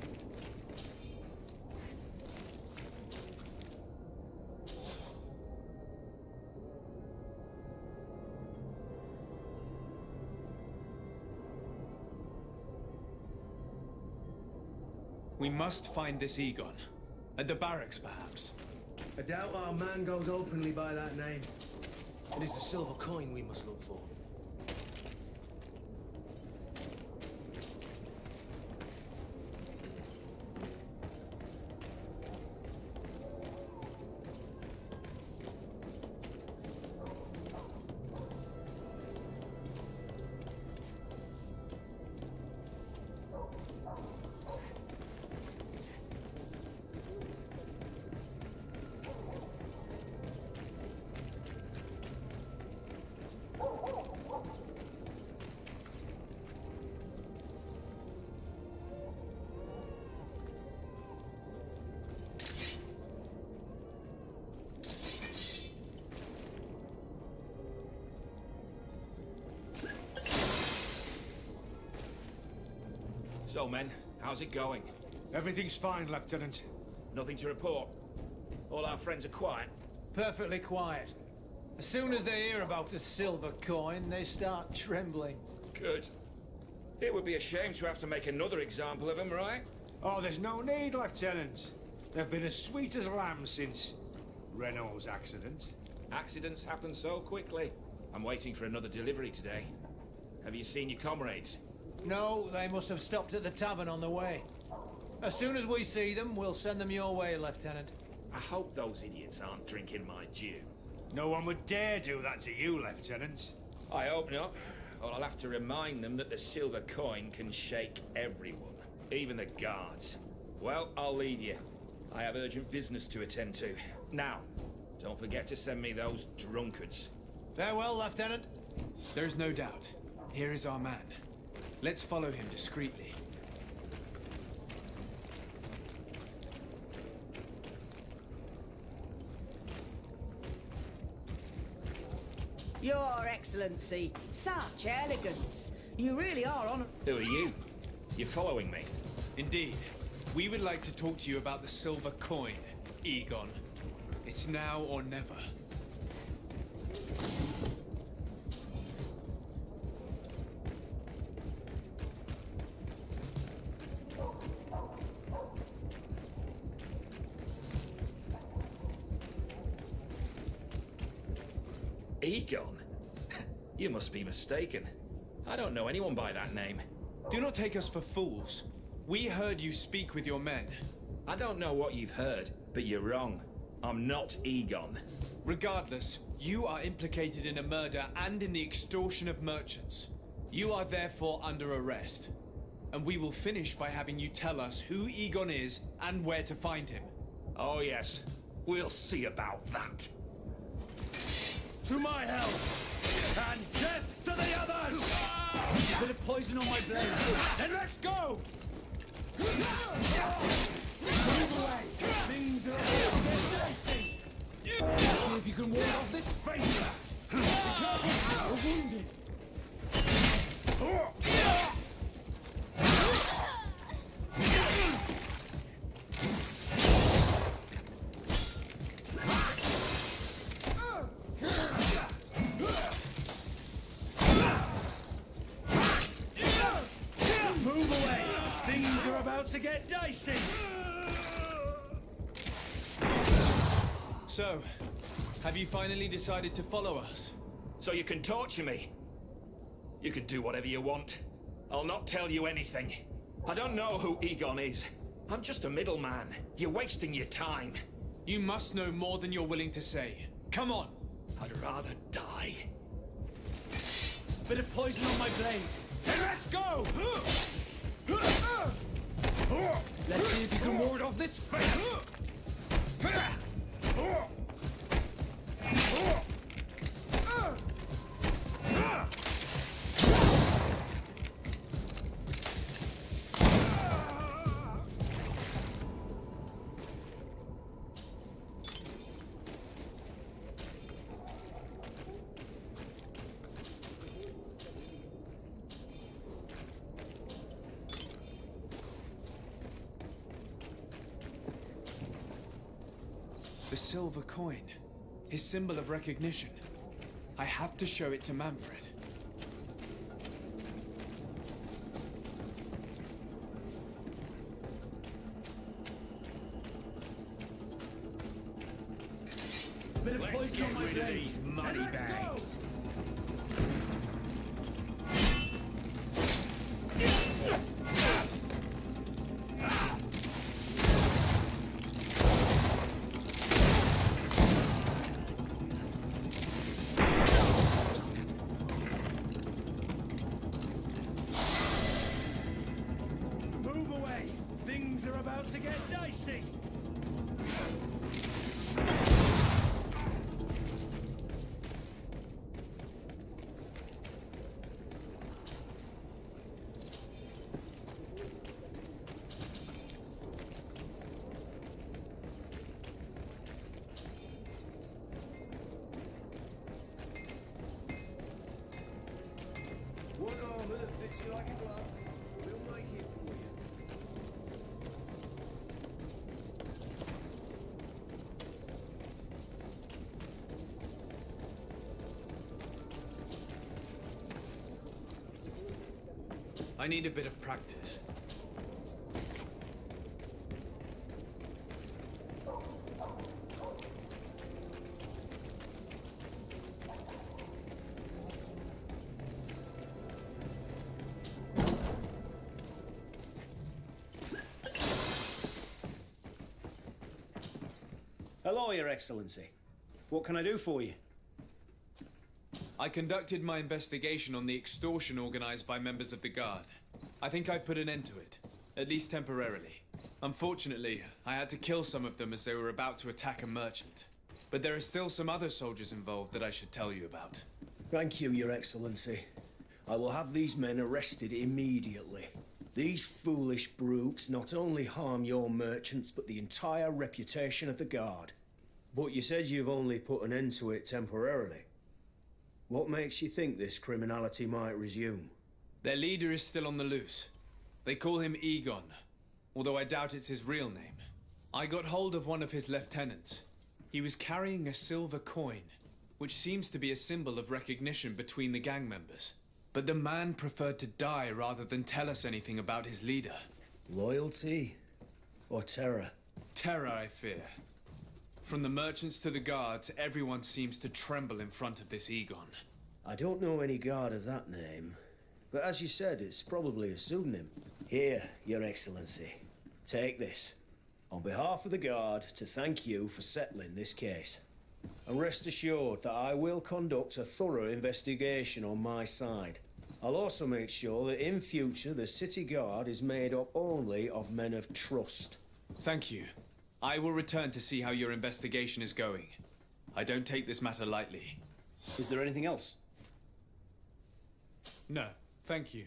We must find this Egon. At the barracks, perhaps. I doubt our man goes openly by that name. It is the silver coin we must look for. So, men, how's it going? Everything's fine, Lieutenant. Nothing to report? All our friends are quiet? Perfectly quiet. As soon as they hear about a silver coin, they start trembling. Good. It would be a shame to have to make another example of them, right? Oh, there's no need, Lieutenant. They've been as sweet as lambs since Renault's accident. Accidents happen so quickly. I'm waiting for another delivery today. Have you seen your comrades? No, they must have stopped at the tavern on the way. As soon as we see them, we'll send them your way, Lieutenant. I hope those idiots aren't drinking my dew. No one would dare do that to you, Lieutenant. I hope not. Or I'll have to remind them that the silver coin can shake everyone, even the guards. Well, I'll leave you. I have urgent business to attend to. Now, don't forget to send me those drunkards. Farewell, Lieutenant. There's no doubt. Here is our man. Let's follow him discreetly. Your Excellency, such elegance. You really are on... Who are you? You're following me? Indeed. We would like to talk to you about the silver coin, Egon. It's now or never. Egon? You must be mistaken. I don't know anyone by that name. Do not take us for fools. We heard you speak with your men. I don't know what you've heard, but you're wrong. I'm not Egon. Regardless, you are implicated in a murder and in the extortion of merchants. You are therefore under arrest. And we will finish by having you tell us who Egon is and where to find him. Oh yes, we'll see about that. To my help! And death to the others! A bit of poison on my blade. Then let's go! Move away! Things are about to get dicey! Let's see if you can ward off this fate! We're wounded! Move away! Things are about to get dicey! So, have you finally decided to follow us? So you can torture me? You can do whatever you want. I'll not tell you anything. I don't know who Egon is. I'm just a middleman. You're wasting your time. You must know more than you're willing to say. Come on! I'd rather die. Bit of poison on my blade. Then let's go! Let's see if you can ward off this fate! The silver coin. His symbol of recognition. I have to show it to Manfred. Bit of Let's poison get on my rid of blade. these money Let's go! bags. Move away! Things are about to get dicey! What armor that fits you like a glove? We'll make it for you. I need a bit of practice. Hello, Your Excellency. What can I do for you? I conducted my investigation on the extortion organized by members of the Guard. I think I've put an end to it, at least temporarily. Unfortunately, I had to kill some of them as they were about to attack a merchant. But there are still some other soldiers involved that I should tell you about. Thank you, Your Excellency. I will have these men arrested immediately. These foolish brutes not only harm your merchants, but the entire reputation of the Guard. But you said you've only put an end to it temporarily. What makes you think this criminality might resume? Their leader is still on the loose. They call him Egon, although I doubt it's his real name. I got hold of one of his lieutenants. He was carrying a silver coin, which seems to be a symbol of recognition between the gang members. But the man preferred to die rather than tell us anything about his leader. Loyalty or terror? Terror, I fear. From the merchants to the guards, everyone seems to tremble in front of this Egon. I don't know any guard of that name, but as you said, it's probably a pseudonym. Here, Your Excellency. Take this, on behalf of the Guard, to thank you for settling this case. And rest assured that I will conduct a thorough investigation on my side. I'll also make sure that in future the City Guard is made up only of men of trust. Thank you. I will return to see how your investigation is going. I don't take this matter lightly. Is there anything else? No, thank you.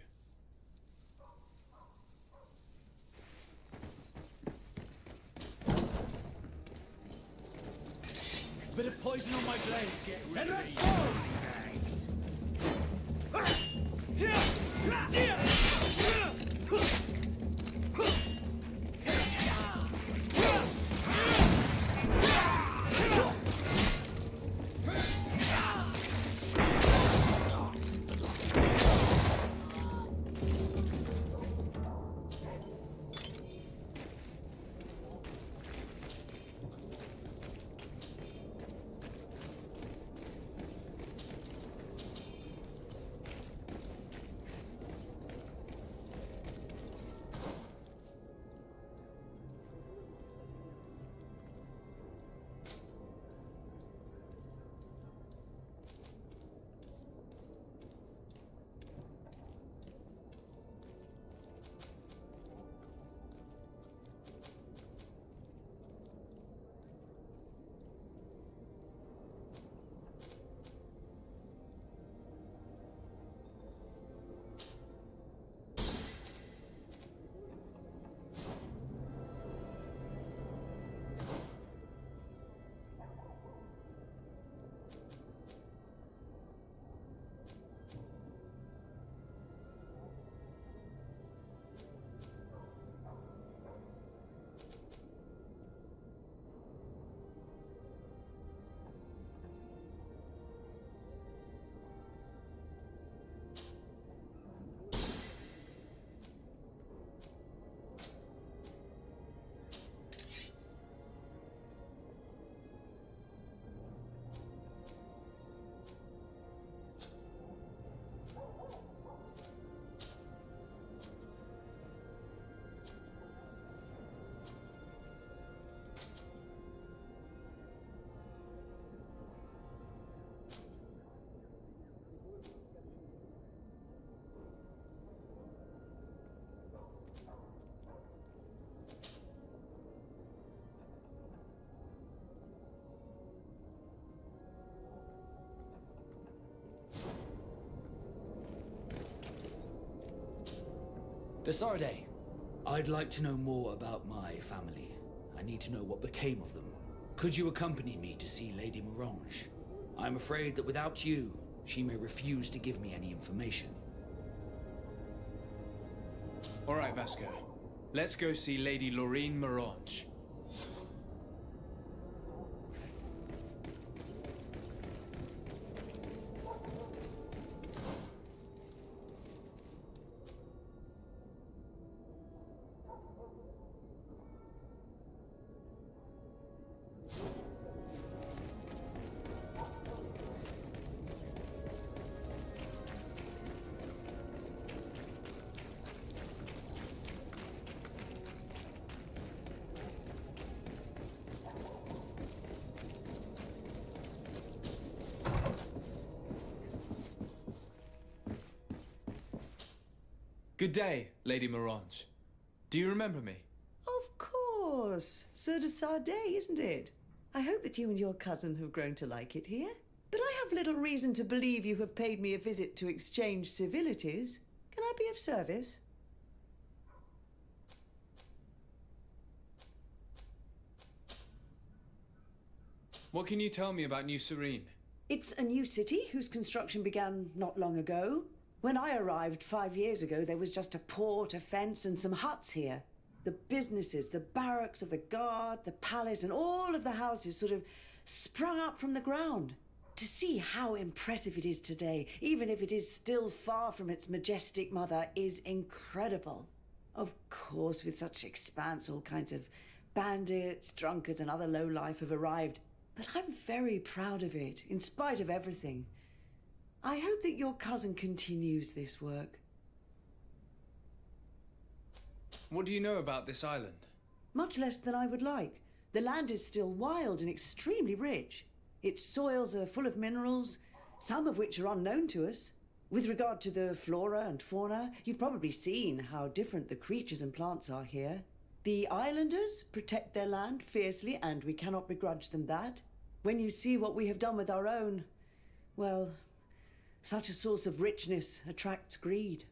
Bit of poison on my blade. Get ready. Let's go! Desarde, I'd like to know more about my family. I need to know what became of them. Could you accompany me to see Lady Morange? I'm afraid that without you, she may refuse to give me any information. All right, Vasco. Let's go see Lady Lorraine Morange. Good day, Lady Morange. Do you remember me? Of course. Sir de Sardet, isn't it? I hope that you and your cousin have grown to like it here. But I have little reason to believe you have paid me a visit to exchange civilities. Can I be of service? What can you tell me about New Serene? It's a new city whose construction began not long ago. When I arrived 5 years ago, there was just a port, a fence, and some huts here. The businesses, the barracks of the guard, the palace, and all of the houses sort of sprung up from the ground. To see how impressive it is today, even if it is still far from its majestic mother, is incredible. Of course, with such expanse, all kinds of bandits, drunkards, and other lowlife have arrived. But I'm very proud of it, in spite of everything. I hope that your cousin continues this work. What do you know about this island? Much less than I would like. The land is still wild and extremely rich. Its soils are full of minerals, some of which are unknown to us. With regard to the flora and fauna, you've probably seen how different the creatures and plants are here. The islanders protect their land fiercely, and we cannot begrudge them that. When you see what we have done with our own, well, such a source of richness attracts greed.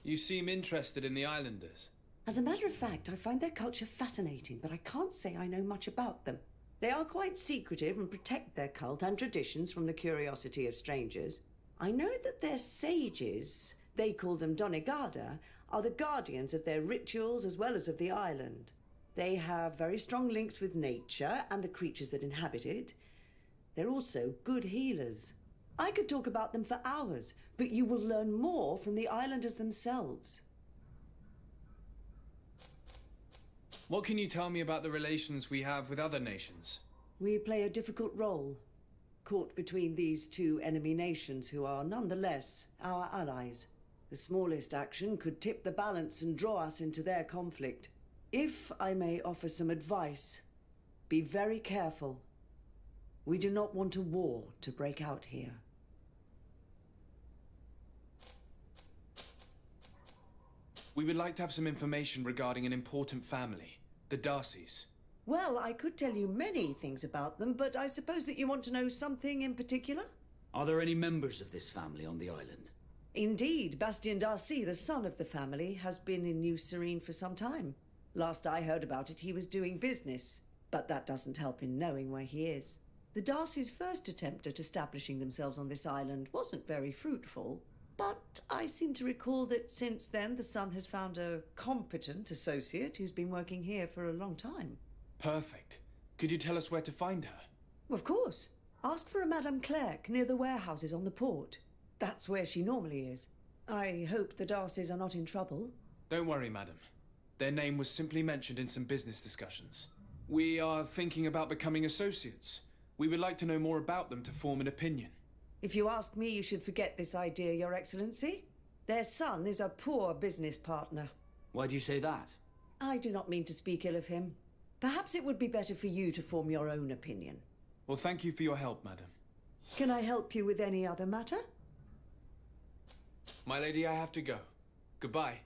You seem interested in the islanders. As a matter of fact, I find their culture fascinating, but I can't say I know much about them. They are quite secretive and protect their cult and traditions from the curiosity of strangers. I know that their sages, they call them Donegada, are the guardians of their rituals as well as of the island. They have very strong links with nature and the creatures that inhabit it. They're also good healers. I could talk about them for hours, but you will learn more from the islanders themselves. What can you tell me about the relations we have with other nations? We play a difficult role, caught between these two enemy nations who are nonetheless our allies. The smallest action could tip the balance and draw us into their conflict. If I may offer some advice, be very careful. We do not want a war to break out here. We would like to have some information regarding an important family, the Darcys. Well, I could tell you many things about them, but I suppose that you want to know something in particular? Are there any members of this family on the island? Indeed, Bastien Darcy, the son of the family, has been in New Serene for some time. Last I heard about it, he was doing business, but that doesn't help in knowing where he is. The Darcys' first attempt at establishing themselves on this island wasn't very fruitful, but I seem to recall that since then the son has found a competent associate who's been working here for a long time. Perfect. Could you tell us where to find her? Of course. Ask for a Madame Clerc near the warehouses on the port. That's where she normally is. I hope the Darcys are not in trouble. Don't worry, madam. Their name was simply mentioned in some business discussions. We are thinking about becoming associates. We would like to know more about them to form an opinion. If you ask me, you should forget this idea, Your Excellency. Their son is a poor business partner. Why do you say that? I do not mean to speak ill of him. Perhaps it would be better for you to form your own opinion. Well, thank you for your help, madam. Can I help you with any other matter? My lady, I have to go. Goodbye.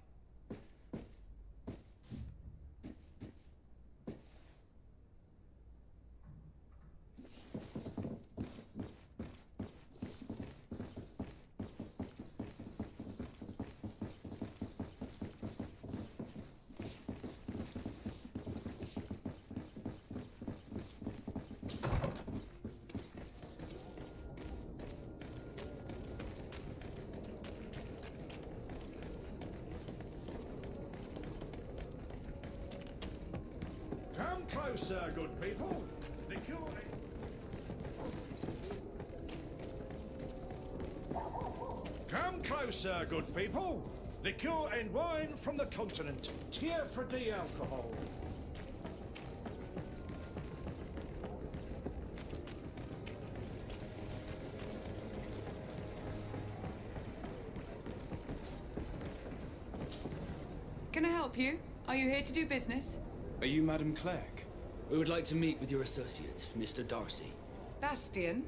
Come closer, good people. Come closer, good people. Liqueur and wine from the continent. Tier for D alcohol. Can I help you? Are you here to do business? Are you Madame Clerc? We would like to meet with your associate, Mr. Darcy. Bastien?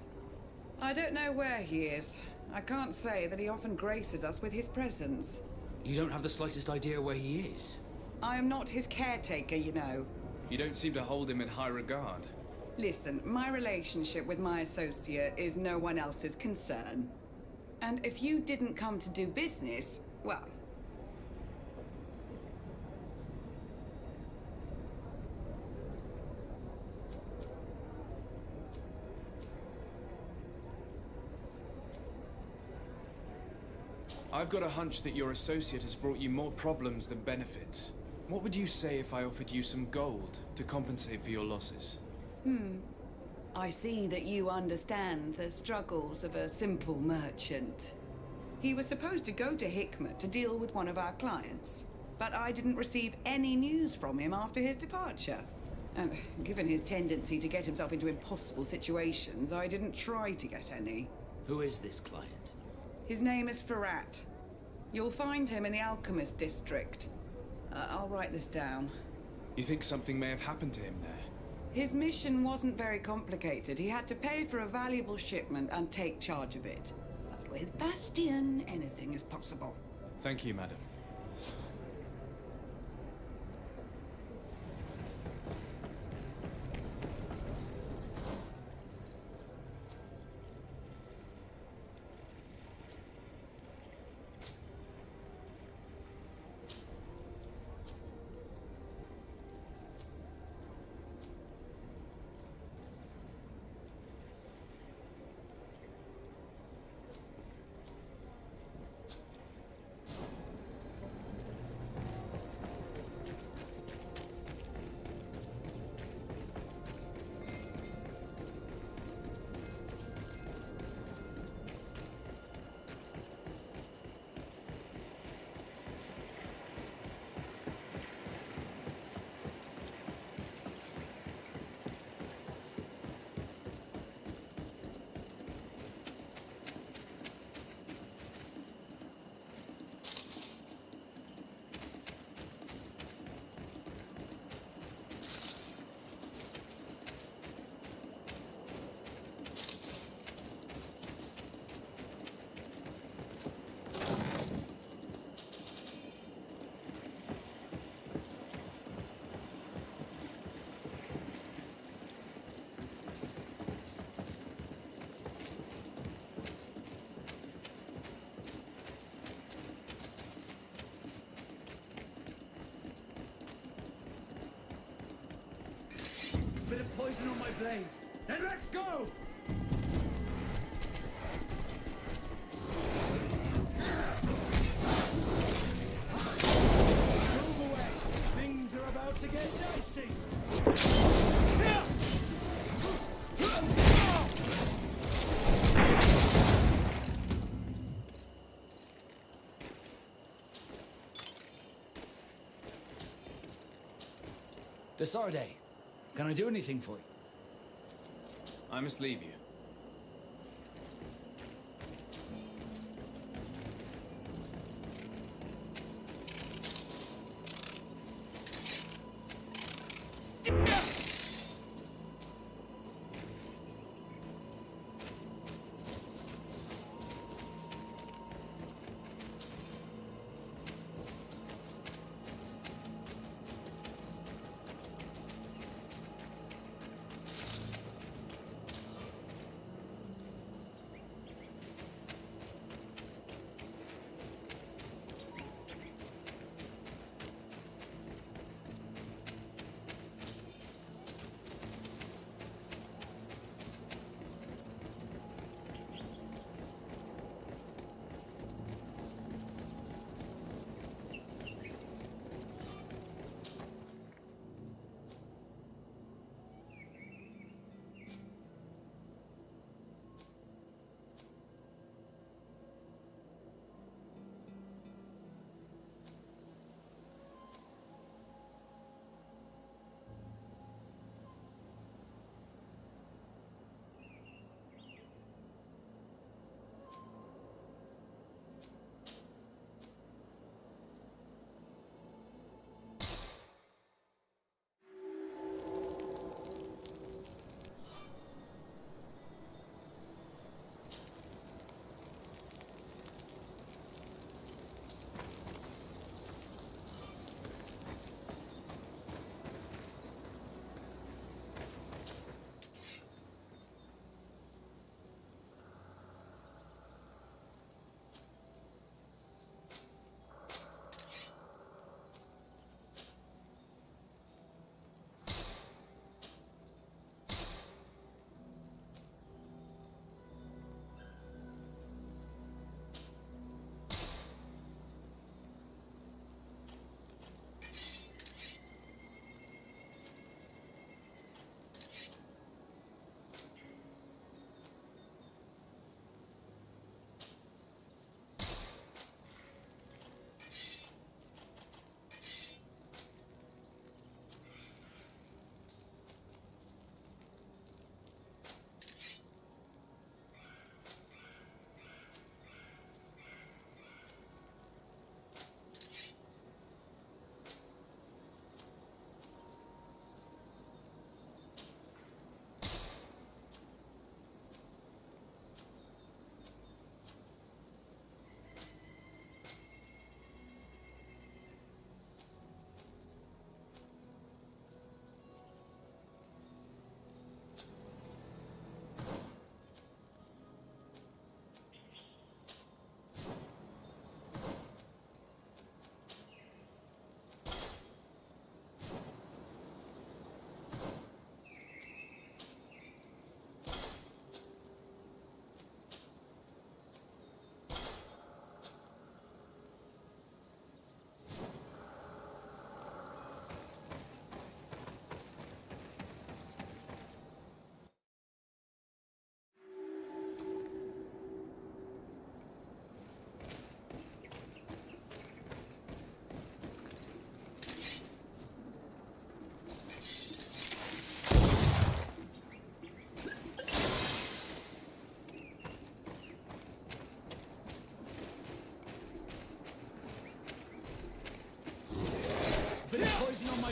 I don't know where he is. I can't say that he often graces us with his presence. You don't have the slightest idea where he is? I am not his caretaker, you know. You don't seem to hold him in high regard. Listen, my relationship with my associate is no one else's concern. And if you didn't come to do business, well... I've got a hunch that your associate has brought you more problems than benefits. What would you say if I offered you some gold to compensate for your losses? I see that you understand the struggles of a simple merchant. He was supposed to go to Hikmet to deal with one of our clients, but I didn't receive any news from him after his departure. And given his tendency to get himself into impossible situations, I didn't try to get any. Who is this client? His name is Ferrat. You'll find him in the Alchemist District. I'll write this down. You think something may have happened to him there? His mission wasn't very complicated. He had to pay for a valuable shipment and take charge of it. But with Bastion, anything is possible. Thank you, madam. Bit of poison on my blade. Then let's go! Move away. Things are about to get dicey. Desarde, can I do anything for you? I must leave you.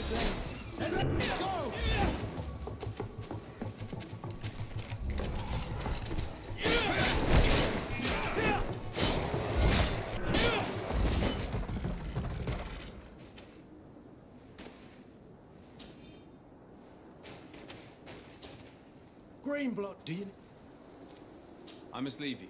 my blade. Then let's go! Greenblood, do you... I must leave you.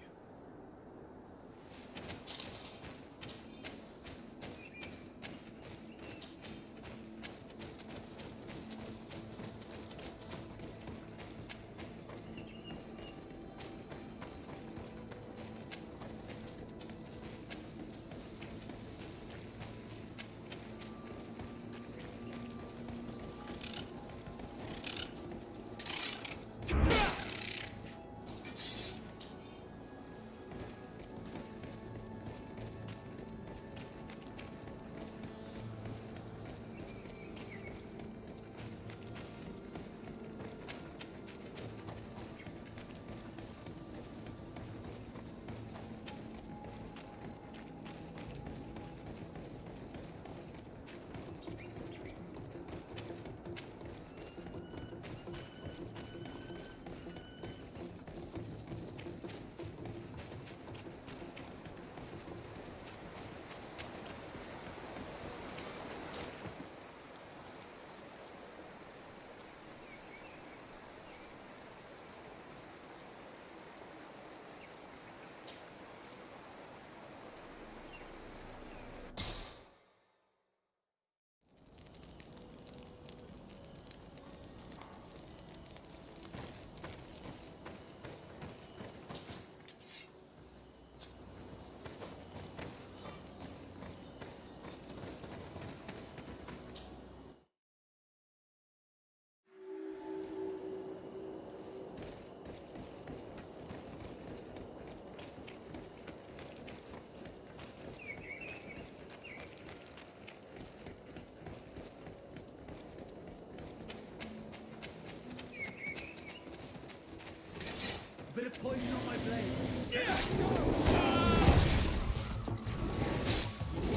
Bit of poison on my blade.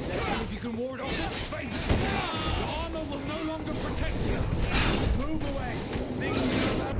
Let's see if you can ward off this fate. Your armor will no longer protect you. Move away. Things are about...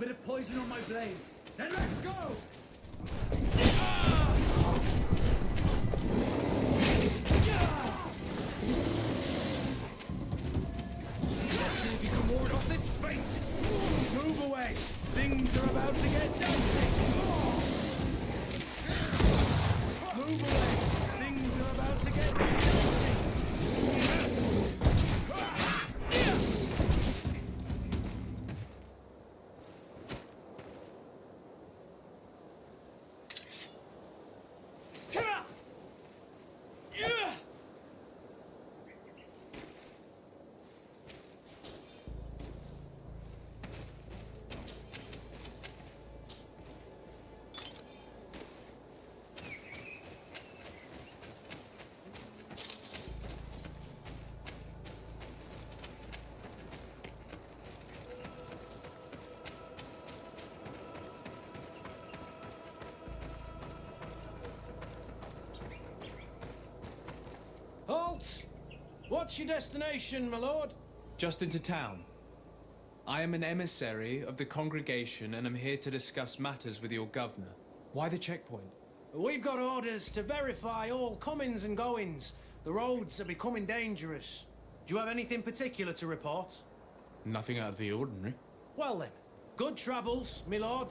Bit of poison on my blade. Then let's go! Let's see if you can ward off this fate. Move away. Things are about to get dicey. Move away. Things are about to get dicey. Halt! What's your destination, my lord? Just into town. I am an emissary of the congregation and am here to discuss matters with your governor. Why the checkpoint? We've got orders to verify all comings and goings. The roads are becoming dangerous. Do you have anything particular to report? Nothing out of the ordinary. Well then, Good travels, my lord.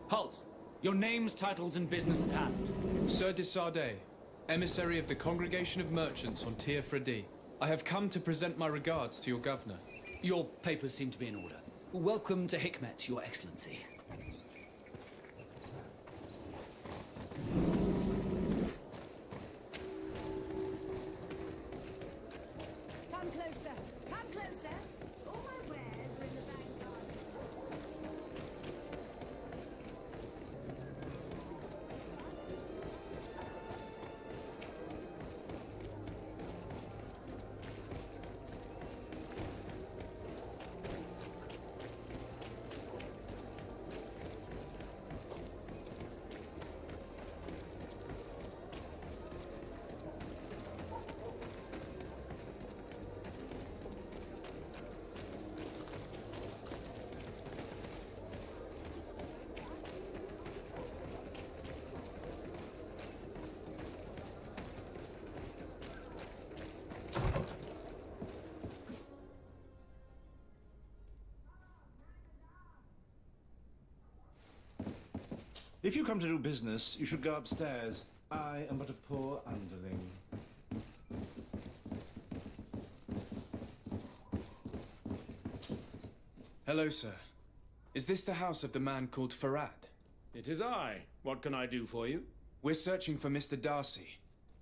Halt! Your names, titles, and business at hand. Sir de Sardet, emissary of the Congregation of Merchants on Tir Fredi. I have come to present my regards to your governor. Your papers seem to be in order. Welcome to Hikmet, Your Excellency. Come closer. Come closer. All my wares are in the vanguard. If you come to do business, you should go upstairs. I am but a poor underling. Hello, sir. Is this the house of the man called Farad? It is I. What can I do for you? We're searching for Mr. Darcy.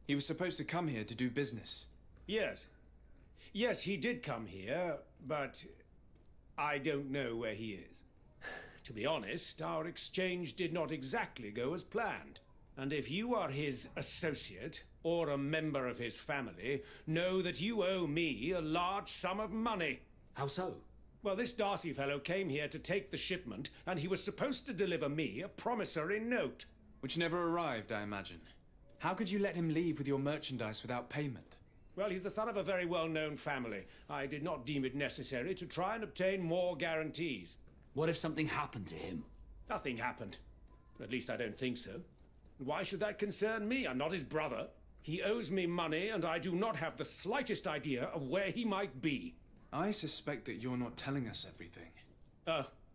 He was supposed to come here to do business. Yes. Yes, he did come here, but I don't know where he is. To be honest, our exchange did not exactly go as planned. And if you are his associate, or a member of his family, know that you owe me a large sum of money. How so? Well, this Darcy fellow came here to take the shipment, and he was supposed to deliver me a promissory note. Which never arrived, I imagine. How could you let him leave with your merchandise without payment? Well, he's the son of a very well-known family. I did not deem it necessary to try and obtain more guarantees. What if something happened to him? Nothing happened. At least I don't think so. Why should that concern me? I'm not his brother. He owes me money, and I do not have the slightest idea of where he might be. I suspect that you're not telling us everything.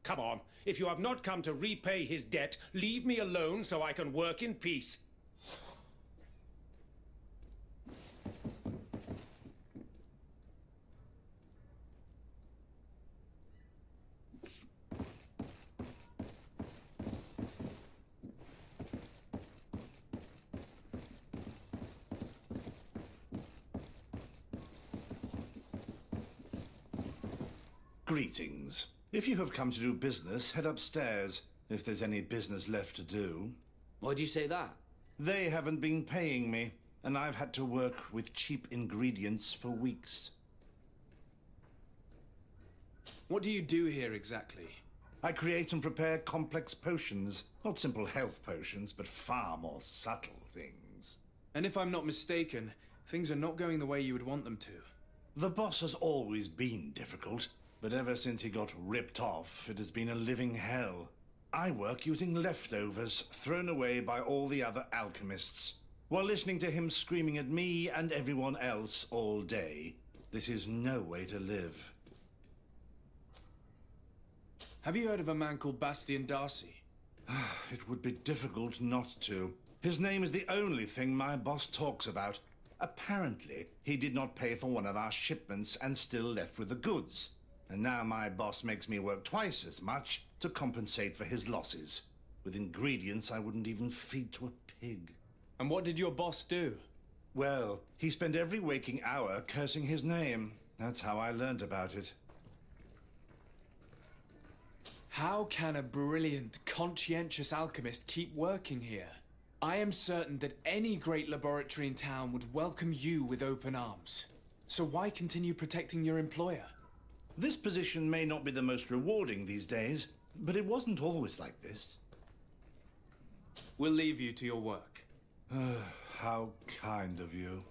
Come on. If you have not come to repay his debt, leave me alone so I can work in peace. Greetings. If you have come to do business, head upstairs, if there's any business left to do. Why do you say that? They haven't been paying me, and I've had to work with cheap ingredients for weeks. What do you do here exactly? I create and prepare complex potions. Not simple health potions, but far more subtle things. And if I'm not mistaken, things are not going the way you would want them to. The boss has always been difficult. But ever since he got ripped off, it has been a living hell. I work using leftovers thrown away by all the other alchemists, while listening to him screaming at me and everyone else all day. This is no way to live. Have you heard of a man called Bastian Darcy? It would be difficult not to. His name is the only thing my boss talks about. Apparently, he did not pay for one of our shipments and still left with the goods. And now my boss makes me work twice as much to compensate for his losses, with ingredients I wouldn't even feed to a pig. And what did your boss do? Well, he spent every waking hour cursing his name. That's how I learned about it. How can a brilliant, conscientious alchemist keep working here? I am certain that any great laboratory in town would welcome you with open arms. So why continue protecting your employer? This position may not be the most rewarding these days, but it wasn't always like this. We'll leave you to your work. How kind of you.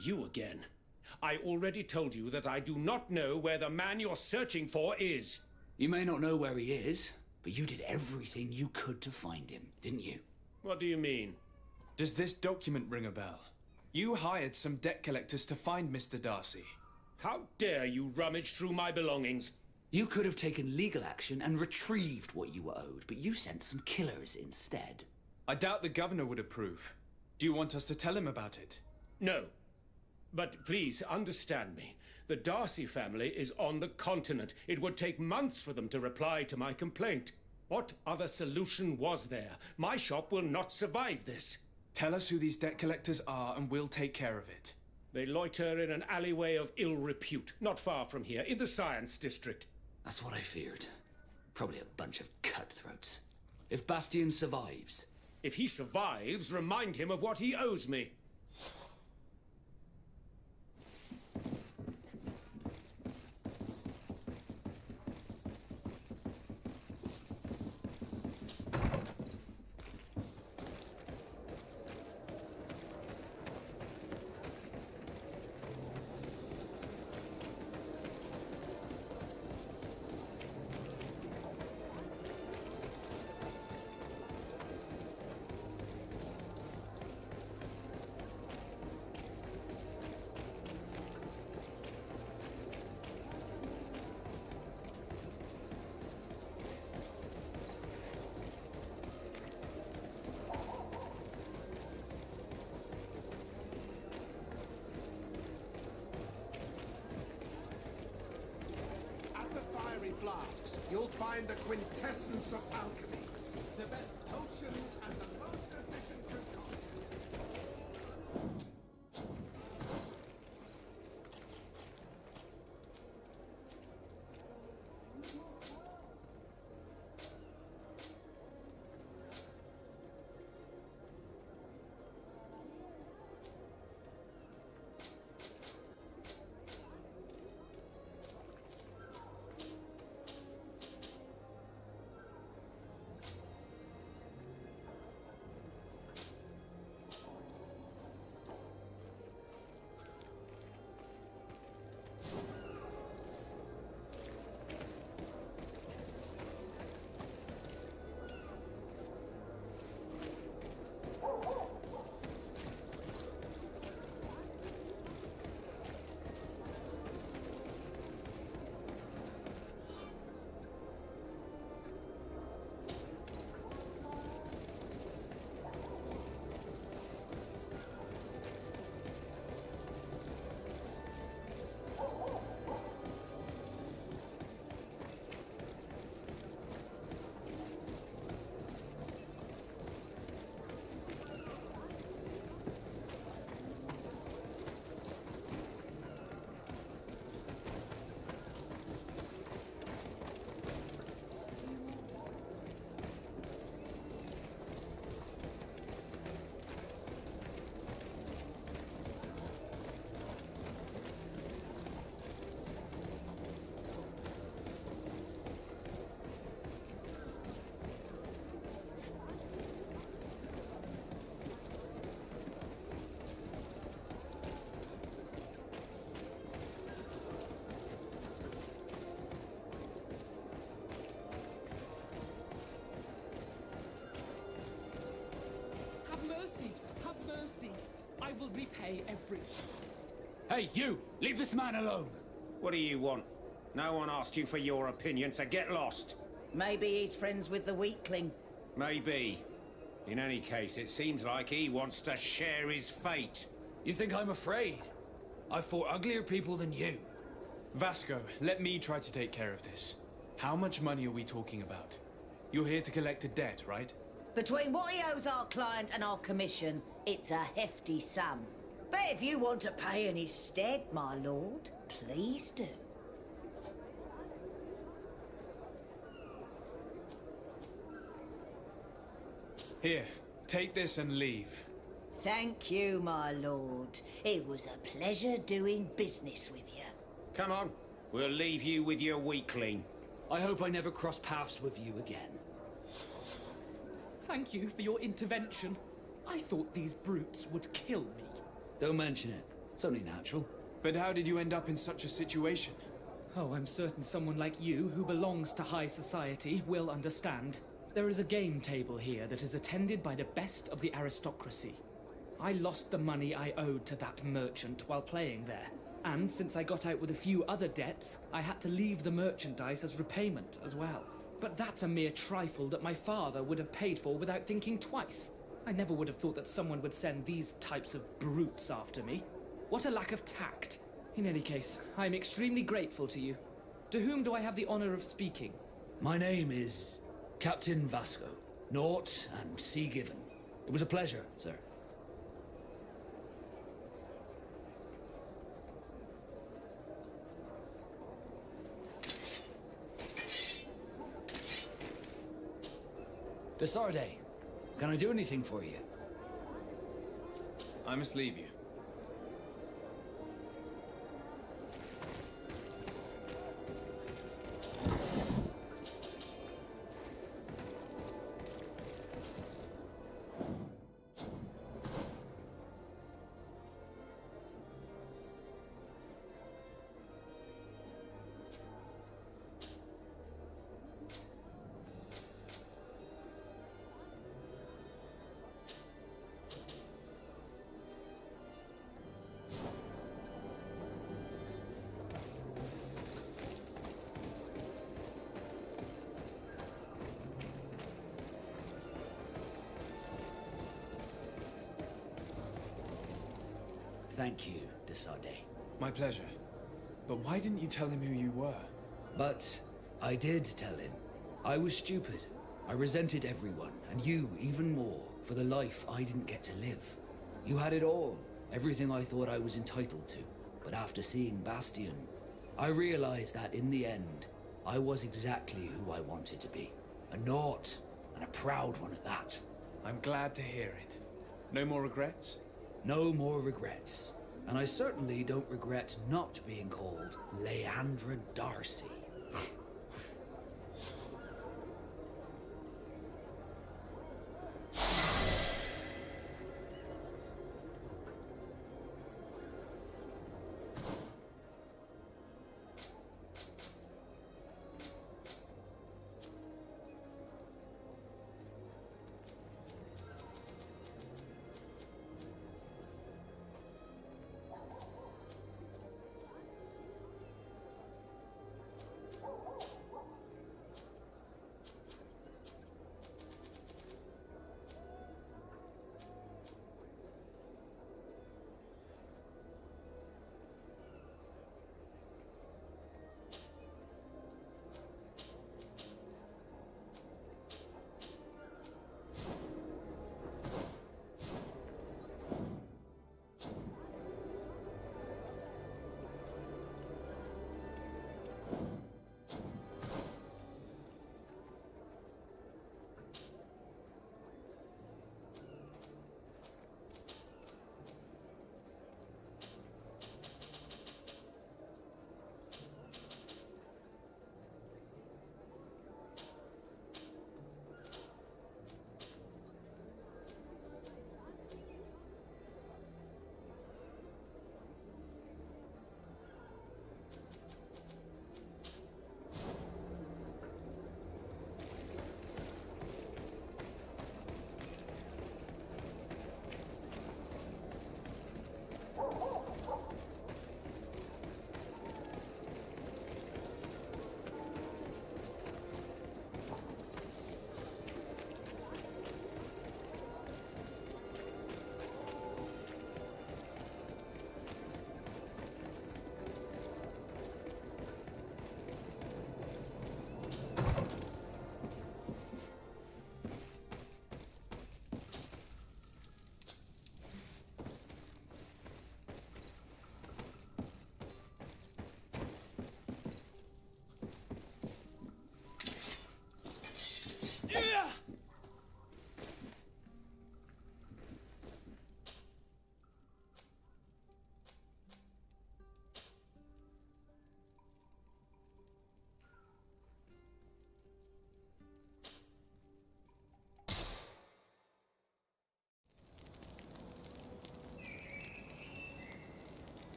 You again. I already told you that I do not know where the man you're searching for is. You may not know where he is, but you did everything you could to find him, didn't you? What do you mean? Does this document ring a bell? You hired some debt collectors to find Mr. Darcy. How dare you rummage through my belongings? You could have taken legal action and retrieved what you were owed, but you sent some killers instead. I doubt the governor would approve. Do you want us to tell him about it? No. But please understand me. The Darcy family is on the continent. It would take months for them to reply to my complaint. What other solution was there? My shop will not survive this. Tell us who these debt collectors are and we'll take care of it. They loiter in an alleyway of ill repute, not far from here, in the Science District. That's what I feared. Probably a bunch of cutthroats. If Bastian survives... If he survives, remind him of what he owes me. Flasks, you'll find the quintessence of alchemy. The best potions and the most efficient concoctions. Have mercy! Have mercy! I will repay everything. Hey, you! Leave this man alone! What do you want? No one asked you for your opinion, so get lost. Maybe he's friends with the weakling. Maybe. In any case, it seems like he wants to share his fate. You think I'm afraid? I've fought uglier people than you. Vasco, let me try to take care of this. How much money are we talking about? You're here to collect a debt, right? Between what he owes our client and our commission, it's a hefty sum. But if you want to pay in his stead, my lord, please do. Here, take this and leave. Thank you, my lord. It was a pleasure doing business with you. Come on, we'll leave you with your weakling. I hope I never cross paths with you again. Thank you for your intervention. I thought these brutes would kill me. Don't mention it. It's only natural. But how did you end up in such a situation? Oh, I'm certain someone like you, who belongs to high society, will understand. There is a game table here that is attended by the best of the aristocracy. I lost the money I owed to that merchant while playing there. And since I got out with a few other debts, I had to leave the merchandise as repayment as well. But that's a mere trifle that my father would have paid for without thinking twice. I never would have thought that someone would send these types of brutes after me. What a lack of tact. In any case, I am extremely grateful to you. To whom do I have the honor of speaking? My name is Captain Vasco. Naught and sea given. It was a pleasure, sir. Desarde, can I do anything for you? I must leave you. Thank you, Desarde. My pleasure. But why didn't you tell him who you were? But I did tell him. I was stupid. I resented everyone, and you even more, for the life I didn't get to live. You had it all, everything I thought I was entitled to. But after seeing Bastion, I realized that in the end, I was exactly who I wanted to be. A naught, and a proud one at that. I'm glad to hear it. No more regrets? No more regrets. And I certainly don't regret not being called Leandra Darcy.